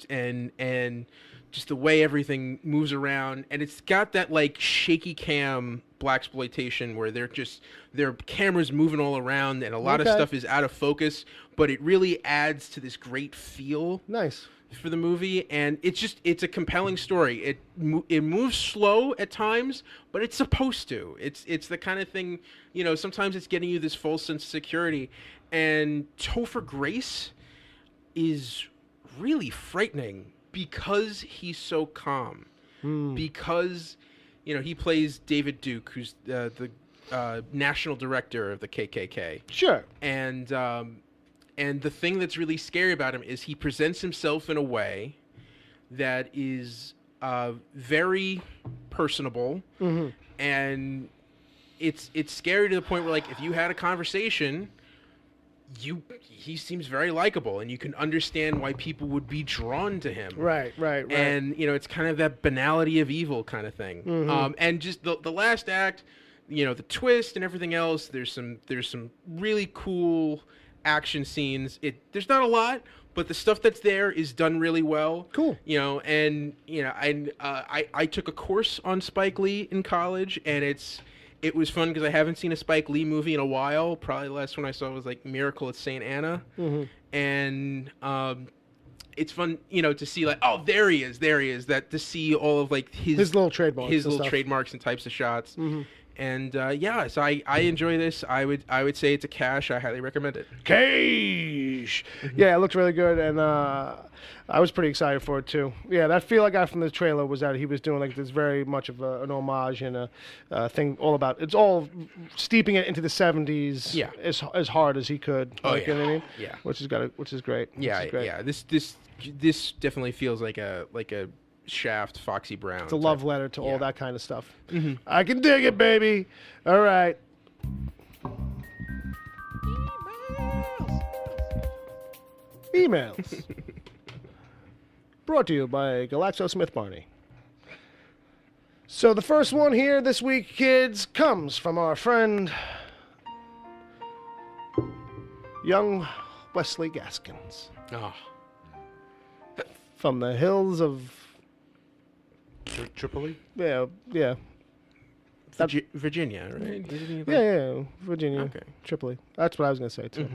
Speaker 7: and just the way everything moves around. And it's got that, like, shaky cam blaxploitation where their camera's moving all around and a lot of stuff is out of focus, but it really adds to this great feel.
Speaker 6: Nice.
Speaker 7: For the movie, and it's a compelling story. It moves slow at times, but it's supposed to. It's the kind of thing, sometimes it's getting you this false sense of security. And Topher Grace is really frightening because he's so calm. Because he plays David Duke, who's the national director of the KKK.
Speaker 6: Sure.
Speaker 7: And the thing that's really scary about him is he presents himself in a way that is very personable, and it's scary to the point where, like, if you had a conversation, he seems very likable, and you can understand why people would be drawn to him.
Speaker 6: Right.
Speaker 7: And it's kind of that banality of evil kind of thing. And just the last act, the twist and everything else. There's some really cool action scenes. There's not a lot, but the stuff that's there is done really well.
Speaker 6: Cool.
Speaker 7: I took a course on Spike Lee in college, and it was fun because I haven't seen a Spike Lee movie in a while. Probably the last one I saw was like Miracle at St. Anna. And it's fun, to see, like, oh, there he is. That to see all of, like, his
Speaker 6: little trademarks,
Speaker 7: trademarks and types of shots. And yeah, so I enjoy this. I would say it's a cash. I highly recommend it.
Speaker 6: Cash. Yeah, it looked really good, and I was pretty excited for it too. Yeah, that feel I got from the trailer was that he was doing like this very much of an homage and a thing all about. It's all steeping it into the '70s.
Speaker 7: Yeah.
Speaker 6: as hard as he could.
Speaker 7: Oh,
Speaker 6: You know what I mean?
Speaker 7: Yeah.
Speaker 6: Which is great.
Speaker 7: Yeah,
Speaker 6: Which is great.
Speaker 7: yeah. This definitely feels like a Shaft, Foxy Brown.
Speaker 6: It's a love letter to all
Speaker 7: Yeah.
Speaker 6: that kind of stuff.
Speaker 7: Mm-hmm.
Speaker 6: I can dig it, baby. All right. Emails. Brought to you by GlaxoSmithKline. So the first one here this week, kids, comes from our friend, young Wesley Gaskins.
Speaker 7: Oh.
Speaker 6: From the hills of
Speaker 8: Tripoli?
Speaker 6: Yeah.
Speaker 7: Virginia, right?
Speaker 6: Yeah, Virginia.
Speaker 7: Okay.
Speaker 6: Tripoli. That's what I was going to say, too.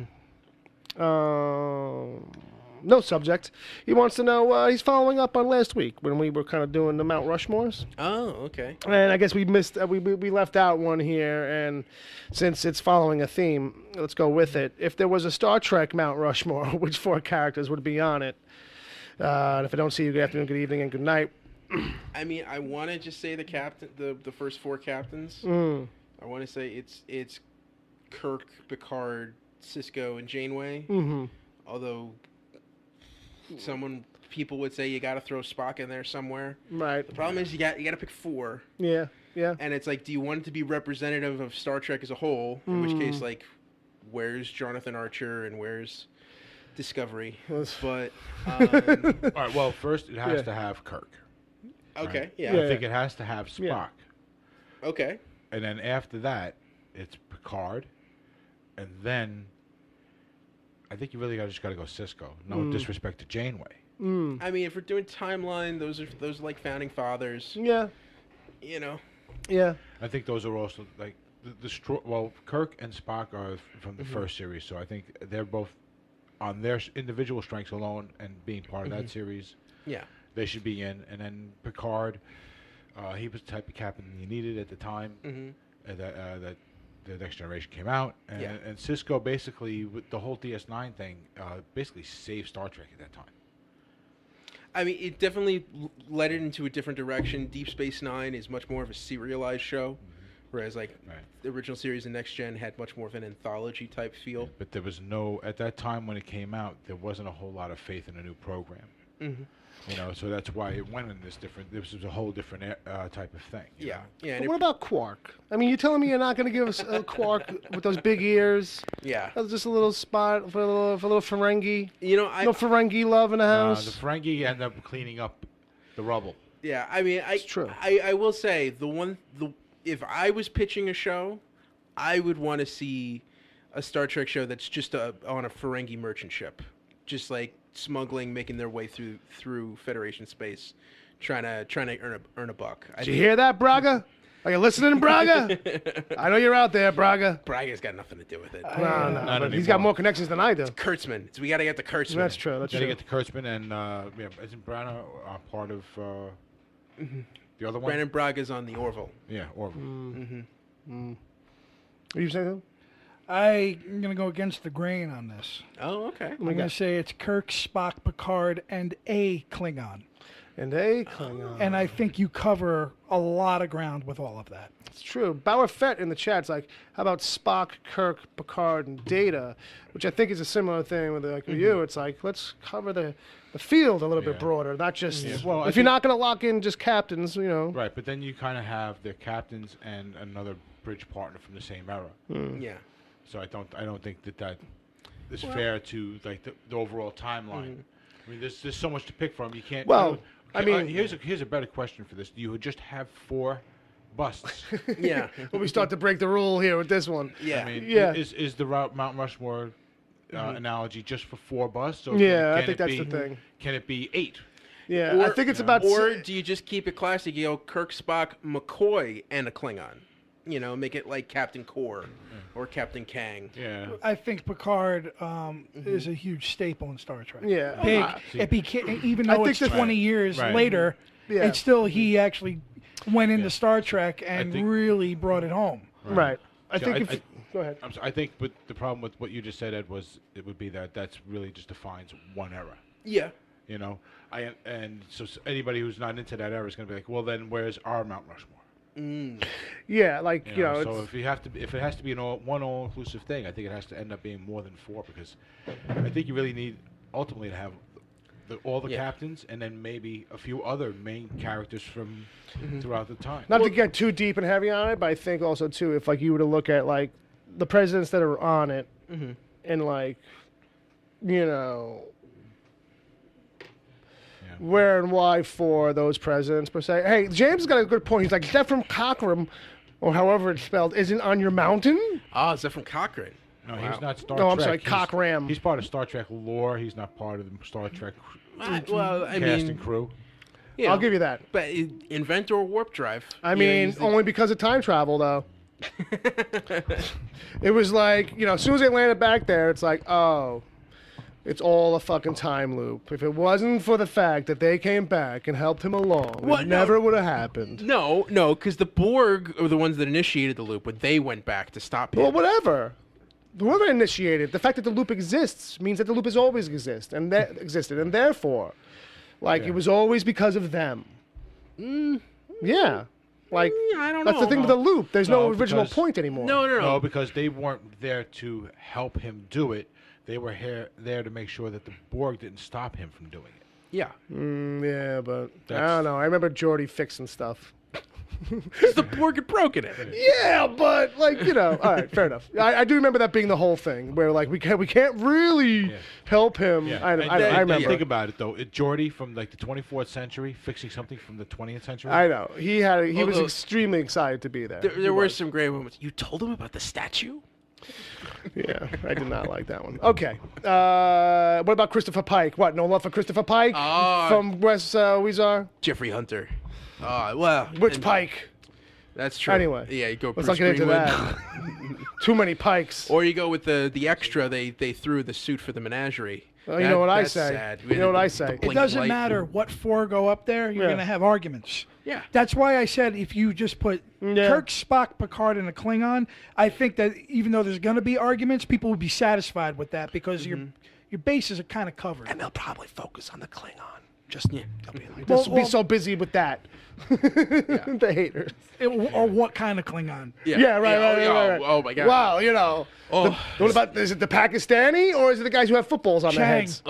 Speaker 6: No subject. He wants to know, he's following up on last week when we were kind of doing the Mount Rushmores.
Speaker 7: Oh, okay.
Speaker 6: And I guess we missed, we left out one here, and since it's following a theme, let's go with it. If there was a Star Trek Mount Rushmore, which 4 characters would be on it? And if I don't see you, good afternoon, good evening, and good night.
Speaker 7: I mean, I want to just say the first 4 captains. I want to say it's Kirk, Picard, Cisco, and Janeway.
Speaker 6: Mm-hmm.
Speaker 7: Although people would say you got to throw Spock in there somewhere.
Speaker 6: Right.
Speaker 7: The problem is you got to pick 4.
Speaker 6: Yeah.
Speaker 7: And it's like, do you want it to be representative of Star Trek as a whole? In which case, like, where's Jonathan Archer and where's Discovery? But
Speaker 8: all right. Well, first it has to have Kirk.
Speaker 7: Okay.
Speaker 8: Right?
Speaker 7: Yeah.
Speaker 8: I think it has to have Spock.
Speaker 7: Yeah. Okay.
Speaker 8: And then after that, it's Picard, and then I think you really just got to go Cisco. No disrespect to Janeway.
Speaker 7: I mean, if we're doing timeline, those are like founding fathers.
Speaker 6: Yeah.
Speaker 7: You know.
Speaker 6: Yeah.
Speaker 8: I think those are also like Kirk and Spock are from the first series, so I think they're both on their individual strengths alone and being part of that series.
Speaker 7: Yeah.
Speaker 8: They should be in, and then Picard, he was the type of captain you needed at the time that the Next Generation came out, and Cisco basically with the whole DS9 thing basically saved Star Trek at that time.
Speaker 7: I mean, it definitely led it into a different direction. Deep Space Nine is much more of a serialized show, whereas like the original series and Next Gen had much more of an anthology type feel.
Speaker 8: But there was at that time when it came out, there wasn't a whole lot of faith in a new program. You know, so that's why it went in this was a whole different type of thing.
Speaker 7: Yeah.
Speaker 6: But what about Quark? I mean, you're telling me you're not going to give us a Quark with those big ears?
Speaker 7: Yeah.
Speaker 6: That's just a little spot for a little Ferengi.
Speaker 7: You know,
Speaker 6: no Ferengi love in the house.
Speaker 8: The Ferengi end up cleaning up the rubble.
Speaker 7: Yeah, I mean,
Speaker 6: it's true.
Speaker 7: I will say if I was pitching a show, I would want to see a Star Trek show that's just on a Ferengi merchant ship, just like smuggling, making their way through Federation space, trying to earn a buck.
Speaker 6: Did you hear that, Braga? Are you listening, Braga? I know you're out there, Braga.
Speaker 7: Braga's got nothing to do with it.
Speaker 6: No, but he's got more connections than I do.
Speaker 7: It's Kurtzman. We got to get the Kurtzman.
Speaker 6: That's true.
Speaker 8: Got to get the Kurtzman, and isn't Branagh part of the other one?
Speaker 7: Brandon Braga's on the Orville.
Speaker 8: Yeah, Orville.
Speaker 6: Are you saying something?
Speaker 9: I'm going to go against the grain on this.
Speaker 7: Oh, okay.
Speaker 9: I'm going to say it's Kirk, Spock, Picard, and a Klingon.
Speaker 6: And a Klingon.
Speaker 9: And I think you cover a lot of ground with all of that.
Speaker 6: It's true. Bauer Fett in the chat's like, how about Spock, Kirk, Picard, and Data? Which I think is a similar thing with with you. It's like, let's cover the field a little bit broader, not just...
Speaker 8: Yeah. Well,
Speaker 6: if you're not going to lock in just captains, you know...
Speaker 8: Right, but then you kind of have the captains and another bridge partner from the same era.
Speaker 7: Yeah.
Speaker 8: So I don't think that is fair to like the overall timeline. I mean, there's so much to pick from. You can't.
Speaker 6: Well, I mean,
Speaker 8: here's a better question for this. Do you just have 4 busts?
Speaker 7: Yeah.
Speaker 6: When we start to break the rule here with this one.
Speaker 7: Yeah.
Speaker 8: I mean,
Speaker 6: yeah.
Speaker 8: Is the Mount Rushmore analogy just for 4 busts? Or
Speaker 6: I think that's the thing.
Speaker 8: Can it be 8?
Speaker 6: Yeah, I think it's about...
Speaker 7: Or do you just keep it classic? You know, Kirk, Spock, McCoy, and a Klingon. You know, make it like Captain Core or Captain Kang.
Speaker 8: Yeah.
Speaker 9: I think Picard is a huge staple in Star Trek.
Speaker 6: Yeah.
Speaker 9: Big. It became, even though it's 20 years later, it's still he actually went into Star Trek and really brought it home.
Speaker 6: Right. I
Speaker 8: Yeah,
Speaker 6: think go ahead.
Speaker 8: I think but the problem with what you just said, Ed, was it would be that's really just defines one era.
Speaker 7: Yeah.
Speaker 8: You know, so anybody who's not into that era is going to be like, well, then where's our Mount Rushmore?
Speaker 6: Yeah, like
Speaker 8: you know. So if it has to be one all-inclusive thing, I think it has to end up being more than 4 because I think you really need ultimately to have all the captains and then maybe a few other main characters from throughout the time.
Speaker 6: Not to get too deep and heavy on it, but I think also too, if like you were to look at like the presidents that are on it, and like, you know, where and why for those presidents per se. Hey, James has got a good point. He's like, Zephram Cochrane, or however it's spelled, isn't on your mountain?
Speaker 7: Oh, Zephram Cochrane.
Speaker 8: No, he's not Star Trek.
Speaker 6: No, I'm sorry, Cockram.
Speaker 8: He's part of Star Trek lore. He's not part of the Star Trek
Speaker 7: well, I
Speaker 8: cast
Speaker 7: mean,
Speaker 8: and crew.
Speaker 7: You know,
Speaker 6: I'll give you that.
Speaker 7: But inventor warp drive.
Speaker 6: I mean, only because of time travel, though. It was like, you know, as soon as they landed back there, it's like, oh, it's all a fucking time loop. If it wasn't for the fact that they came back and helped him along, it never would have happened.
Speaker 7: No, because the Borg are the ones that initiated the loop, but they went back to stop him.
Speaker 6: Well, whatever. Whoever initiated, the fact that the loop exists means that the loop has always existed, and therefore, like, it was always because of them. Yeah. Like,
Speaker 7: I don't
Speaker 6: that's
Speaker 7: know.
Speaker 6: the thing with the loop. There's no original point anymore.
Speaker 7: No,
Speaker 8: because they weren't there to help him do it. They were there to make sure that the Borg didn't stop him from doing it.
Speaker 7: Yeah.
Speaker 6: Yeah, but I don't know. I remember Geordi fixing stuff.
Speaker 7: The Borg had broken it.
Speaker 6: Yeah, but like, you know, all right, fair enough. I do remember that being the whole thing where like we can't really help him.
Speaker 8: Yeah.
Speaker 6: I remember.
Speaker 8: Think about it though. Geordi from like the 24th century fixing something from the 20th century.
Speaker 6: I know he was extremely excited to be there.
Speaker 7: There were some great moments. You told him about the statue?
Speaker 6: Yeah, I did not like that one. Okay. What about Christopher Pike? What, no love for Christopher Pike from West Weezer?
Speaker 7: Jeffrey Hunter. Well.
Speaker 6: Which Pike?
Speaker 7: That's true.
Speaker 6: Anyway.
Speaker 7: Yeah, you go
Speaker 6: Let's
Speaker 7: Bruce
Speaker 6: not get into
Speaker 7: Greenwood.
Speaker 6: that. Too many Pikes.
Speaker 7: Or you go with the extra they threw the suit for the menagerie.
Speaker 6: Well, you know what I
Speaker 7: that's
Speaker 6: say.
Speaker 7: Sad.
Speaker 6: You know what I say.
Speaker 9: It doesn't matter what 4 go up there. You're going to have arguments.
Speaker 7: Yeah.
Speaker 9: That's why I said if you just put Kirk, Spock, Picard, and a Klingon, I think that even though there's going to be arguments, people would be satisfied with that because your bases are kind of covered.
Speaker 10: And they'll probably focus on the Klingon.
Speaker 6: Just they'll be like, be so busy with that. The haters.
Speaker 9: Or what kind of Klingon?
Speaker 6: Right.
Speaker 7: Oh my God.
Speaker 6: Wow, you know. What about, is it the Pakistani or is it the guys who have footballs on their heads?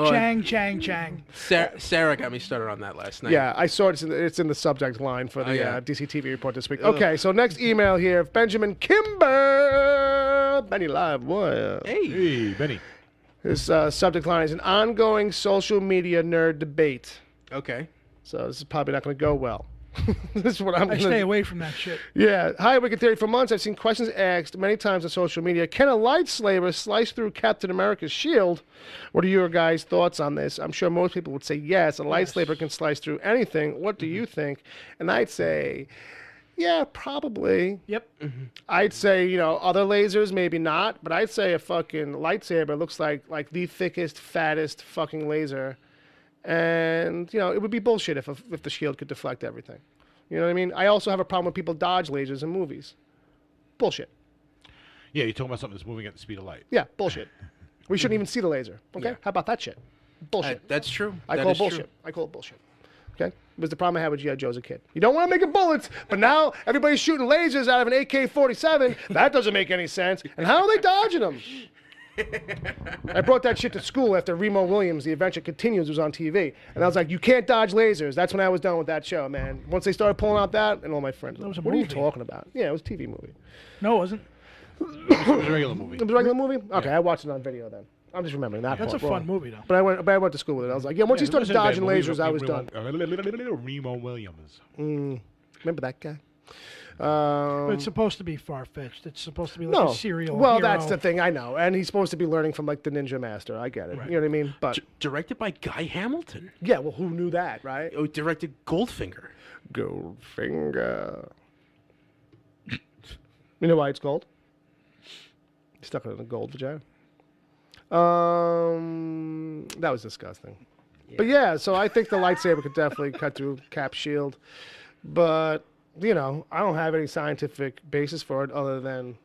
Speaker 9: Chang.
Speaker 7: Sarah got me started on that last night.
Speaker 6: Yeah, I saw it's in the subject line for the DC TV report this week. Okay, so next email here, Benjamin Kimber. Benny Live, boy.
Speaker 8: Hey, Benny.
Speaker 6: His subject line is an ongoing social media nerd debate.
Speaker 7: Okay.
Speaker 6: So this is probably not going to go well. This is what I'm going to
Speaker 9: stay away from that shit.
Speaker 6: Yeah. Hi, Wicked Theory. For months, I've seen questions asked many times on social media. Can a lightsaber slice through Captain America's shield? What are your guys' thoughts on this? I'm sure most people would say yes. A lightsaber can slice through anything. What do you think? And I'd say, yeah, probably.
Speaker 9: Yep.
Speaker 6: I'd say, you know, other lasers, maybe not. But I'd say a fucking lightsaber looks like the thickest, fattest fucking laser. And, you know, it would be bullshit if the shield could deflect everything. You know what I mean? I also have a problem when people dodge lasers in movies. Bullshit.
Speaker 8: Yeah, you're talking about something that's moving at the speed of light.
Speaker 6: Yeah, bullshit. We shouldn't even see the laser. Okay?
Speaker 7: Yeah.
Speaker 6: How about that shit? Bullshit.
Speaker 7: That's true.
Speaker 6: I call it bullshit. I call it bullshit. Okay? It was the problem I had with G.I. Joe as a kid. You don't want to make it bullets, but now everybody's shooting lasers out of an AK-47. That doesn't make any sense. And how are they dodging them? I brought that shit to school after Remo Williams, The Adventure Continues, was on TV. And I was like, you can't dodge lasers. That's when I was done with that show, man. Once they started pulling out that, and all my friends were like, what are you talking about? Yeah, it was a TV movie.
Speaker 9: No, it wasn't.
Speaker 8: It was a regular movie.
Speaker 6: It was a regular movie? Okay, I watched it on video then. I'm just remembering that.
Speaker 9: That's a fun movie, though.
Speaker 6: But I went to school with it. I was like, yeah, once he started dodging lasers, I was done.
Speaker 8: Remo Williams.
Speaker 6: Remember that guy?
Speaker 9: But it's supposed to be far-fetched. It's supposed to be like a serial
Speaker 6: Well,
Speaker 9: hero.
Speaker 6: that's the thing, I know. And he's supposed to be learning from, like, the Ninja Master. I get it. Right. You know what I mean? But
Speaker 7: directed by Guy Hamilton.
Speaker 6: Yeah, well, who knew that, right?
Speaker 7: Oh, directed Goldfinger.
Speaker 6: Goldfinger. You know why it's gold? He stuck it in a gold vagina. That was disgusting. Yeah. But yeah, so I think the lightsaber could definitely cut through Cap's shield. But you know, I don't have any scientific basis for it other than.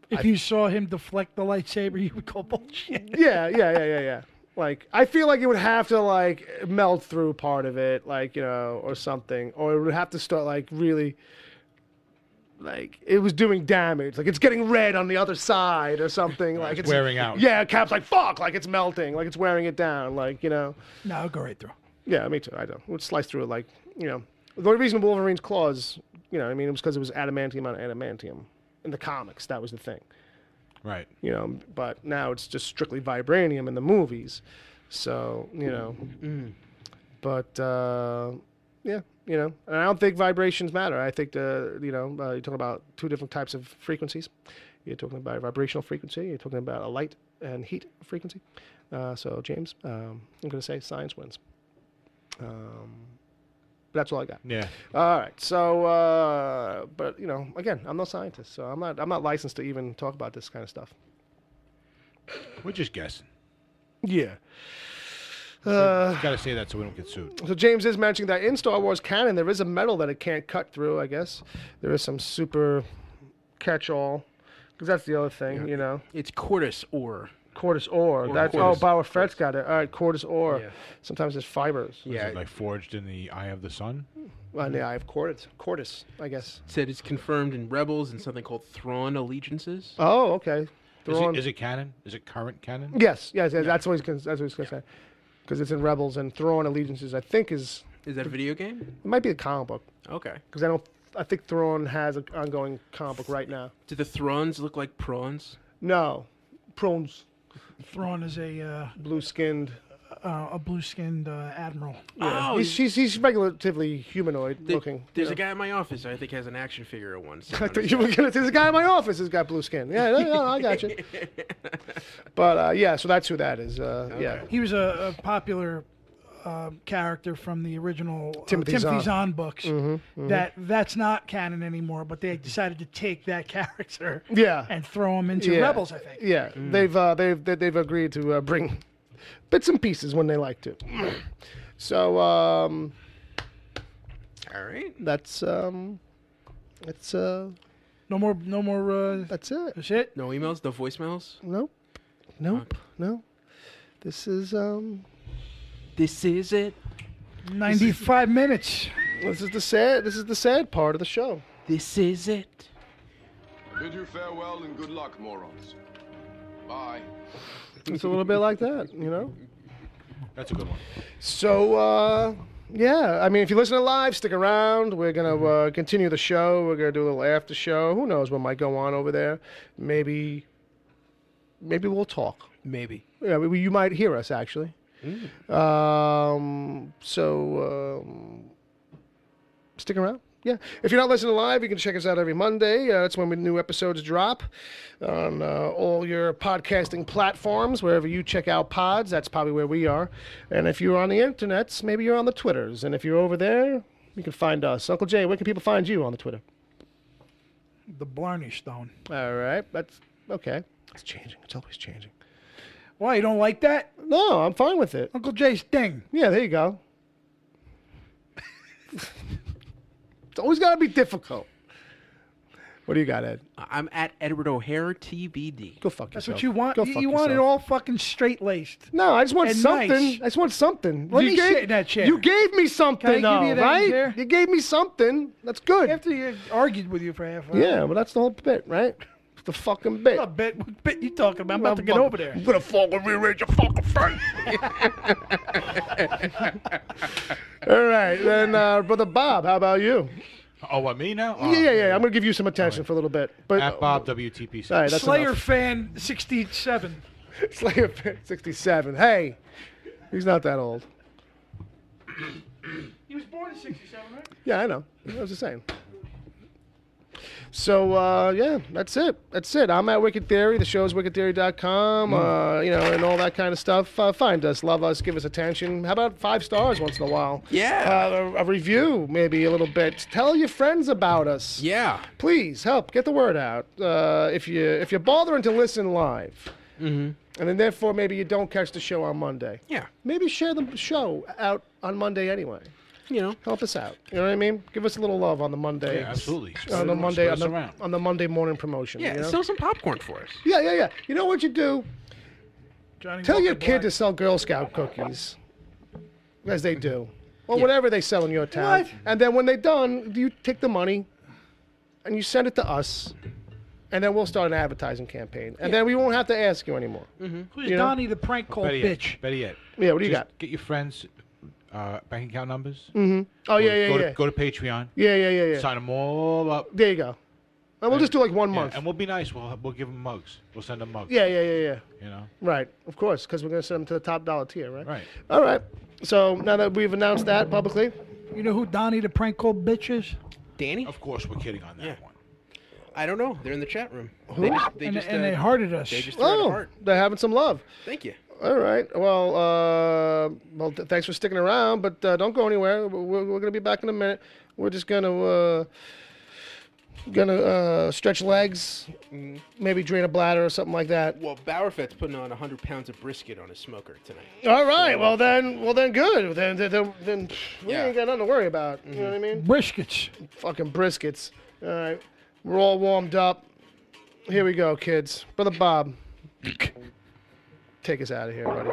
Speaker 9: If you saw him deflect the lightsaber, you would call bullshit.
Speaker 6: Yeah. Like, I feel like it would have to, like, melt through part of it, like, you know, or something. Or it would have to start, like, really, like, it was doing damage. Like, it's getting red on the other side or something. Like
Speaker 8: It's wearing out.
Speaker 6: Yeah, Cap's like, fuck, like, it's melting. Like, it's wearing it down. Like, you know.
Speaker 9: No, I'll go right through.
Speaker 6: Yeah, me too. I don't. It would slice through it, like, you know. The only reason Wolverine's claws, you know, I mean, it was because it was adamantium on adamantium. In the comics, that was the thing.
Speaker 8: Right.
Speaker 6: You know, but now it's just strictly vibranium in the movies. So, you know. But, yeah, you know. And I don't think vibrations matter. I think, you know, you're talking about two different types of frequencies. You're talking about a vibrational frequency. You're talking about a light and heat frequency. So, James, I'm going to say science wins. That's all I got.
Speaker 8: Yeah.
Speaker 6: All right. So, but you know, again, I'm no scientist, so I'm not licensed to even talk about this kind of stuff.
Speaker 8: We're just guessing.
Speaker 6: Yeah.
Speaker 8: Got to say that so we don't get sued.
Speaker 6: So James is mentioning that in Star Wars canon, there is a metal that it can't cut through. I guess there is some super catch-all, because that's the other thing, you know.
Speaker 7: It's Quartus ore.
Speaker 6: Quartus ore. That's Boba Fett's got it. All right, Quartus ore. Yeah. Sometimes it's fibers.
Speaker 8: Is it like forged in the eye of the sun?
Speaker 6: Well, in the eye of Quartus, I guess.
Speaker 7: Said it's confirmed in Rebels and something called Thrawn allegiances.
Speaker 6: Oh, okay.
Speaker 8: Is it canon? Is it current canon?
Speaker 6: Yes. That's what he's going to say. Because it's in Rebels, and Thrawn allegiances, I think, is.
Speaker 7: Is that a video game?
Speaker 6: It might be a comic book.
Speaker 7: Okay.
Speaker 6: Because I think Thrawn has an ongoing comic book right now.
Speaker 7: Do the Thrawns look like prawns?
Speaker 6: No, prawns.
Speaker 9: Thrawn is a
Speaker 6: blue-skinned
Speaker 9: admiral.
Speaker 6: Yeah. Oh, he's relatively humanoid looking.
Speaker 7: There's a guy in my office I think has an action figure of one.
Speaker 6: I thought you were gonna. There's a guy in my office who's got blue skin. Yeah, no, I got you. But yeah, so that's who that is. Yeah,
Speaker 9: he was a popular character from the original
Speaker 6: Timothy
Speaker 9: Zahn books. That's not canon anymore, but they decided to take that character and throw him into Rebels, I think.
Speaker 6: Yeah, they've agreed to bring bits and pieces when they like to. So
Speaker 7: all right,
Speaker 6: that's it's
Speaker 9: no more
Speaker 6: that's it.
Speaker 9: That's it.
Speaker 7: No emails, no voicemails.
Speaker 6: Nope. Okay. No. This is
Speaker 7: it.
Speaker 9: 95 minutes.
Speaker 6: This is the sad part of the show.
Speaker 7: This is it.
Speaker 4: I bid you farewell and good luck, morons. Bye.
Speaker 6: It's a little bit like that, you know?
Speaker 8: That's a good one.
Speaker 6: So, yeah, I mean, if you listen to live, stick around. We're going to continue the show. We're going to do a little after show. Who knows what might go on over there. Maybe we'll talk.
Speaker 7: Maybe.
Speaker 6: Yeah, you might hear us, actually. Stick around. Yeah. If you're not listening live, you can check us out every Monday. That's when new episodes drop on all your podcasting platforms. Wherever you check out pods, that's probably where we are. And if you're on the internets, maybe you're on the Twitters. And if you're over there, you can find us. Uncle Jay, where can people find you on the Twitter?
Speaker 9: The Blarney Stone.
Speaker 6: All right. That's okay. It's changing. It's always changing.
Speaker 9: Why, you don't like that?
Speaker 6: No, I'm fine with it.
Speaker 9: Uncle Jay's thing.
Speaker 6: Yeah, there you go. It's always got to be difficult. What do you got, Ed?
Speaker 7: I'm at Edward O'Hare TBD.
Speaker 6: Go fuck yourself.
Speaker 9: That's what you want?
Speaker 6: Go fuck
Speaker 9: you want it
Speaker 6: yourself.
Speaker 9: all fucking straight-laced.
Speaker 6: No, I just want
Speaker 9: and
Speaker 6: something.
Speaker 9: nice.
Speaker 6: I just want something.
Speaker 9: Let me sit in that chair.
Speaker 6: You gave me something,
Speaker 9: Can I give you that
Speaker 6: right?
Speaker 9: chair?
Speaker 6: You gave me something. That's good.
Speaker 9: After you argued with you for half an hour.
Speaker 6: Yeah, well, that's the whole bit, right? It's the fucking bit.
Speaker 9: What bit you talking about? I'm about to get over there.
Speaker 6: I'm going to fucking rearrange your fucking face. All right, then, Brother Bob, how about you?
Speaker 8: Oh, what, me now?
Speaker 6: Yeah. I'm going to give you some attention for a little bit. But,
Speaker 8: at Bob WTP.
Speaker 6: All right, that's
Speaker 9: Slayer
Speaker 6: enough.
Speaker 9: fan 67.
Speaker 6: Slayer fan 67. Hey, he's not that old.
Speaker 9: He was born in 67, right?
Speaker 6: Yeah, I know. I was just saying. So, yeah, that's it. I'm at Wicked Theory. The show's wickedtheory.com, and all that kind of stuff. Find us, love us, give us attention. How about 5 stars once in a while?
Speaker 7: Yeah.
Speaker 6: A review, maybe a little bit. Tell your friends about us.
Speaker 7: Yeah.
Speaker 6: Please, help. Get the word out. If you're bothering to listen live, and then therefore maybe you don't catch the show on Monday.
Speaker 7: Yeah.
Speaker 6: Maybe share the show out on Monday anyway. help us out. You know what I mean? Give us a little love on the Monday.
Speaker 8: Yeah, absolutely.
Speaker 6: On the Monday,
Speaker 8: Spread us
Speaker 6: on the Monday morning promotion.
Speaker 7: Yeah,
Speaker 6: you know?
Speaker 7: sell some popcorn for us.
Speaker 6: Yeah. You know what you do?
Speaker 9: Johnny
Speaker 6: Tell your
Speaker 9: Walker
Speaker 6: kid
Speaker 9: Black.
Speaker 6: to sell Girl Scout cookies, as they do, or whatever they sell in your town.
Speaker 9: What?
Speaker 6: And then when they're done, you take the money and you send it to us, and then we'll start an advertising campaign, and then we won't have to ask you anymore.
Speaker 9: Who's
Speaker 6: You know?
Speaker 9: Donnie the prank call bitch?
Speaker 8: Better yet.
Speaker 6: Yeah, what do you
Speaker 8: Just
Speaker 6: got?
Speaker 8: Get your friends' bank account numbers.
Speaker 6: Mm-hmm. Oh, yeah.
Speaker 8: Go to Patreon.
Speaker 6: Yeah.
Speaker 8: Sign them all up.
Speaker 6: There you go. And we'll just do like 1 month.
Speaker 8: And we'll be nice. We'll give them mugs. We'll send them mugs.
Speaker 6: Yeah.
Speaker 8: You know.
Speaker 6: Right, of course, because we're going to send them to the top dollar tier, right?
Speaker 8: Right.
Speaker 6: All right. So now that we've announced that publicly,
Speaker 9: You know who Donnie the prank call bitch is?
Speaker 7: Danny?
Speaker 8: Of course, we're kidding on that one.
Speaker 7: I don't know. They're in the chat room.
Speaker 6: Who?
Speaker 9: They hearted us.
Speaker 7: They just threw out a heart.
Speaker 6: they're having some love.
Speaker 7: Thank you.
Speaker 6: All right. Well, thanks for sticking around, but don't go anywhere. We're going to be back in a minute. We're just going to stretch legs, maybe drain a bladder or something like that.
Speaker 7: Well, Bowerfett's putting on 100 pounds of brisket on his smoker tonight.
Speaker 6: All right. Well then, good. Then we
Speaker 7: Yeah.
Speaker 6: ain't got nothing to worry about. You know what I mean?
Speaker 9: Briskets.
Speaker 6: Fucking briskets. All right. We're all warmed up. Here we go, kids. Brother Bob, take us out of here, buddy.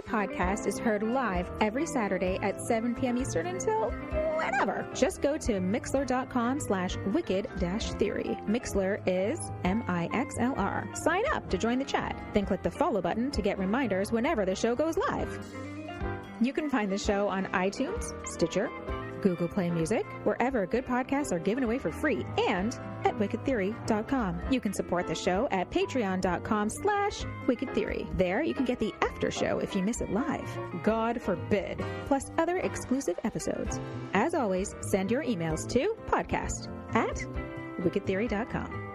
Speaker 11: Podcast is heard live every Saturday at 7 p.m. Eastern until whenever. Just go to mixler.com/wicked-theory. Mixler is MIXLR. Sign up to join the chat. Then click the follow button to get reminders whenever the show goes live. You can find the show on iTunes, Stitcher, Google Play Music, wherever good podcasts are given away for free, and at wickedtheory.com. You can support the show at patreon.com/wickedtheory. There you can get the after show if you miss it live. God forbid. Plus other exclusive episodes. As always, send your emails to podcast@wickedtheory.com.